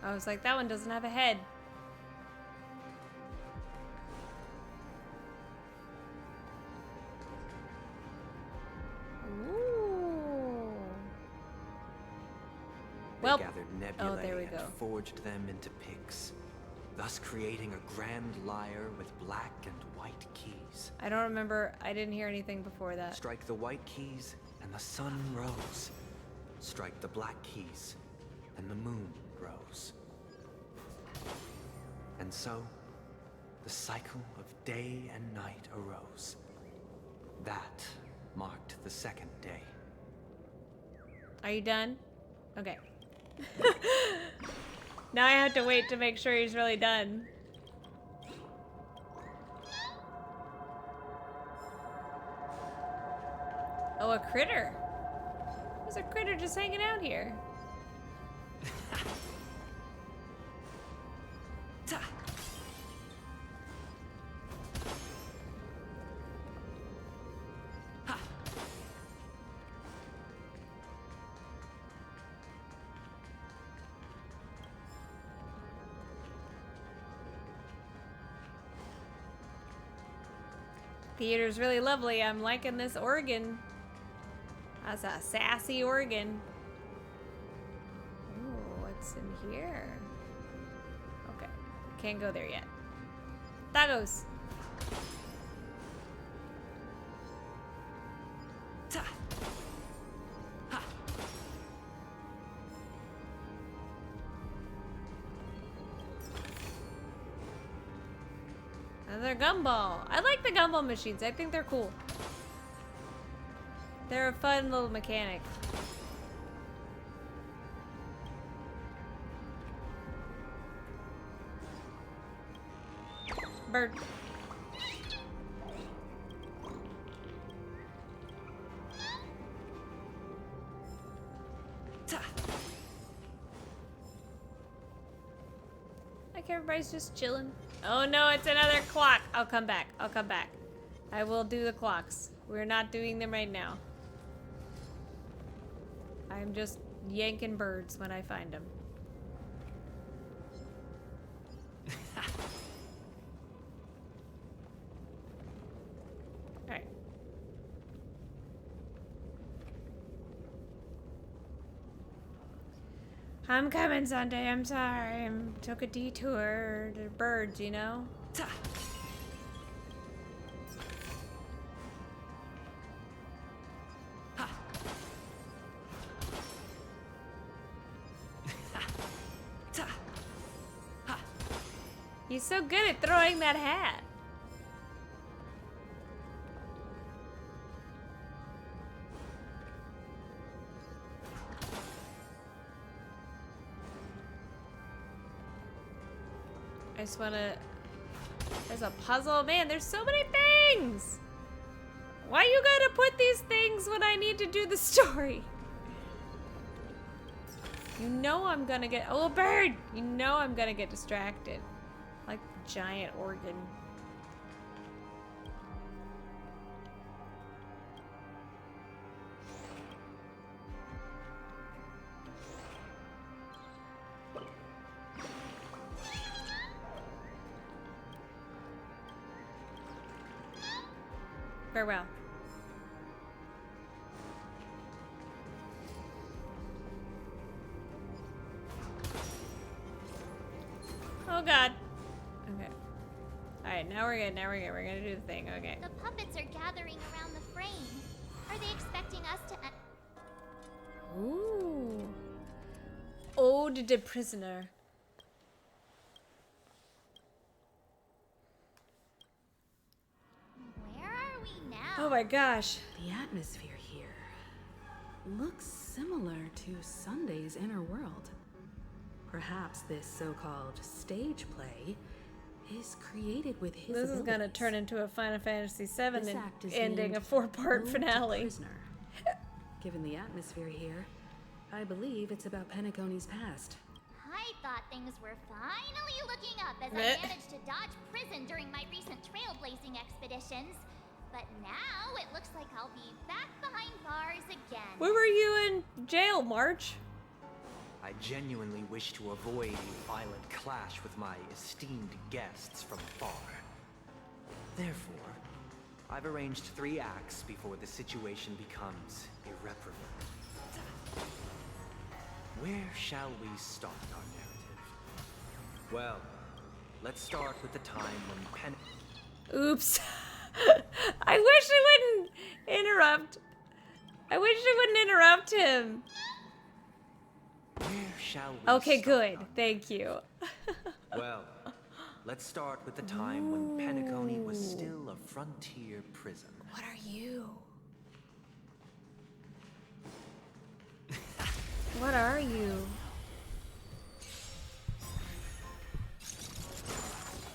[SPEAKER 1] I was like, that one doesn't have a head. Well,
[SPEAKER 5] They gathered nebulae
[SPEAKER 1] there we
[SPEAKER 5] and
[SPEAKER 1] go.
[SPEAKER 5] forged them into picks, thus creating a grand lyre with black and white keys.
[SPEAKER 1] I don't remember. I didn't hear anything before that.
[SPEAKER 5] Strike the white keys, and the sun rose. Strike the black keys, and the moon rose. And so, the cycle of day and night arose. That marked the second day.
[SPEAKER 1] Are you done? Okay. Now I have to wait to make sure he's really done. Oh, a critter. There's a critter just hanging out here. Theater's really lovely. I'm liking this organ. That's a sassy organ. Ooh, what's in here? Okay, can't go there yet. Tacos. Another gumball. I like the gumball machines. I think they're cool. They're a fun little mechanic. Bird. Like everybody's just chilling. Oh no, it's another clock. I'll come back. I'll come back. I will do the clocks. We're not doing them right now. I'm just yanking birds when I find them. Alright. I'm coming Sunday, I'm sorry. I took a detour to birds, you know? He's so good at throwing that hat. I just wanna... There's a puzzle. Man, there's so many things! Why you gotta put these things when I need to do the story? You know I'm gonna get... Oh, a bird! You know I'm gonna get distracted. Like the giant organ. Farewell. Oh god. Okay. Alright, now we're good, now we're good. We're gonna do the thing, okay.
[SPEAKER 4] The puppets are gathering around the frame. Are they expecting us to...
[SPEAKER 1] Ooh. Ode to Prisoner.
[SPEAKER 4] Where are we now?
[SPEAKER 1] Oh my gosh.
[SPEAKER 2] The atmosphere here looks similar to Sunday's inner world. Perhaps this so-called stage play is created with his
[SPEAKER 1] This is
[SPEAKER 2] abilities.
[SPEAKER 1] gonna turn into a Final Fantasy VII
[SPEAKER 2] This act is
[SPEAKER 1] ending,
[SPEAKER 2] named
[SPEAKER 1] a 4-part
[SPEAKER 2] Ode to
[SPEAKER 1] finale.
[SPEAKER 2] Prisoner. Given the atmosphere here, I believe it's about Penacony's past.
[SPEAKER 4] I thought things were finally looking up as I managed to dodge prison during my recent trailblazing expeditions. But now it looks like I'll be back behind bars again.
[SPEAKER 1] Where were you in jail, March?
[SPEAKER 5] I genuinely wish to avoid a violent clash with my esteemed guests from afar. Therefore, I've arranged 3 acts before the situation becomes irreparable. Where shall we start our narrative? Well, let's start with the time when
[SPEAKER 1] Oops. I wish I wouldn't interrupt. I wish I wouldn't interrupt him.
[SPEAKER 5] Where shall we
[SPEAKER 1] Okay,
[SPEAKER 5] start
[SPEAKER 1] good.
[SPEAKER 5] our
[SPEAKER 1] Thank you.
[SPEAKER 5] Well, let's start with the time when Penacony was still a frontier prison.
[SPEAKER 1] What are you? What are you?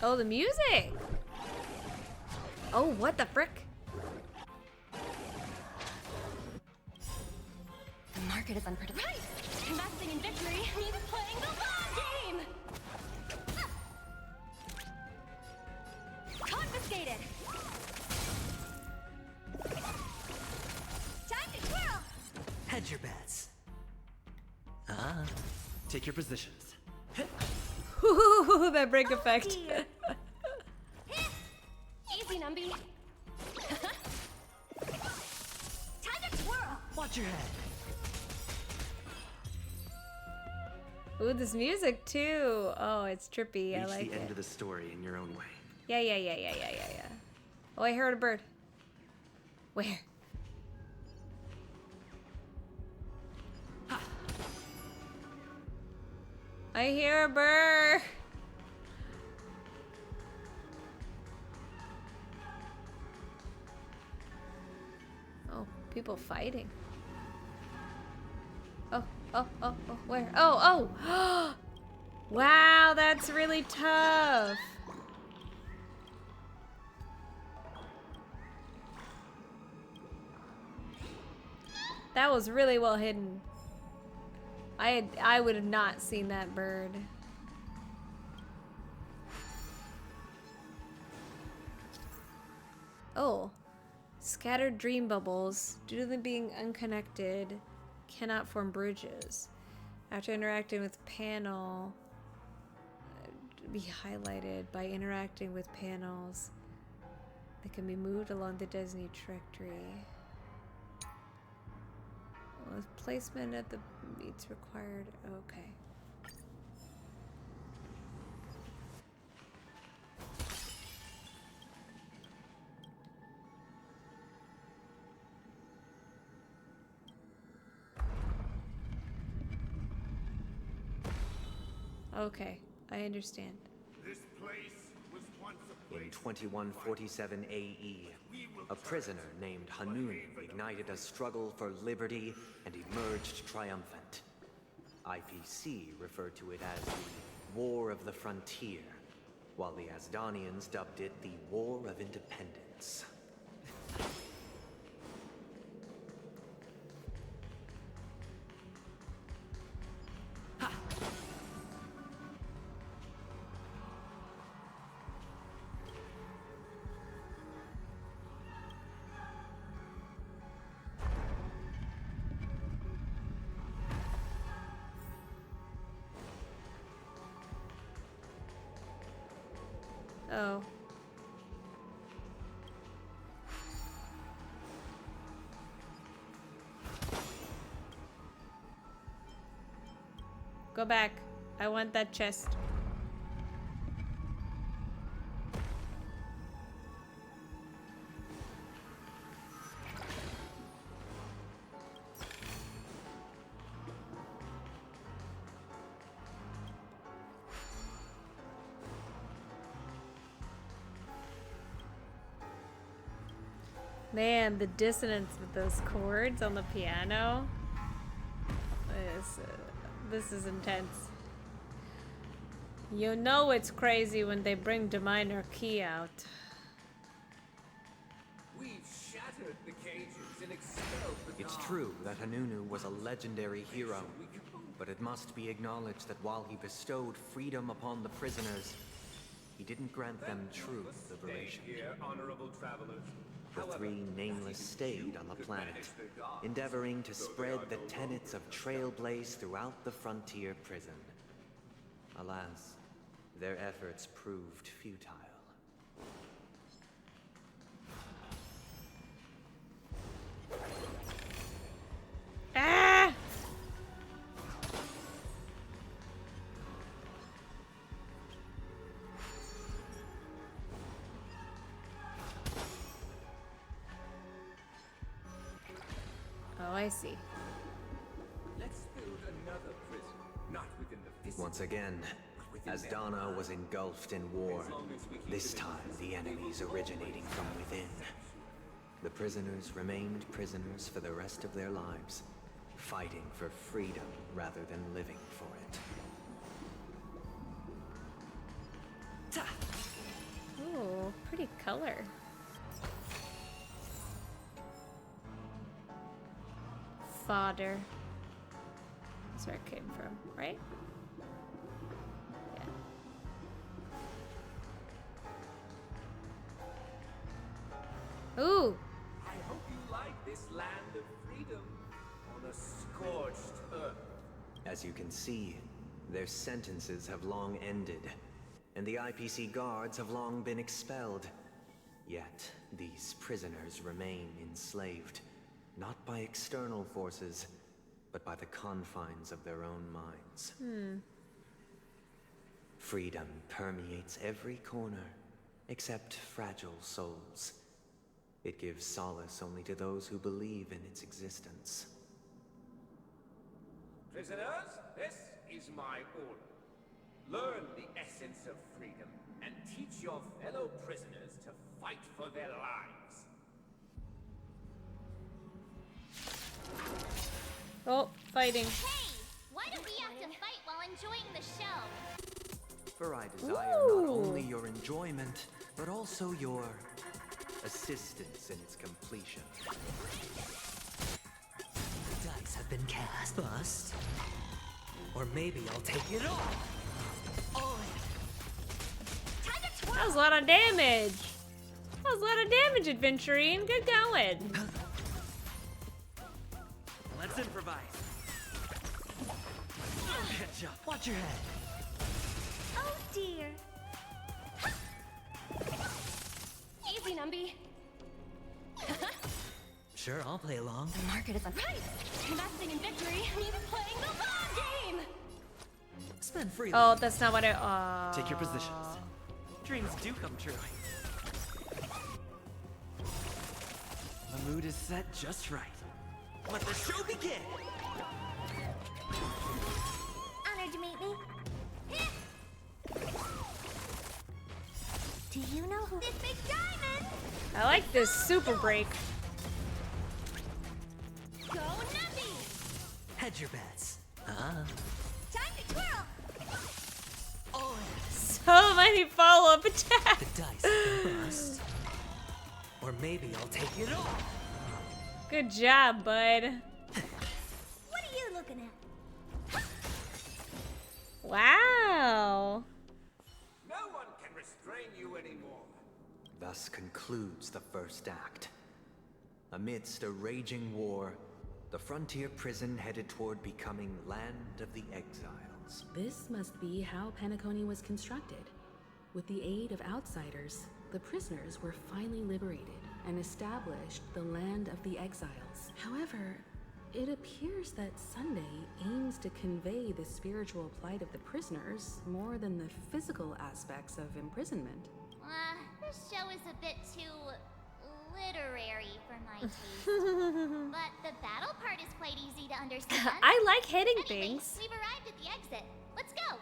[SPEAKER 1] Oh, the music! Oh, what the frick?
[SPEAKER 19] The market is unpredictable. Right! Investing in victory means playing the long game! Confiscated! Time to twirl!
[SPEAKER 20] Hedge your bets. Take your positions.
[SPEAKER 1] Ooh, that break effect.
[SPEAKER 19] Easy, Numby. Time to twirl!
[SPEAKER 20] Watch your head.
[SPEAKER 1] Ooh, this music too. Oh, it's trippy. I
[SPEAKER 20] Reach
[SPEAKER 1] like
[SPEAKER 20] the
[SPEAKER 1] it.
[SPEAKER 20] end of the story in your own way.
[SPEAKER 1] Yeah. Oh, I heard a bird. Where? I hear a bird. Oh, people fighting. Oh, where? Oh! Wow, that's really tough. That was really well hidden. I would have not seen that bird. Oh. Scattered dream bubbles, due to them being unconnected, cannot form bridges. After interacting with panel, be highlighted by interacting with panels that can be moved along the designated trajectory. With placement at the meets required. Okay. Okay, I understand.
[SPEAKER 9] This place was once a place.
[SPEAKER 5] In 2147 AE, a prisoner named Hanun ignited a struggle for liberty and emerged triumphant. IPC referred to it as the War of the Frontier, while the Asdanians dubbed it the War of Independence.
[SPEAKER 1] Oh. Go back. I want that chest. Man, the dissonance with those chords on the piano. This is intense. You know it's crazy when they bring the minor key out.
[SPEAKER 21] We've shattered the cages and expelled the
[SPEAKER 5] It's true that Hanunu was a legendary hero, but it must be acknowledged that while he bestowed freedom upon the prisoners, he didn't grant them true liberation.
[SPEAKER 21] Here, honorable travelers.
[SPEAKER 5] The three nameless stayed on the planet, endeavoring to spread the tenets of Trailblaze throughout the frontier prison. Alas, their efforts proved futile.
[SPEAKER 1] Ah! I see.
[SPEAKER 20] Let's build another prison, not within the physical.
[SPEAKER 5] Once again, as Dana was engulfed in war, this time the enemies originating from within. The prisoners remained prisoners for the rest of their lives, fighting for freedom rather than living for it.
[SPEAKER 1] Ooh, pretty color. Fodder. That's where it came from, right? Yeah. Ooh.
[SPEAKER 20] I hope you like this land of freedom on a scorched earth.
[SPEAKER 5] As you can see, their sentences have long ended, and the IPC guards have long been expelled. Yet, these prisoners remain enslaved, not by external forces, but by the confines of their own minds. Freedom permeates every corner, except fragile souls. It gives solace only to those who believe in its existence.
[SPEAKER 20] Prisoners, this is my order. Learn the essence of freedom and teach your fellow prisoners to fight for their lives.
[SPEAKER 1] Oh, fighting.
[SPEAKER 4] Hey, why don't we have to fight while enjoying the show?
[SPEAKER 5] For I desire not only your enjoyment, but also your assistance in its completion.
[SPEAKER 8] The dice have been cast. Bust. Or maybe I'll take it all.
[SPEAKER 1] That was a lot of damage. That was a lot of damage, Adventurine. Good going.
[SPEAKER 8] Let's improvise. Catch up. Watch your head.
[SPEAKER 3] Oh dear. Easy, Numby.
[SPEAKER 8] Sure, I'll play along.
[SPEAKER 19] The market is on.
[SPEAKER 3] Right! Investing in victory means playing the long game!
[SPEAKER 8] Spend freely.
[SPEAKER 1] Oh, that's not what I.
[SPEAKER 8] Take your positions. Dreams do come true. The mood is set just right. Let the show begin!
[SPEAKER 3] Honored to meet me. Do you know who this big diamond?
[SPEAKER 1] I like this super break.
[SPEAKER 3] Go Numby!
[SPEAKER 8] Hedge your bets.
[SPEAKER 3] Time to twirl!
[SPEAKER 1] So many follow-up attacks.
[SPEAKER 8] The dice can bust. Or maybe I'll take it all.
[SPEAKER 1] Good job, bud.
[SPEAKER 3] What are you looking at?
[SPEAKER 1] Wow.
[SPEAKER 20] No one can restrain you anymore.
[SPEAKER 5] Thus concludes the first act. Amidst a raging war, the frontier prison headed toward becoming Land of the Exiles.
[SPEAKER 2] This must be how Penacony was constructed. With the aid of outsiders, the prisoners were finally liberated and established the Land of the Exiles. However, it appears that Sunday aims to convey the spiritual plight of the prisoners more than the physical aspects of imprisonment.
[SPEAKER 4] This show is a bit too literary for my taste. But the battle part is quite easy to understand.
[SPEAKER 1] I like hitting
[SPEAKER 4] Anyway,
[SPEAKER 1] things.
[SPEAKER 4] we've arrived at the exit. Let's go.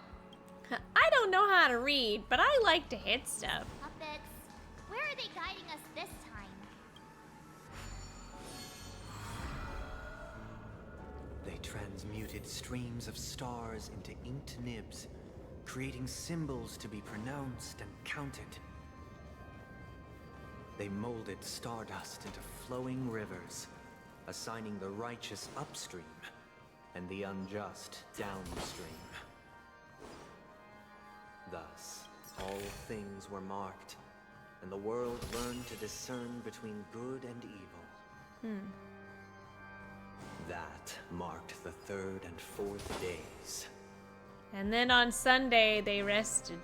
[SPEAKER 1] I don't know how to read, but I like to hit stuff.
[SPEAKER 4] Puppets, where are they guiding us this time?
[SPEAKER 5] They transmuted streams of stars into inked nibs, creating symbols to be pronounced and counted. They molded stardust into flowing rivers, assigning the righteous upstream and the unjust downstream. Thus, all things were marked, and the world learned to discern between good and evil. That marked the third and fourth days.
[SPEAKER 1] And then on Sunday, they rested.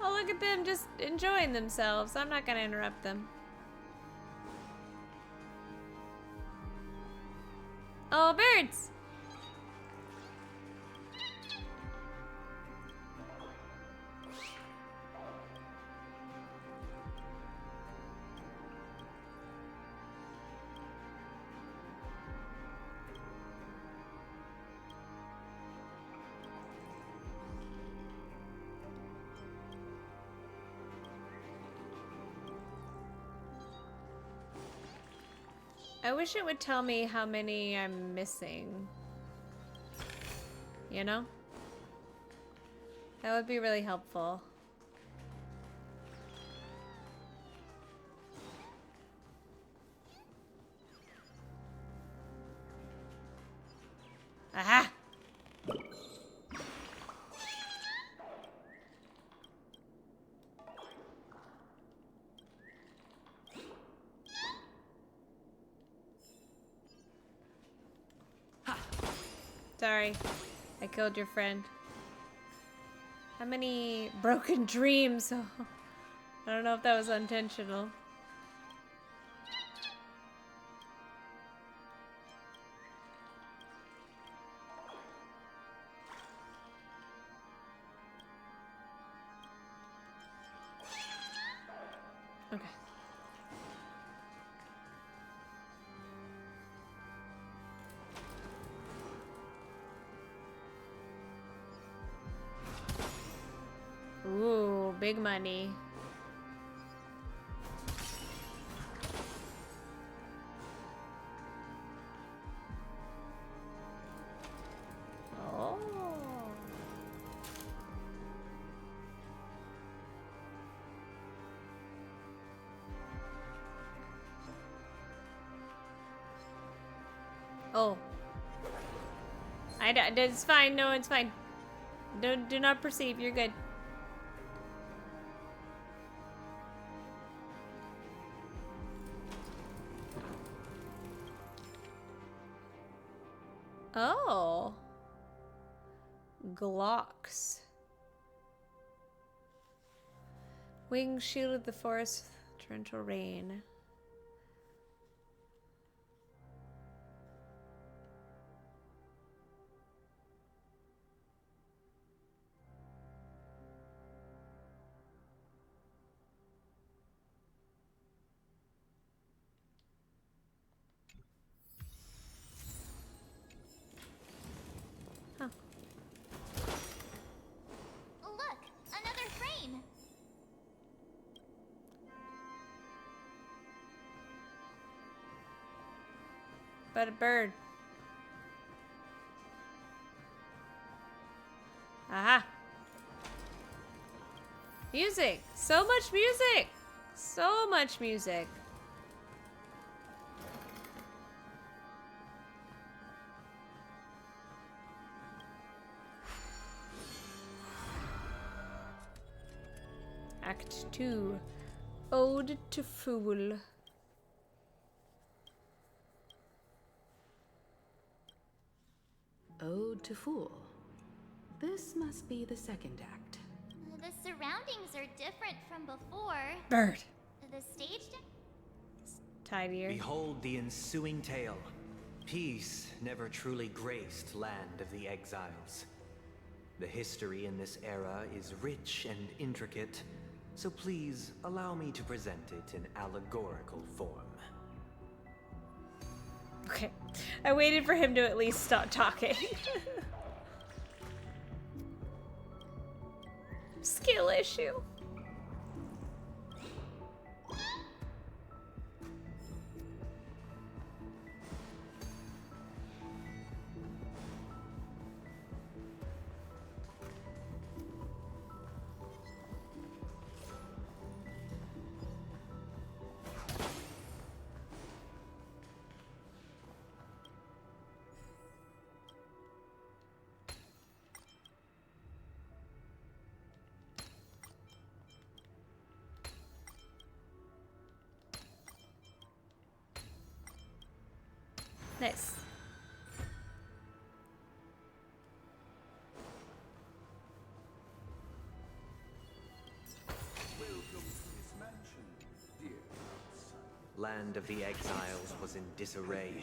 [SPEAKER 1] Oh, look at them just enjoying themselves. I'm not gonna interrupt them. Oh, birds! I wish it would tell me how many I'm missing. You know? That would be really helpful. Aha! Sorry, I killed your friend. How many broken dreams? Oh, I don't know if that was intentional. Okay. Ooh, big money. Oh. Oh. It's fine. No, it's fine. Do not perceive. You're good. Oh. Glocks. Wings shielded the forest, torrential rain.
[SPEAKER 4] Look, another frame.
[SPEAKER 1] But a bird. Aha. Music. So much music. So much music. Act 2. Ode to Fool.
[SPEAKER 2] Ode to Fool. This must be the second act.
[SPEAKER 4] The surroundings are different from before.
[SPEAKER 1] Bird.
[SPEAKER 4] The stage.
[SPEAKER 1] Tidier.
[SPEAKER 5] Behold the ensuing tale. Peace never truly graced land of the exiles. The history in this era is rich and intricate, so please allow me to present it in allegorical form.
[SPEAKER 1] Okay. I waited for him to at least stop talking. Skill issue. Nice.
[SPEAKER 5] Land of the exiles was in disarray,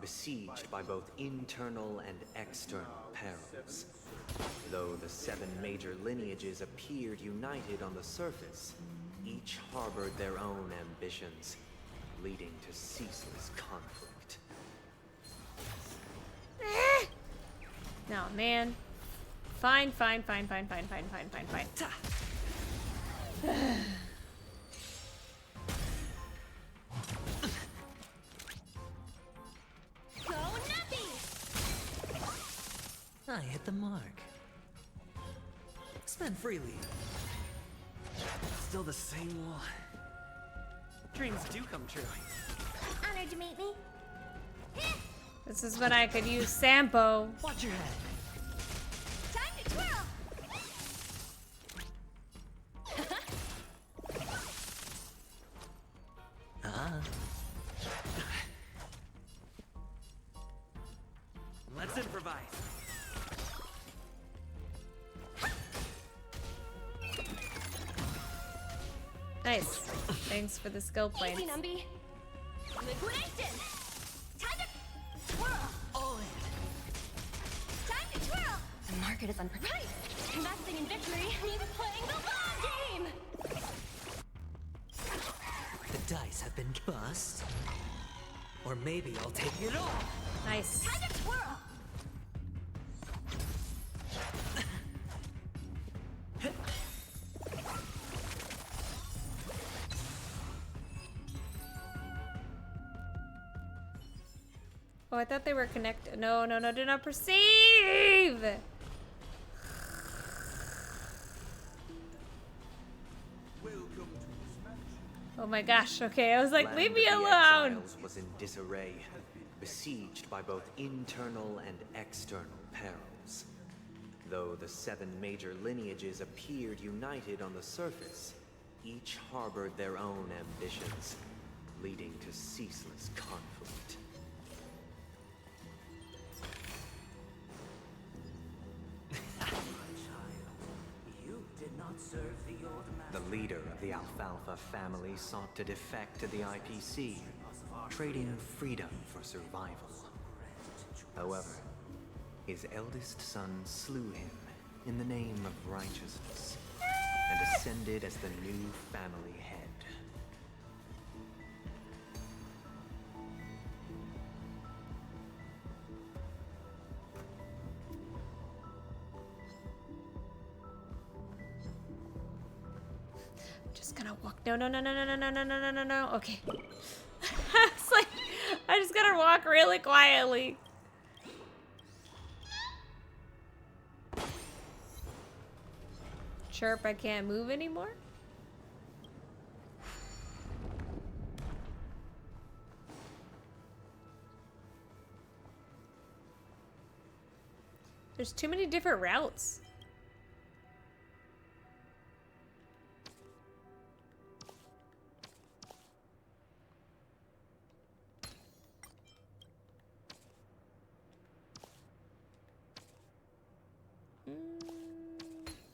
[SPEAKER 5] besieged by both internal and external perils. Though the 7 major lineages appeared united on the surface, each harbored their own ambitions, leading to ceaseless conflict.
[SPEAKER 1] No, man. Fine.
[SPEAKER 8] die hit the mark. Spend freely. Still the same one. Dreams do come true.
[SPEAKER 4] Honored to meet me.
[SPEAKER 1] This is when I could use Sampo.
[SPEAKER 8] Watch your head.
[SPEAKER 19] Time to twirl!
[SPEAKER 8] Let's improvise.
[SPEAKER 1] Nice. Thanks for the skill points.
[SPEAKER 19] Easy, Numby. Liquidation! Time to twirl!
[SPEAKER 8] All in.
[SPEAKER 19] Time to twirl!
[SPEAKER 7] The market is unpredictable.
[SPEAKER 19] Right! Investing in victory means playing the long game!
[SPEAKER 8] The dice have been tossed. Or maybe I'll take it all.
[SPEAKER 1] Nice.
[SPEAKER 19] Time to twirl!
[SPEAKER 1] Oh, I thought they were connected. No, no, no, do not perceive! Oh my gosh, okay, I was like, leave me
[SPEAKER 5] Land of the
[SPEAKER 1] alone!
[SPEAKER 5] Exiles was in disarray, besieged by both internal and external perils. Though the 7 major lineages appeared united on the surface, each harbored their own ambitions, leading to ceaseless conflict.
[SPEAKER 8] You did not serve the old master.
[SPEAKER 5] The leader of the Alfalfa family sought to defect to the IPC, trading freedom for survival. However, his eldest son slew him in the name of righteousness, and ascended as the new family head.
[SPEAKER 1] Just gonna walk. No, no, no, no, no, no, no, no, no, no, no, no. Okay. It's like, I just gotta walk really quietly. Chirp, I can't move anymore? There's too many different routes.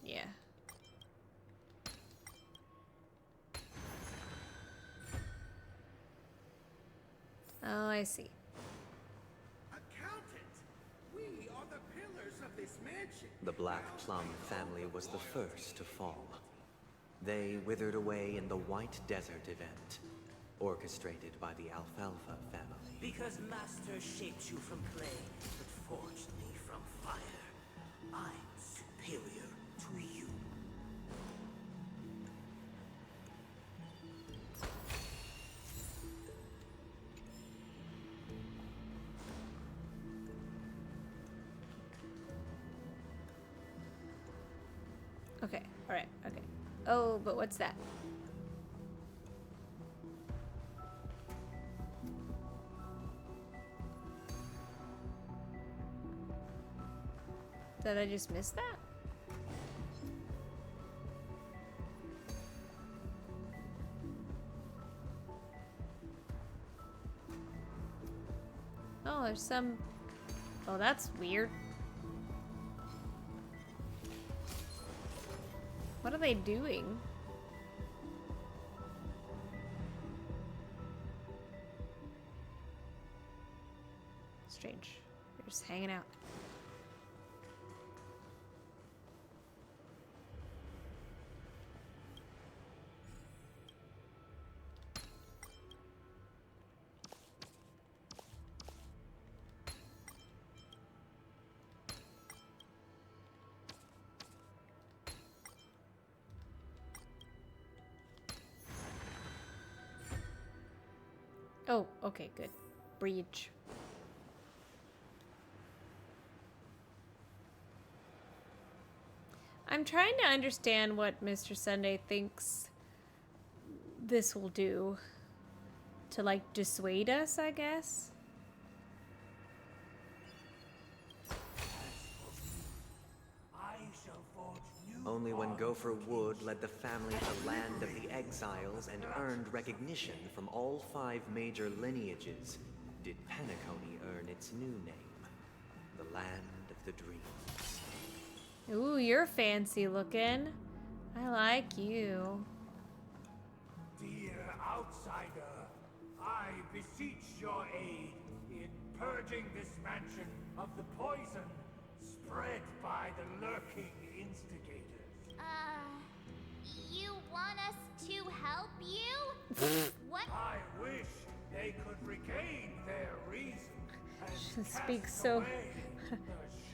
[SPEAKER 1] Yeah. Oh, I see.
[SPEAKER 20] Accountant, we are the pillars of this mansion.
[SPEAKER 5] The Black Plum family was the first to fall. They withered away in the White Desert event, orchestrated by the Alfalfa family.
[SPEAKER 8] Because Master shaped you from clay, but forged me from fire. I'm superior to you.
[SPEAKER 1] Okay, alright, okay. Oh, but what's that? Did I just miss that? Oh, there's some... Oh, that's weird. What are they doing? Strange. They're just hanging out. Oh, okay, good. Breach. I'm trying to understand what Mr. Sunday thinks this will do to, like, dissuade us, I guess.
[SPEAKER 5] Only when Gopher Wood led the family to land of the exiles and earned recognition from all 5 major lineages did Penacony earn its new name, the Land of the Dreams.
[SPEAKER 1] Ooh, you're fancy looking. I like you.
[SPEAKER 20] Dear outsider, I beseech your aid in purging this mansion of the poison spread by the lurking instigators.
[SPEAKER 4] You want us to help you? What?
[SPEAKER 20] I wish they could regain their reason.
[SPEAKER 1] She speaks so...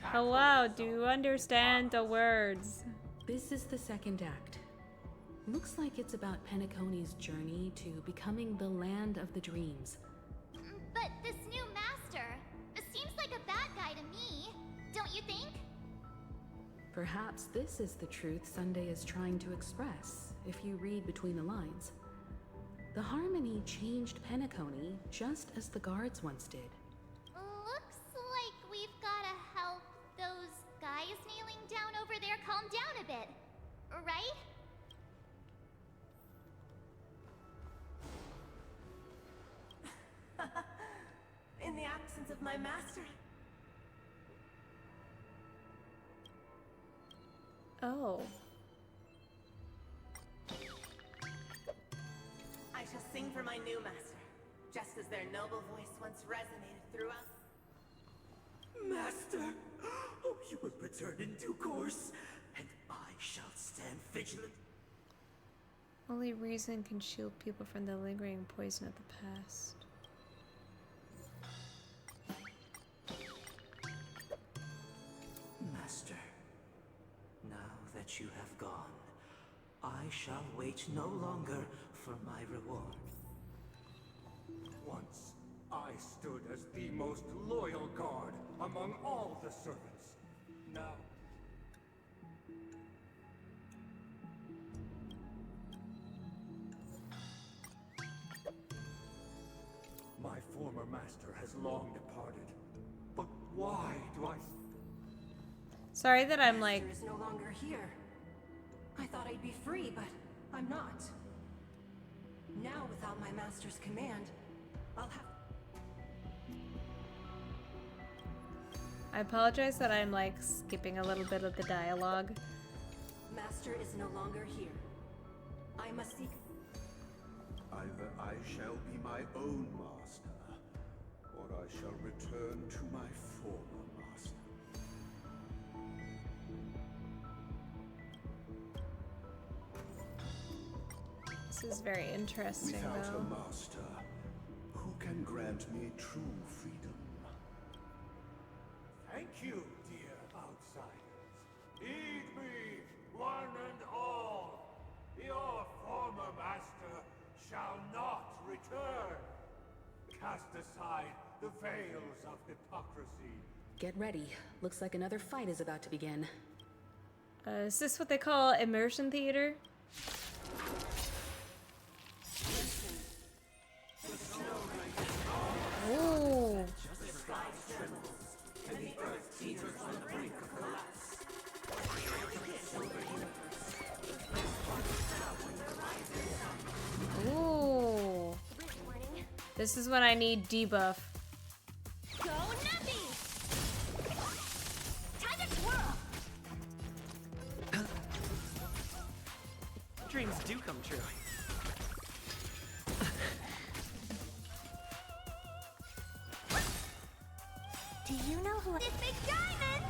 [SPEAKER 1] Hello, do you understand the words?
[SPEAKER 2] This is the second act. Looks like it's about Penacony's journey to becoming the Land of the Dreams.
[SPEAKER 4] But this new master seems like a bad guy to me, don't you think?
[SPEAKER 2] Perhaps this is the truth Sunday is trying to express, if you read between the lines. The Harmony changed Penacony just as the guards once did.
[SPEAKER 4] Looks like we've gotta help those guys kneeling down over there calm down a bit, right?
[SPEAKER 19] In the absence of my master.
[SPEAKER 1] Oh.
[SPEAKER 19] I shall sing for my new master, just as their noble voice once resonated throughout.
[SPEAKER 8] Master! Oh, you will return in due course, and I shall stand vigilant.
[SPEAKER 1] Only reason can shield people from the lingering poison of the past.
[SPEAKER 8] Master, now that you have gone, I shall wait no longer for my reward.
[SPEAKER 20] Once, I stood as the most loyal guard among all the servants. Now... My former master has long departed. But why do I...
[SPEAKER 1] Sorry that I'm like...
[SPEAKER 19] Master is no longer here. I thought I'd be free, but I'm not. Now, without my master's command, I'll have...
[SPEAKER 1] I apologize that I'm like skipping a little bit of the dialogue.
[SPEAKER 19] Master is no longer here. I must seek...
[SPEAKER 6] Either I shall be my own master, or I shall return to my former master.
[SPEAKER 1] This is very interesting,
[SPEAKER 6] Without
[SPEAKER 1] though.
[SPEAKER 6] a master, who can grant me true freedom?
[SPEAKER 20] Thank you, dear outsiders. Heed me, one and all. Your former master shall not return. Cast aside the veils of hypocrisy.
[SPEAKER 2] Get ready. Looks like another fight is about to begin.
[SPEAKER 1] Is this what they call immersion theater? Ooh. Ooh. This is when I need debuff.
[SPEAKER 4] Go Nuppy! Time to twirl!
[SPEAKER 11] Dreams do come true.
[SPEAKER 4] Do you know who this big diamond?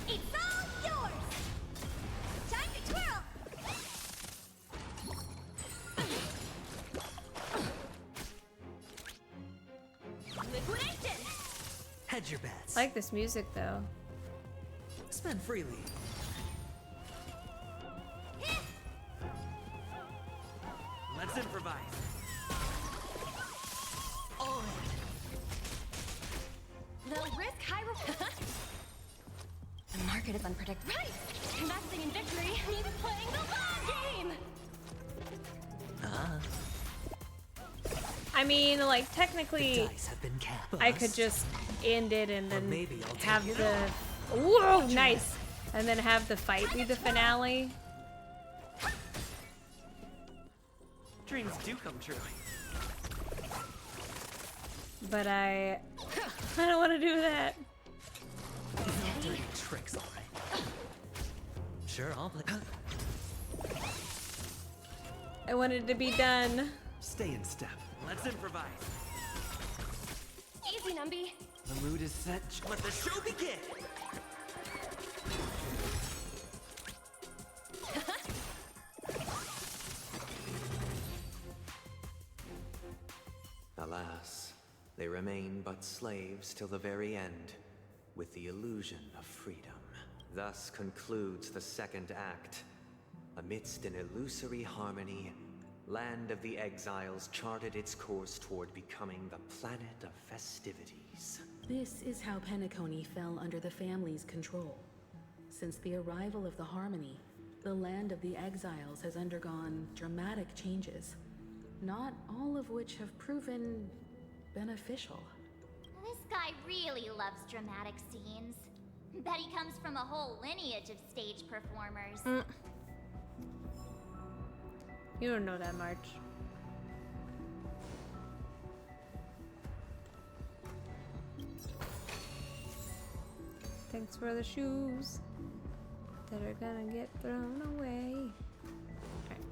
[SPEAKER 4] It's all yours! Time to twirl! Liquidation!
[SPEAKER 11] Hedge your bets.
[SPEAKER 1] I like this music, though.
[SPEAKER 11] Spend freely. Let's improvise.
[SPEAKER 19] On. They'll risk high reward.
[SPEAKER 7] market is unpredictable.
[SPEAKER 19] Right! Investing in victory means playing the long game!
[SPEAKER 1] I mean, like, technically, I could just end it and then have the... Whoa, nice! And then have the fight be the finale.
[SPEAKER 11] Dreams do come true.
[SPEAKER 1] But I don't want to do that.
[SPEAKER 13] Dirty tricks, all right. Sure, I'll play.
[SPEAKER 1] I wanted to be done.
[SPEAKER 11] Stay in step. Let's improvise.
[SPEAKER 19] Easy, Numby.
[SPEAKER 11] The mood is set. Let the show begin.
[SPEAKER 5] Alas, they remain but slaves till the very end, with the illusion of freedom. Thus concludes the second act. Amidst an illusory harmony, Land of the Exiles charted its course toward becoming the planet of festivities.
[SPEAKER 2] This is how Penacony fell under the family's control. Since the arrival of the Harmony, the Land of the Exiles has undergone dramatic changes, not all of which have proven beneficial.
[SPEAKER 4] This guy really loves dramatic scenes. Bet he comes from a whole lineage of stage performers.
[SPEAKER 1] You don't know that much. Thanks for the shoes that are gonna get thrown away. Alright.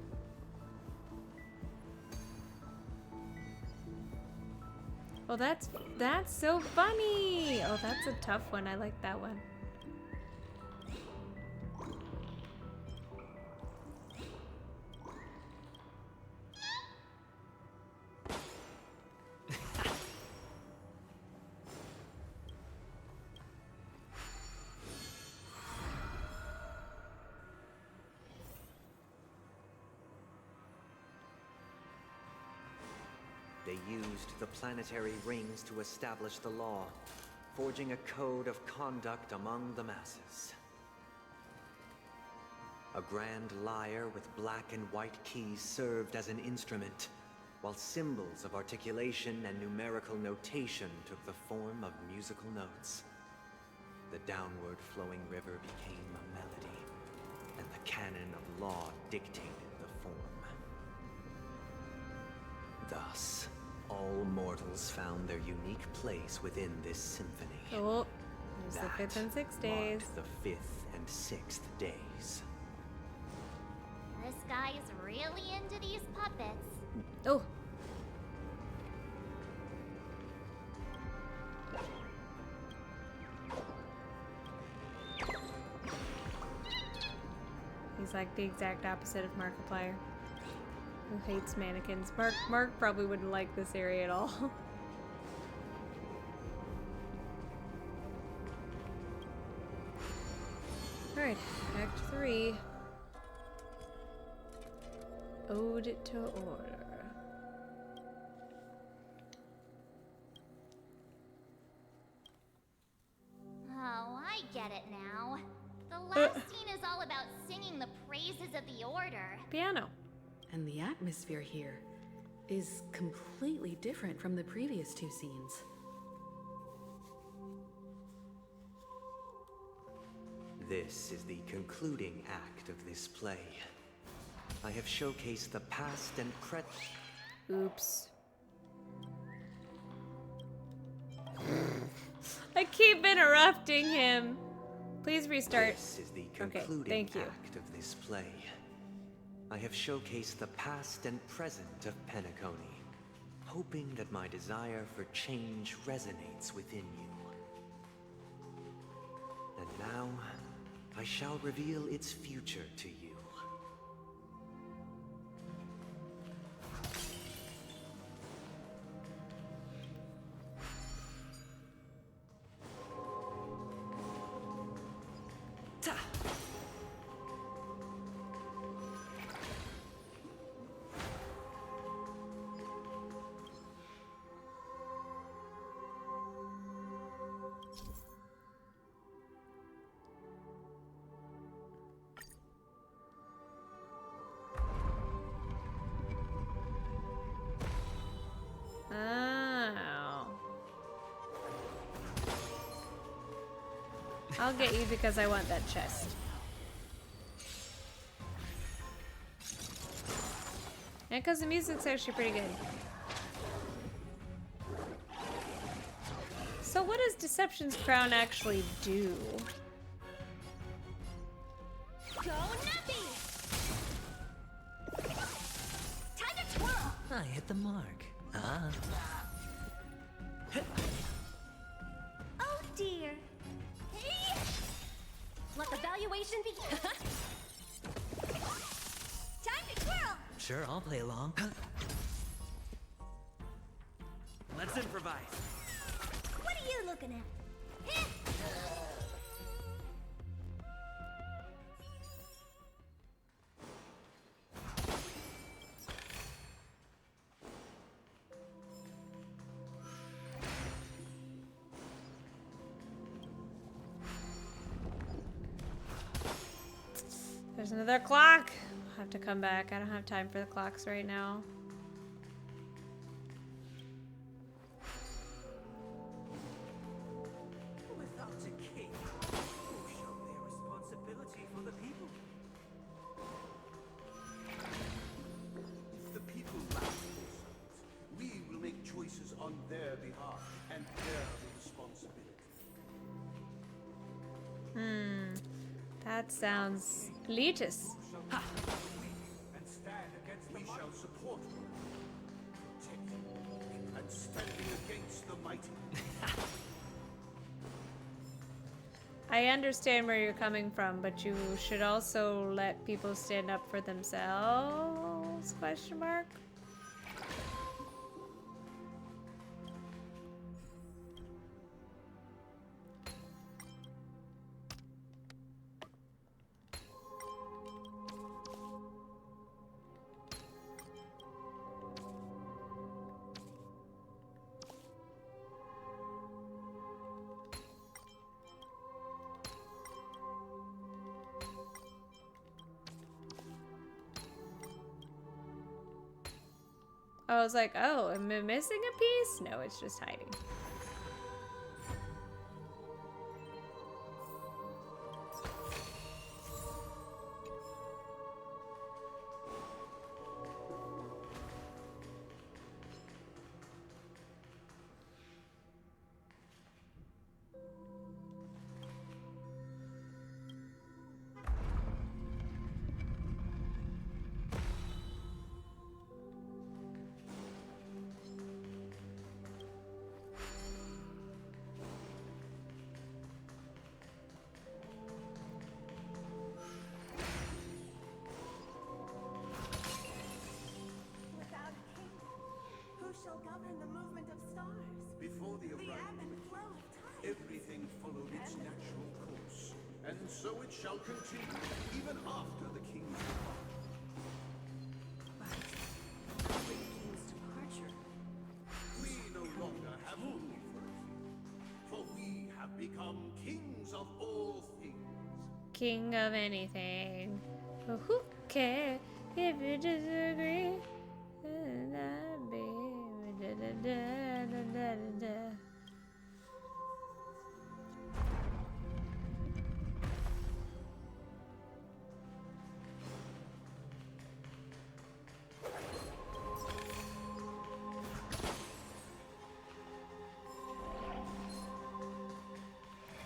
[SPEAKER 1] Oh, that's so funny. Oh, that's a tough one. I like that one.
[SPEAKER 5] They used the planetary rings to establish the law, forging a code of conduct among the masses. A grand lyre with black and white keys served as an instrument, while symbols of articulation and numerical notation took the form of musical notes. The downward flowing river became a melody, and the canon of law dictated the form. Thus, all mortals found their unique place within this symphony.
[SPEAKER 1] Oh, there's the 5th and 6th days.
[SPEAKER 5] Marked the 5th and 6th days.
[SPEAKER 4] This guy is really into these puppets.
[SPEAKER 1] Oh. He's like the exact opposite of Markiplier, who hates mannequins. Mark probably wouldn't like this area at all. Alright, Act 3. Ode to Order.
[SPEAKER 4] Oh, I get it now. The last scene is all about singing the praises of the Order.
[SPEAKER 1] Piano.
[SPEAKER 2] And the atmosphere here is completely different from the previous two scenes.
[SPEAKER 5] This is the concluding act of this play. I have showcased the past and present.
[SPEAKER 1] Oops. I keep interrupting him. Please restart.
[SPEAKER 5] This is the concluding act of this play. I have showcased the past and present of Penacony, hoping that my desire for change resonates within you. And now, I shall reveal its future to you.
[SPEAKER 1] I'll get you because I want that chest. And because the music's actually pretty good. So what does Deception's Crown actually do?
[SPEAKER 4] Go Nuppy! Time to twirl!
[SPEAKER 13] I hit the mark. Ah.
[SPEAKER 4] Oh dear. Hey! Let the valuation begin. Time to twirl!
[SPEAKER 13] Sure, I'll play along. Let's improvise.
[SPEAKER 4] What are you looking at?
[SPEAKER 1] There's another clock. I'll have to come back. I don't have time for the clocks right now.
[SPEAKER 8] Without a king, who shall bear responsibility for the people?
[SPEAKER 6] If the people lack foresight, we will make choices on their behalf and bear the responsibility.
[SPEAKER 1] That sounds elitist.
[SPEAKER 20] And stand against the
[SPEAKER 6] We shall support one, protect you, and standing against the mighty.
[SPEAKER 1] I understand where you're coming from, but you should also let people stand up for themselves? Question mark. I was like, oh, am I missing a piece? No, it's just hiding.
[SPEAKER 19] Without a king, who shall govern the movement of stars?
[SPEAKER 6] Before the
[SPEAKER 19] The ebb
[SPEAKER 6] arrival
[SPEAKER 19] and
[SPEAKER 6] of
[SPEAKER 19] flow of time.
[SPEAKER 6] everything followed its natural course, and so it shall continue even after the king's departure.
[SPEAKER 19] After the king's departure,
[SPEAKER 6] We no longer have only for a few, for we have become kings of all things.
[SPEAKER 1] King of anything. But who cares if you disagree?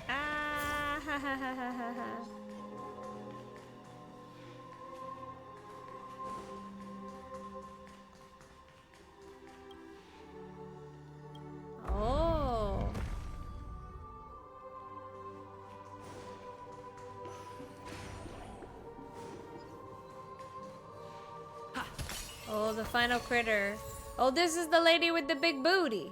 [SPEAKER 1] Ah ha ha ha ha ha ha. Oh. Oh, the final critter. Oh, this is the lady with the big booty.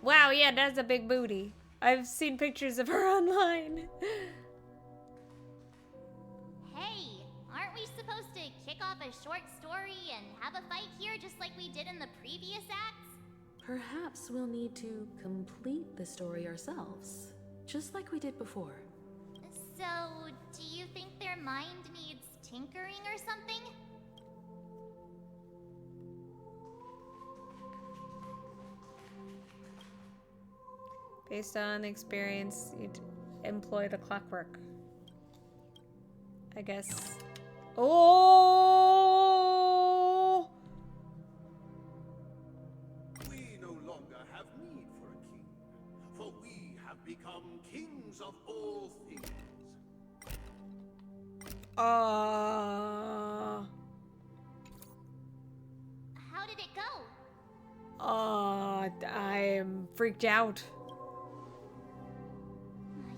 [SPEAKER 1] Wow, yeah, that's a big booty. I've seen pictures of her online.
[SPEAKER 4] Hey, aren't we supposed to kick off a short story and have a fight here just like we did in the previous acts?
[SPEAKER 2] Perhaps we'll need to complete the story ourselves, just like we did before.
[SPEAKER 4] So, do you think their mind needs tinkering or something?
[SPEAKER 1] Based on experience, employ the clockwork. I guess. Oh!
[SPEAKER 6] We no longer have need for a king, for we have become kings of all things.
[SPEAKER 1] How
[SPEAKER 4] did it go?
[SPEAKER 1] I'm freaked out.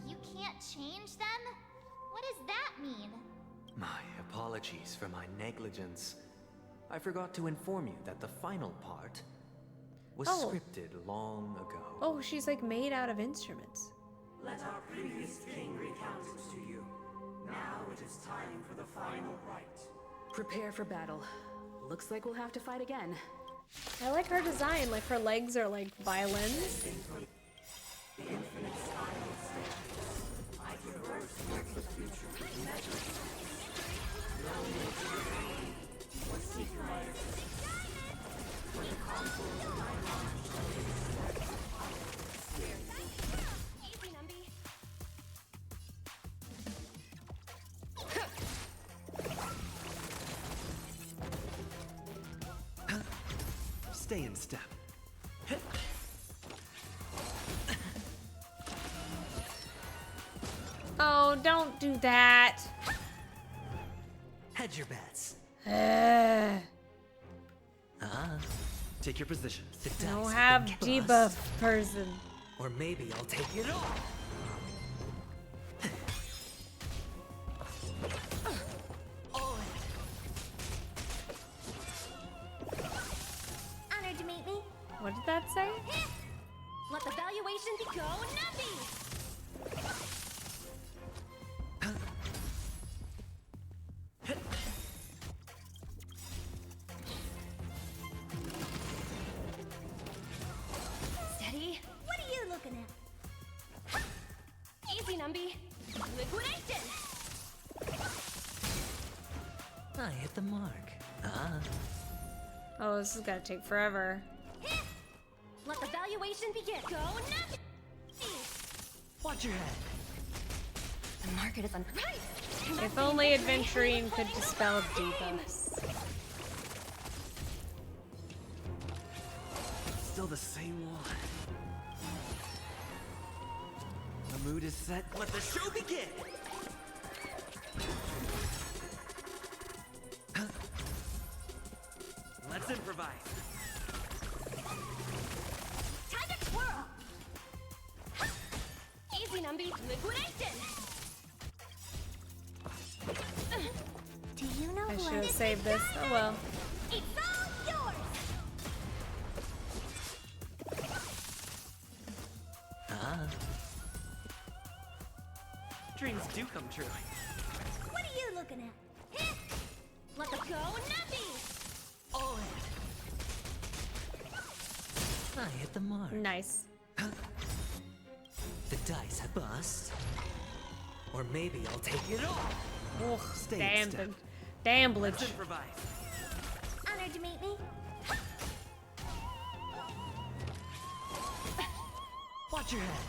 [SPEAKER 4] You can't change them? What does that mean?
[SPEAKER 5] My apologies for my negligence. I forgot to inform you that the final part was scripted long ago.
[SPEAKER 1] Oh, she's like made out of instruments.
[SPEAKER 8] Let our previous king recount it to you. Now it is time for the final rite.
[SPEAKER 2] Prepare for battle. Looks like we'll have to fight again.
[SPEAKER 1] I like her design, like her legs are like violins.
[SPEAKER 8] The infinite spiral staircase. I traverse towards the future with measures. No need to remain or seek my existence. When the contours of my mind shall be set, I will experience.
[SPEAKER 7] Easy, Numby.
[SPEAKER 13] Stay in step.
[SPEAKER 1] Oh, don't do that.
[SPEAKER 13] Hedge your bets. Take your position. The dice
[SPEAKER 1] Don't
[SPEAKER 13] have
[SPEAKER 1] have
[SPEAKER 13] been
[SPEAKER 1] debuff
[SPEAKER 13] cast.
[SPEAKER 1] person.
[SPEAKER 13] Or maybe I'll take it all.
[SPEAKER 4] Honored to meet me.
[SPEAKER 1] What did that say?
[SPEAKER 7] Let the valuation be go, Numby! Steady.
[SPEAKER 4] What are you looking at?
[SPEAKER 7] Easy, Numby. Liquidation!
[SPEAKER 13] I hit the mark.
[SPEAKER 1] Oh, this is gonna take forever.
[SPEAKER 7] Let the valuation begin. Go, Numby!
[SPEAKER 13] Watch your head.
[SPEAKER 7] The market is on. Right!
[SPEAKER 1] If only adventuring could dispel debuffs.
[SPEAKER 13] Still the same one. The mood is set. Let the show begin! Let's improvise.
[SPEAKER 7] Time to twirl! Easy, Numby. Liquidation!
[SPEAKER 4] Do you know
[SPEAKER 1] I
[SPEAKER 4] who
[SPEAKER 1] should have saved this. Oh well.
[SPEAKER 4] It's all yours!
[SPEAKER 13] Dreams do come true.
[SPEAKER 4] What are you looking at?
[SPEAKER 7] Let the go, Numby!
[SPEAKER 13] All in. I hit the mark.
[SPEAKER 1] Nice.
[SPEAKER 13] The dice have bust. Or maybe I'll take it all.
[SPEAKER 1] Ugh,
[SPEAKER 13] Stay
[SPEAKER 1] damn
[SPEAKER 13] in step.
[SPEAKER 1] damblage.
[SPEAKER 13] Let's improvise.
[SPEAKER 4] Honored to meet me.
[SPEAKER 13] Watch your head.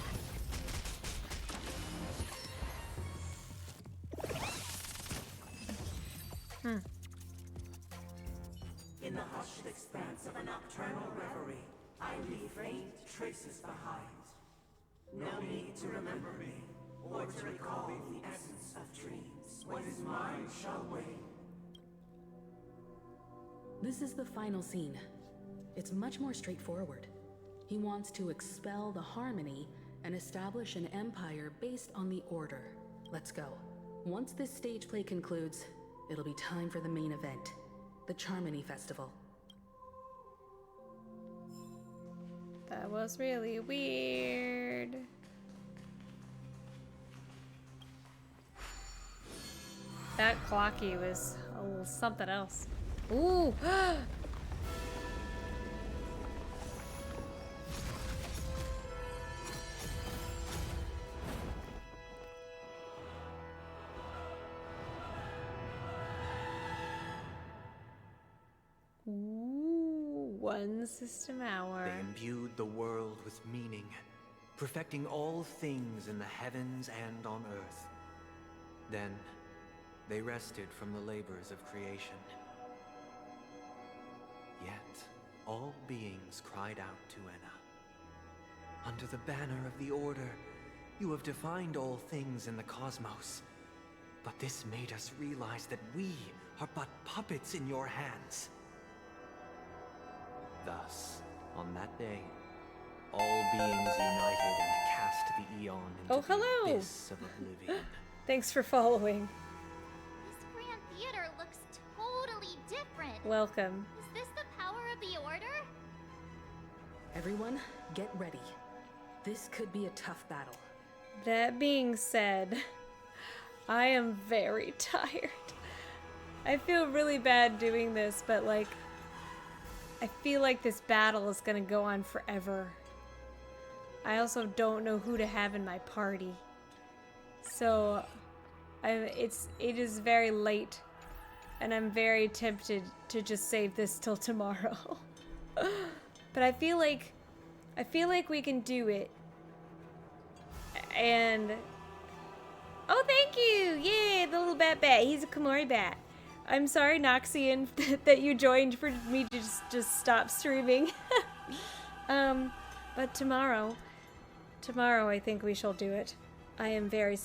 [SPEAKER 8] In the hushed expanse of a nocturnal reverie, I leave faint traces behind. No need to remember me, or to recall the essence of dreams. What is mine shall wait.
[SPEAKER 2] This is the final scene. It's much more straightforward. He wants to expel the Harmony and establish an empire based on the Order. Let's go. Once this stage play concludes, it'll be time for the main event, the Charmony Festival.
[SPEAKER 1] That was really weird. That clocky was a little something else. Ooh! Ooh, one system hour.
[SPEAKER 5] They imbued the world with meaning, perfecting all things in the heavens and on earth. Then, they rested from the labors of creation. Yet, all beings cried out to Enna. Under the banner of the Order, you have defined all things in the cosmos. But this made us realize that we are but puppets in your hands. Thus, on that day, all beings united and cast the Eon into the abyss of oblivion.
[SPEAKER 1] Thanks for following.
[SPEAKER 4] This Grand Theater looks totally different.
[SPEAKER 1] Welcome.
[SPEAKER 4] Is this the power of the Order?
[SPEAKER 14] Everyone, get ready. This could be a tough battle.
[SPEAKER 1] That being said, I am very tired. I feel really bad doing this, but like, I feel like this battle is gonna go on forever. I also don't know who to have in my party. So, it is very late, and I'm very tempted to just save this till tomorrow. But I feel like we can do it. And oh, thank you! Yay, the little bat. He's a Komori bat. I'm sorry, Noxian, that you joined for me to just stop streaming. But tomorrow I think we shall do it. I am very